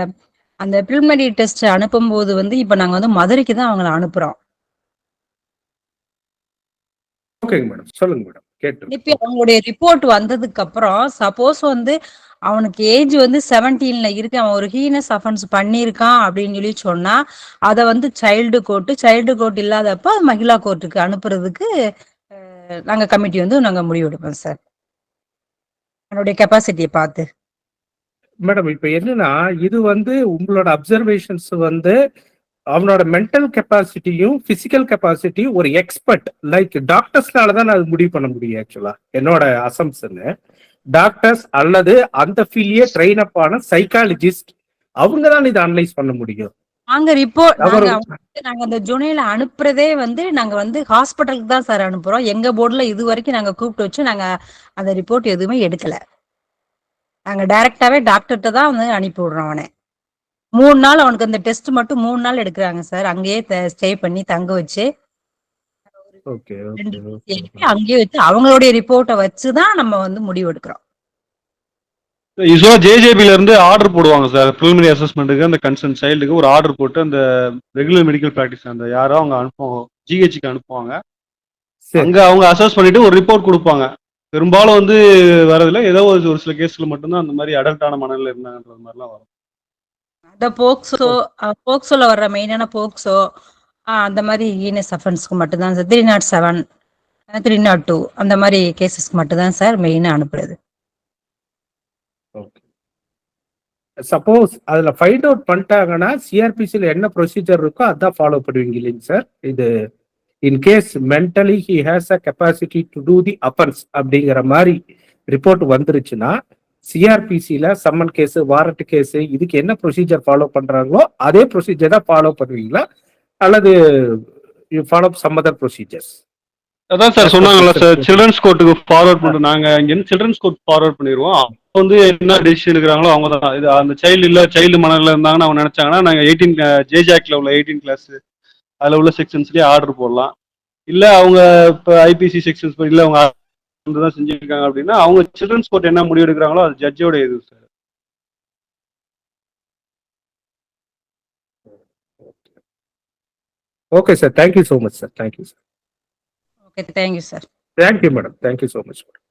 அந்த ப்ரிலிமினரி டெஸ்ட் அனுப்பும்போது வந்து இப்ப நாங்க வந்து மதுரைக்கு தான் அவங்களை அனுப்புறோம். ஓகேங்க மேடம், சொல்லுங்க மேடம். இப்ப அவங்களுடைய ரிப்போர்ட் வந்ததுக்கு அப்புறம் சப்போஸ் வந்து அவனுக்கு ஏஜ் வந்து 17ல இருக்கு, அவன் ஒரு ஹீனஸ் அஃபென்ஸ் பண்ணியிருக்கான் அப்படின்னு சொல்லி சொன்னா அதை வந்து சைல்டு கோர்ட் இல்லாதப்ப மகிழா கோர்ட்டுக்கு அனுப்புறதுக்கு நாங்க கமிட்டி வந்து நாங்க முடிவெடுப்போம் சார், அவனுடைய கெப்பாசிட்டியை பார்த்து. மேடம் இப்ப என்னன்னா, இது வந்து உங்களோட அப்சர்வேஷன்ஸ் வந்து அவனோட மென்டல் கெப்பாசிட்டியும் பிசிக்கல் கெப்பாசிட்டியும் ஒரு எக்ஸ்பர்ட் லைக் டாக்டர்ஸ்னால தான் அது முடிவு பண்ண முடியும். ஆக்சுவலா என்னோட அசம்ஷன் டாக்டர்ஸ் அல்லது அந்த ஃபீல்ட்லயே ட்ரெயின் அப் ஆன சைக்காலஜிஸ்ட் அவங்க தான் இதை அனலைஸ் பண்ண முடியும். நாங்க ரிப்போர்ட் நாங்க அந்த ஜுனையில அனுப்புறதே வந்து நாங்க வந்து ஹாஸ்பிட்டலுக்கு தான் சார் அனுப்புறோம். எங்க போர்டுல இது வரைக்கும் நாங்க கூப்பிட்டு வச்சு நாங்க அந்த ரிப்போர்ட் எதுவுமே எடுக்கல. நாங்க டைரக்டாவே டாக்டர்கிட்ட தான் வந்து அனுப்பி விடுறோம். அவனை 3 நாள் அவனுக்கு அந்த டெஸ்ட் மட்டும் 3 நாள் எடுக்கிறாங்க சார். அங்கேயே ஸ்டே பண்ணி தங்க வச்சு அங்கேயே வச்சு அவங்களுடைய ரிப்போர்ட்டை வச்சுதான் நம்ம வந்து முடிவு எடுக்கிறோம். யூஸ்வலா ஜேஜேபில இருந்து ஆர்டர் போடுவாங்க சார், ப்ரிலிமினரி அசஸ்மெண்ட்டுக்கு அந்த கன்சர்ன் சைல்டுக்கு ஒரு ஆர்டர் போட்டு அந்த ரெகுலர் மெடிக்கல் பிராக்டிஸ் அந்த யாரோ அவங்க அனுப்புவாங்க, ஜிஹெச்சுக்கு அனுப்புவாங்க. அங்க அவங்க அசஸ் பண்ணிட்டு ஒரு ரிப்போர்ட் கொடுப்பாங்க. பெரும்பாலும் வந்து வரதில்லை, ஏதோ ஒரு சில கேஸ்ல மட்டும்தான் அந்த மாதிரி அடல்ட்டான மனநிலை இருந்தாங்கன்ற மாதிரிலாம் வரும். அந்த போக்சோல வர்ற மெயினான போக்சோ, அந்த மாதிரி ஹீனஸ் அஃபென்ஸ்க்கு மட்டும்தான் சார் 307 302 அந்த மாதிரி கேசஸ்க்கு மட்டும்தான் சார் மெயினா அனுப்புறது. ஓகே. சப்போஸ் அதுல ஃபைண்ட் அவுட் பண்ணிட்டாங்கன்னா சிஆர்பிசியில் என்ன ப்ரொசீஜர் இருக்கோ அதான் ஃபாலோ பண்ணுவீங்க இல்லைங்க சார்? இது in case mentally he has a capacity to do the offence அப்படிங்கிற மாதிரி ரிப்போர்ட் வந்துருச்சுன்னா சிஆர்பிசியில் சம்மன் கேஸு வாரண்ட் கேஸு இதுக்கு என்ன ப்ரொசீஜர் ஃபாலோ பண்றாங்களோ அதே ப்ரொசீஜர் தான் ஃபாலோ பண்ணுவீங்களா அல்லது you follow some other procedures? அதான் சார் சொன்னாங்கல்ல சார், சில்ட்ரன்ஸ் கோர்ட்டுக்கு ஃபார்வர்ட் பண்ணுறோம். நாங்கள் இங்கேருந்து சில்ட்ரன்ஸ் கோர்ட் ஃபார்வர்ட் பண்ணிடுவோம். அப்போ வந்து என்ன டெசிஷன் எடுக்கிறாங்களோ அவங்க தான். இது அந்த சைல்டு மனநில இருந்தாங்கன்னா அவங்க நினைச்சாங்கன்னா நாங்கள் 18 ஜேஜாக்ல உள்ள 18 கிளாஸ் அதில் உள்ள செக்ஷன்ஸ்லேயே ஆர்டர் போடலாம். இல்லை அவங்க இப்போ ஐபிசி செக்ஷன்ஸ் இல்லை அவங்க தான் செஞ்சுருக்காங்க அப்படின்னா அவங்க சில்ட்ரன்ஸ் கோர்ட் என்ன முடிவு எடுக்கிறாங்களோ அது ஜட்ஜோட இது sir. Okay sir, thank you so much sir. Thank you sir. Okay, thank you sir. Thank you madam, thank you so much madam.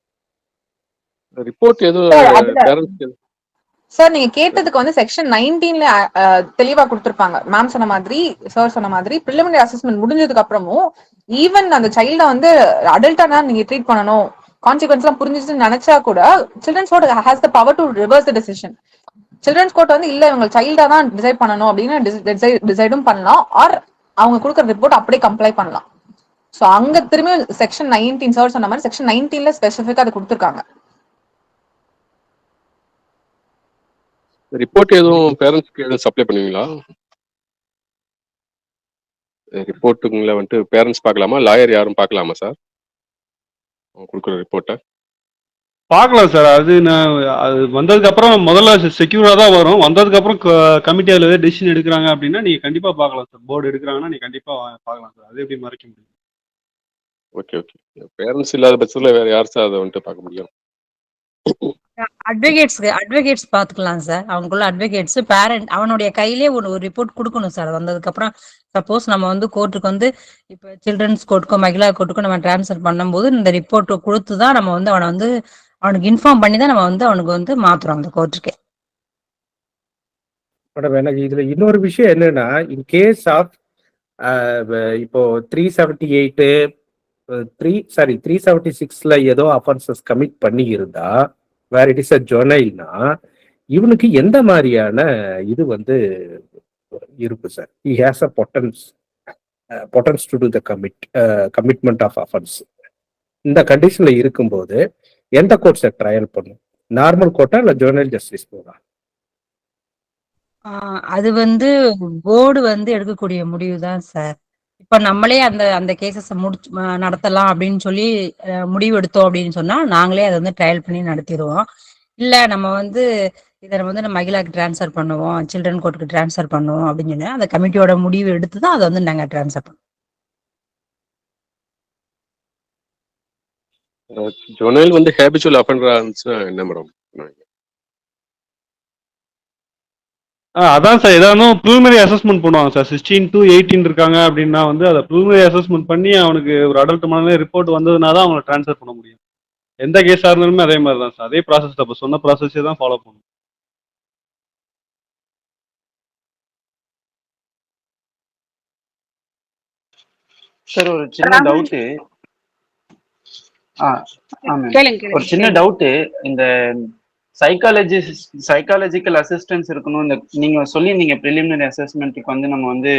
Report எதுவும் சார் நீங்க கேட்டதுக்கு வந்து செக்ஷன் 19ல தெளிவா கொடுத்திருப்பாங்க. மேம் சொன்ன மாதிரி, சார் சொன்ன மாதிரி பிரிலிமினரி அசஸ்மெண்ட் முடிஞ்சதுக்கு அப்புறமும் ஈவன் அந்த சைல்ட வந்து அடல்ட்டா தான் நீங்க ட்ரீட் பண்ணணும், கான்சிக்வன்ஸ் எல்லாம் புரிஞ்சுச்சுன்னு நினைச்சா கூட children's court has the power to reverse the decision. Children's court வந்து இல்ல இவங்க சைல்டா தான் டிசைட் பண்ணணும் அப்படின்னு டிசைடும் பண்ணலாம், ஆர் அவங்க கொடுக்குற ரிப்போர்ட் அப்படியே கம்ப்ளை பண்ணலாம். சோ அங்க திரும்பி செக்ஷன் 19 சார் சொன்ன மாதிரி செக்ஷன் 19ல ஸ்பெசிஃபிக்கா அது கொடுத்திருக்காங்க. ரிப்போர்ட் எதுவும் பேரண்ட்ஸ்க்கு எதுவும் சப்ளை பண்ணுவீங்களா? ரிப்போர்ட்டுங்களை வந்துட்டு பேரண்ட்ஸ் பார்க்கலாமா, லாயர் யாரும் பார்க்கலாமா சார் கொடுக்குற ரிப்போர்ட்டை? பார்க்கலாம் சார். அது அது வந்ததுக்கு அப்புறம் முதல்ல செக்யூரா தான் வரும். வந்ததுக்கு அப்புறம் கமிட்டி அதில் ஏதாவது டெசிஷன் எடுக்கிறாங்க அப்படின்னா நீங்க கண்டிப்பா பார்க்கலாம் சார். போர்டு எடுக்கிறாங்கன்னா நீங்க கண்டிப்பா பார்க்கலாம் சார். அது எப்படி மறைக்க முடியும்? Okay okay. பேரண்ட்ஸ் இல்லாத பட்சத்தில் வேற யார் சார் அதை வந்துட்டு பார்க்க முடியும்? அட்வொகேட்ஸ் பாத்துக்கலாம் சார். அவங்களுக்குள்ள அட்வொகேட்ஸ் பேரண்ட் அவனுடைய கையிலே ஒரு ரிப்போர்ட் கொடுக்கணும் சார். வந்ததுக்கு அப்புறம் சப்போஸ் நம்ம வந்து கோர்ட்டுக்கு வந்து இப்ப சில்ட்ரன்ஸ் கோர்ட்டுக்கோ மகிழா கோர்ட்டுக்கோ நம்ம டிரான்ஸ்ஃபர் பண்ணும்போது இந்த ரிப்போர்ட் கொடுத்துதான் நம்ம வந்து அவனை வந்து அவனுக்கு இன்ஃபார்ம் பண்ணி தான் நம்ம வந்து அவனுக்கு வந்து மாத்துறோம் அந்த கோர்ட்டுக்கு. மேடம் எனக்கு இதுல இன்னொரு விஷயம் என்னன்னா, இன் கேஸ் ஆஃப் இப்போ 378 376ல ஏதோ அஃபென்சஸ் கமிட் பண்ணி இருந்தா வேர் இட் இஸ் அ ஜொனைல்னா இவனுக்கு எந்த மாதிரியான இது வந்து இருக்கு sir? He has a potence to to the commitment of offence. இந்த கண்டிஷன்ல இருக்கும்போது எந்த கோர்ட் சார் ட்ரையல் பண்ணும்? நார்மல் கோர்ட்டா இல்ல ஜுவனைல் ஜஸ்டிஸ் போர்டா? அது வந்து போர்டு வந்து எடுக்கக்கூடிய முடிவு தான் சார். இப்ப நம்மளே அந்த கேசஸ் முடிச்சு நடத்தலாம் அப்படின்னு சொல்லி முடிவு எடுத்தோம் அப்படின்னு சொன்னா நாங்களே அதை வந்து ட்ரையல் பண்ணி நடத்திடுவோம். இல்ல நம்ம வந்து இதை வந்து நம்ம மகிழாக்கு டிரான்ஸ்ஃபர் பண்ணுவோம், சில்ட்ரன் கோர்ட்டுக்கு டிரான்ஸ்ஃபர் பண்ணுவோம் அப்படின்னு சொல்லி அந்த கமிட்டியோட முடிவு எடுத்து தான் அதை வந்து நாங்க டிரான்ஸ்ஃபர் பண்ணுவோம். ஜொனைல் வந்து ஹேபிச்சுவல் அஃபெண்டரா இருந்துச்சுன்னா என்ன மேடம்? அதான் சார், ஏதாவது ப்ரிலிமினரி அசஸ்மெண்ட் பண்ணுவாங்க சார். 16 to 18 இருக்காங்க அப்படின்னா வந்து அதை ப்ரிலிமினரி அசஸ்மெண்ட் பண்ணி அவனுக்கு ஒரு அடல்ட் மனநிலை ரிப்போர்ட் வந்ததுனா தான் அவங்களை ட்ரான்ஸ்ஃபர் பண்ண முடியும். எந்த கேஸாக இருந்தாலுமே அதே மாதிரி தான் சார். அதே ப்ராசஸ் தான், சொன்ன ப்ராசஸே தான் ஃபாலோ பண்ணணும். சார் ஒரு சின்ன டவுட்டு. ஒரு சின்ன டவுட்டு. இந்த சைக்காலஜிக்கல் அசிஸ்டன்ஸ் இருக்கணும். இந்த நீங்க சொல்லியிருந்தீங்க ப்ரிலிமினரி அசஸ்மெண்ட்டுக்கு வந்து நம்ம வந்து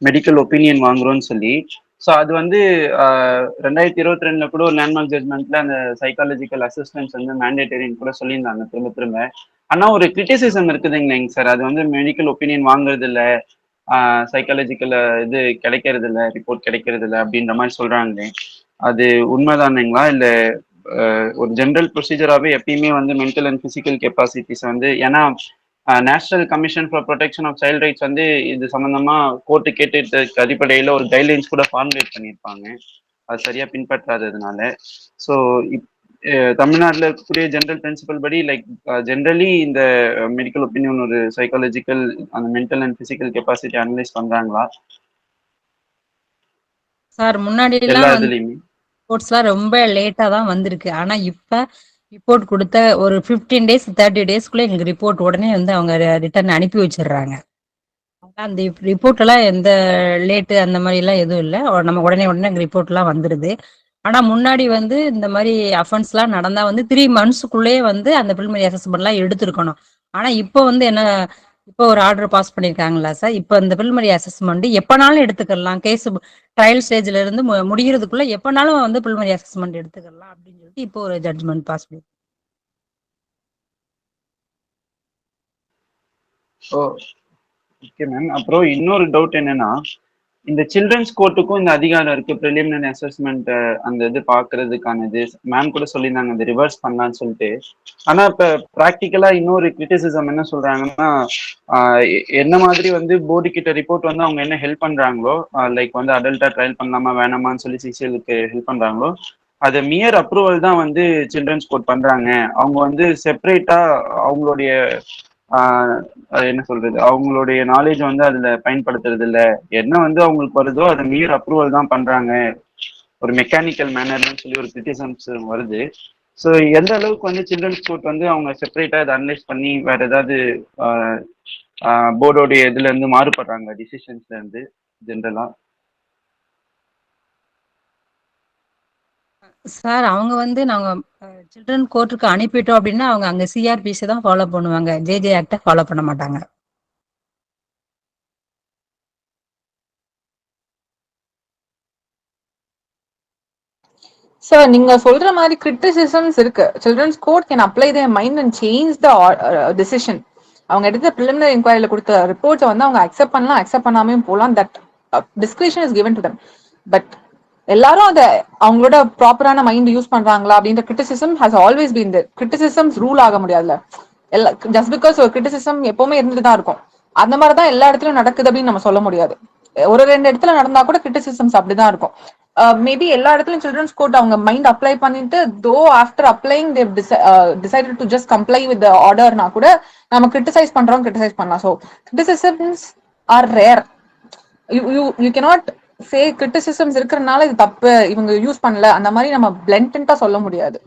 மெடிக்கல் ஒப்பீனியன் வாங்குறோம்னு சொல்லி. ஸோ அது வந்து 2022 கூட ஒரு லேண்ட்மார்க் ஜட்மெண்ட்ல அந்த சைக்காலஜிக்கல் அசிஸ்டன்ஸ் வந்து மேண்டேட்டரின்னு கூட சொல்லியிருந்தாங்க திரும்ப. ஆனா ஒரு கிரிட்டிசிசம் இருக்குதுங்களேங்க சார், அது வந்து மெடிக்கல் ஒப்பீனியன் வாங்குறது இல்லை, சைக்காலஜிக்கல் இது கிடைக்கிறது இல்லை, ரிப்போர்ட் கிடைக்கிறது இல்லை அப்படின்ற மாதிரி சொல்றாங்களே, அது உண்மைதானுங்களா? இல்ல ஒரு ஜென்ரல் ப்ரொசீஜராகவே எப்பயுமே வந்து மென்டல் அண்ட் பிசிக்கல் கெப்பாசிட்டிஸ் வந்து, ஏன்னா national commission for protection of child rights வந்து இது சம்பந்தமா கோர்ட்டு கேட்டு அடிப்படையில் ஒரு கைட்லைன்ஸ் கூட ஃபார்முலேட் பண்ணியிருப்பாங்க, அது சரியா பின்பற்றாததுனால. ஸோ தமிழ்நாட்டில் இருக்கக்கூடிய ஜென்ரல் பிரின்சிபல் படி லைக் ஜென்ரலி இந்த மெடிக்கல் ஒப்பீனியன் ஒரு சைக்காலஜிக்கல் அந்த mental and physical capacity analyse பண்றாங்களா சார்? முன்னாடி எல்லா இதுலயுமே ரிப்போர்ட்ஸ்லாம் ரொம்ப லேட்டா தான் வந்திருக்கு. ஆனா இப்ப ரிப்போர்ட் கொடுத்த ஒரு 15 days 30 daysக்குள்ள எங்களுக்கு ரிப்போர்ட் உடனே வந்து அவங்க ரிட்டர்ன் அனுப்பி வச்சிடுறாங்க. அந்த ரிப்போர்ட் எல்லாம் எந்த லேட்டு அந்த மாதிரி எல்லாம் எதுவும் இல்லை. நம்ம உடனே ரிப்போர்ட் எல்லாம் வந்துருது. ஆனா முன்னாடி வந்து இந்த மாதிரி அஃபென்ஸ் எல்லாம் நடந்தா வந்து 3 மந்த்ஸ்க்குள்ளேயே வந்து அந்த ப்ரிலிமினரி அசஸ்மெண்ட் எல்லாம் எடுத்திருக்கணும். ஆனா இப்போ வந்து என்ன, இப்போ ஒரு ஆர்டர் பாஸ் பண்ணிருக்காங்களா சார், இப்போ இந்த ப்ரிலிமினரி அசஸ்மெண்ட் எப்பனாலும் எடுத்துக்கலாம், கேஸ் ட்ரையல் ஸ்டேஜ்ல இருந்து முடிகிறதுக்குள்ள எப்பனாலும் வந்து ப்ரிலிமினரி அசஸ்மெண்ட் எடுத்துக்கலாம் அப்படின்னு சொல்லிட்டு இப்போ ஒரு ஜட்ஜ்மெண்ட் பாஸ் பண்ணி. ஓ ஓகே மேம். அப்புறம் இன்னொரு டவுட் என்னன்னா, இந்த சில்ட்ரன்ஸ் கோர்ட்டுக்கும் இந்த அதிகாரம் இருக்கு ப்ரிலிமினரி அசஸ்மெண்ட் அந்த இது பாக்குறதுக்கான இது மேம் கூட சொல்லியிருந்தாங்க இந்த ரிவர்ஸ் பண்ணலாம்னு சொல்லிட்டு. ஆனா இப்ப ப்ராக்டிக்கலா இன்னொரு கிரிட்டிசிசம் என்ன சொல்றாங்கன்னா, என்ன மாதிரி வந்து போர்டு கிட்ட ரிப்போர்ட் வந்து அவங்க என்ன ஹெல்ப் பண்றாங்களோ, லைக் வந்து அடல்ட்டா ட்ரையல் பண்ணலாமா வேணாமான்னு சொல்லி சிசிஎலுக்கு ஹெல்ப் பண்றாங்களோ, அது மியர் அப்ரூவல் தான் வந்து சில்ட்ரன்ஸ் கோர்ட் பண்றாங்க. அவங்க வந்து செப்பரேட்டா அவங்களுடைய அது என்ன சொல்றது, அவங்களுடைய நாலேஜ் வந்து அதுல பயன்படுத்துறது இல்ல. என்ன வந்து அவங்களுக்கு வருதோ அதை மியர் அப்ரூவல் தான் பண்றாங்க, ஒரு மெக்கானிக்கல் மேனர்னு சொல்லி ஒரு கிரிட்டிசம்ஸ் வருது. ஸோ எந்த அளவுக்கு வந்து சில்ட்ரன்ஸ் கோர்ட் வந்து அவங்க செப்பரேட்டா இதை அனலைஸ் பண்ணி வேற ஏதாவது போர்டோடைய இதுல இருந்து மாறுபடுறாங்க டிசிஷன்ஸ்ல இருந்து ஜென்ரலா? சார் அவங்க வந்து நாங்க சில்ட்ரன் கோர்ட்டுக்கு அனுப்பிட்டோம் அப்படின்னா அவங்க அங்க சிஆர்பிசி தான் ஃபாலோ பண்ணுவாங்க, ஜேஜே ஆக்ட ஃபாலோ பண்ண மாட்டாங்க. சார் நீங்க சொல்ற மாதிரி கிரிட்டிசிசம்ஸ் இருக்கு. Children's court can apply their mind and change the decision. அவங்க எடுத்த பிலிமினரி இன்கொயரியில கொடுத்த ரிப்போர்ட்டை வந்து அவங்க அக்செப்ட் பண்ணலாம், அக்செப்ட் பண்ணாமையும் போகலாம். That discretion is given to them. But எல்லாரும் அதை அவங்களோட ப்ராப்பரான மைண்ட் யூஸ் பண்றாங்களா அப்படின்ற criticism has always been there. Criticisms rule ஆக முடியாதுல்ல. ஜஸ்ட் பிகாஸ் ஒரு கிரிட்டிசிசம் எப்பவுமே இருந்துட்டு தான் இருக்கும். அந்த மாதிரி தான் எல்லா இடத்துலயும் நடக்குது அப்படின்னு நம்ம சொல்ல முடியாது. ஒரு 2 இடத்துல நடந்தா கூட கிரிட்டிசிசம்ஸ் அப்படிதான் இருக்கும். மேபி எல்லா இடத்துலயும் சில்ட்ரன்ஸ் கோர்ட் அவங்க மைண்ட் அப்ளை பண்ணிட்டு though after applying they decided to just comply with ஆர்டர்னா கூட நம்ம கிரிட்டிசைஸ் பண்றோம், கிரிட்டிசைஸ் பண்ணலாம். So criticisms are rare. You cannot say criticisms இருக்கிறதுனால இது தப்பு, இவங்க யூஸ் பண்ணல, அந்த மாதிரி நம்ம பிளண்டா சொல்ல முடியாது.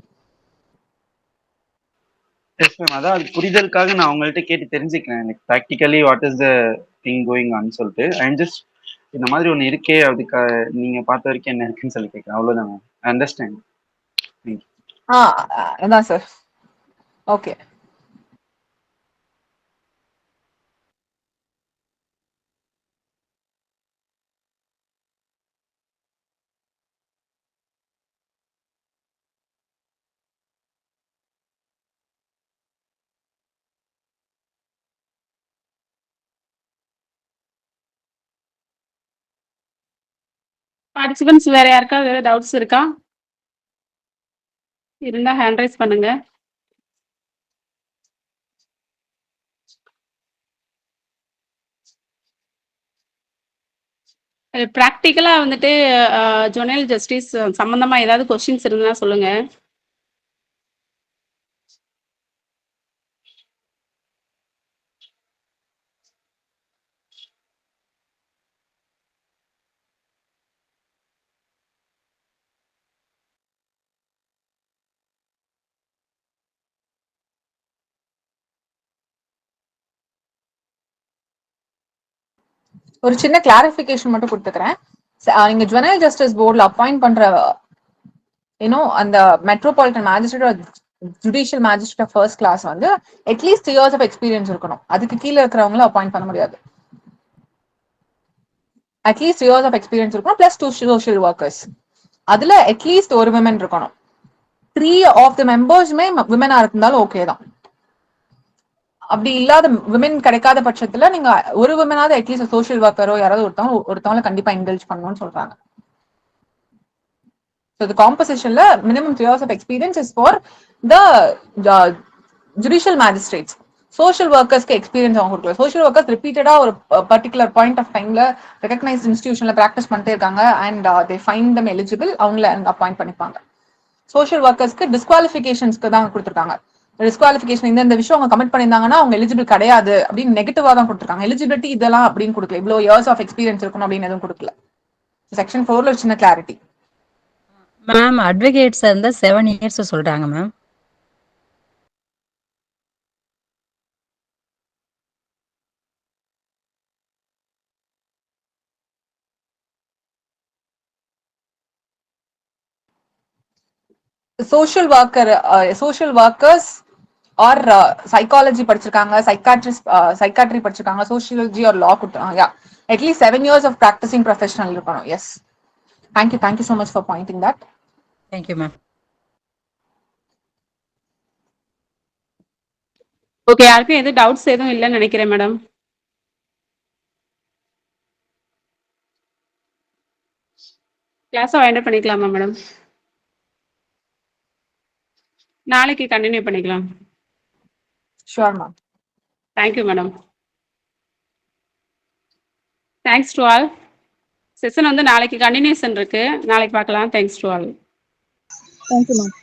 எஸ் மேம், அதான் அது புரிதலுக்காக நான் அவங்கள்ட்ட கேட்டு தெரிஞ்சுக்கிறேன், எனக்கு practically what is the thing going on சொல்லிட்டு. ஐம் ஜஸ்ட் இந்த மாதிரி ஒன்று இருக்கே, அதுக்கு நீங்க பார்த்த வரைக்கும் என்ன இருக்குன்னு சொல்லி கேட்குறேன், அவ்வளோதான் மேம். அண்டர்ஸ்டாண்ட். தேங்க்யூ. அதான் சார். ஓகே. பார்ட்டிசிபென்ட்ஸ் வேற யாருக்காவது வேற டவுட்ஸ் இருக்கா? இருந்தா ஹேண்ட் ரைஸ் பண்ணுங்க. ப்ராக்டிக்கலா வந்துட்டு ஜொனல் ஜஸ்டிஸ் சம்பந்தமா ஏதாவது கொஸ்டின்ஸ் இருந்தா சொல்லுங்க. ஒரு சின்ன கிளாரிபிகேஷன் மட்டும் கொடுத்துக்கிறேன். நீங்க ஜுவனைல் ஜஸ்டிஸ் போர்டில் அப்பாயிண்ட் பண்ற அந்த metropolitan magistrate judicial magistrate first class வந்து அட்லீஸ்ட் 3 years ஆஃப் எக்ஸ்பீரியன்ஸ் இருக்கணும். அதுக்கு கீழே இருக்கிறவங்கள அப்பாயிண்ட் பண்ண முடியாது. அட்லீஸ்ட் 3 years ஆஃப் எக்ஸ்பீரியன்ஸ் இருக்கணும், பிளஸ் 2 சோஷியல் ஒர்க்கர்ஸ். அதுல அட்லீஸ்ட் ஒரு விமன் இருக்கணும். 3 of the மெம்பர்ஸுமே விமனா இருந்தாலும் ஓகே தான். அப்படி இல்லாத விமன் கிடைக்காத பட்சத்துல நீங்க ஒரு விமனாவது அட்லீஸ்ட் சோஷியல் ஒர்க்கரோ யாராவது ஒருத்தவங்களை கண்டிப்பா இன்டெல்ஜ் பண்ணணும்னு சொல்றாங்க. So the compositionல minimum 3 years of experience is for the judicial magistrates. Social workersக்கு எக்ஸ்பீரியன்ஸ் அவங்க கொடுக்கல. சோஷியல் ஒர்க்கர்ஸ் ரிப்பீட்டடா ஒரு பர்டிகுலர் பாயிண்ட் ஆஃப் டைம்ல ரெகக்னைஸ்ட் இன்ஸ்டிடியூஷன்ல பிராக்டிஸ் பண்ணிட்டே இருக்காங்க and they find them eligible, அவங்கள அப்பாயிண்ட் பண்ணிப்பாங்க. சோஷியல் ஒர்க்கர்ஸ்க்கு டிஸ்குவாலிஃபிகேஷன்ஸ்க்கு தான் கொடுத்துருக்காங்க. டிஸ்குவாலிஃபிகேஷன் இந்த விஷயம் அவங்க கமிட் பண்ணியிருந்தாங்கன்னா அவங்க எலிஜிபிள் கிடையாது அப்படின்னு நெகட்டிவா தான் கொடுத்துருக்காங்க. எலிஜிபிலிட்டி இதெல்லாம் அப்படின்னு கொடுக்கல, இவ்வளோ இயர்ஸ் ஆஃப் எக்ஸ்பீரியன்ஸ் இருக்கணும் அப்படின்னு எதுவும் கொடுக்கல. செக்ஷன் 4ல ஒரு சின்ன கிளாரிட்டி. மேம் அட்வொகேட்ஸ் இருந்தா 7 years சொல்றாங்க ma'am. Social workers or psychology படிச்சிருக்காங்க, சைக்காட்ரி படிச்சிருக்காங்க, சோஷியாலஜி ஆர் லா கொடுத்தாங்க. Yeah, at least 7 years of practicing professional இருக்கணும். Yes, thank you so much for pointing that. Thank you ma'am. Okay, யாருக்கும் எதுவும் டவுட்ஸ் எதுவும் இல்லைன்னு நினைக்கிறேன் மேடம். கிளாஸை வைண்ட் பண்ணிக்கலாமா மேடம்? நாளைக்கு கண்டினியூ பண்ணிக்கலாம். Sure ma'am. Thank you madam. Thanks to all. Session வந்து நாளைக்கு கண்டினியூஷன் இருக்கு, நாளைக்கு பார்க்கலாம். Thanks to all. Thank you ma'am.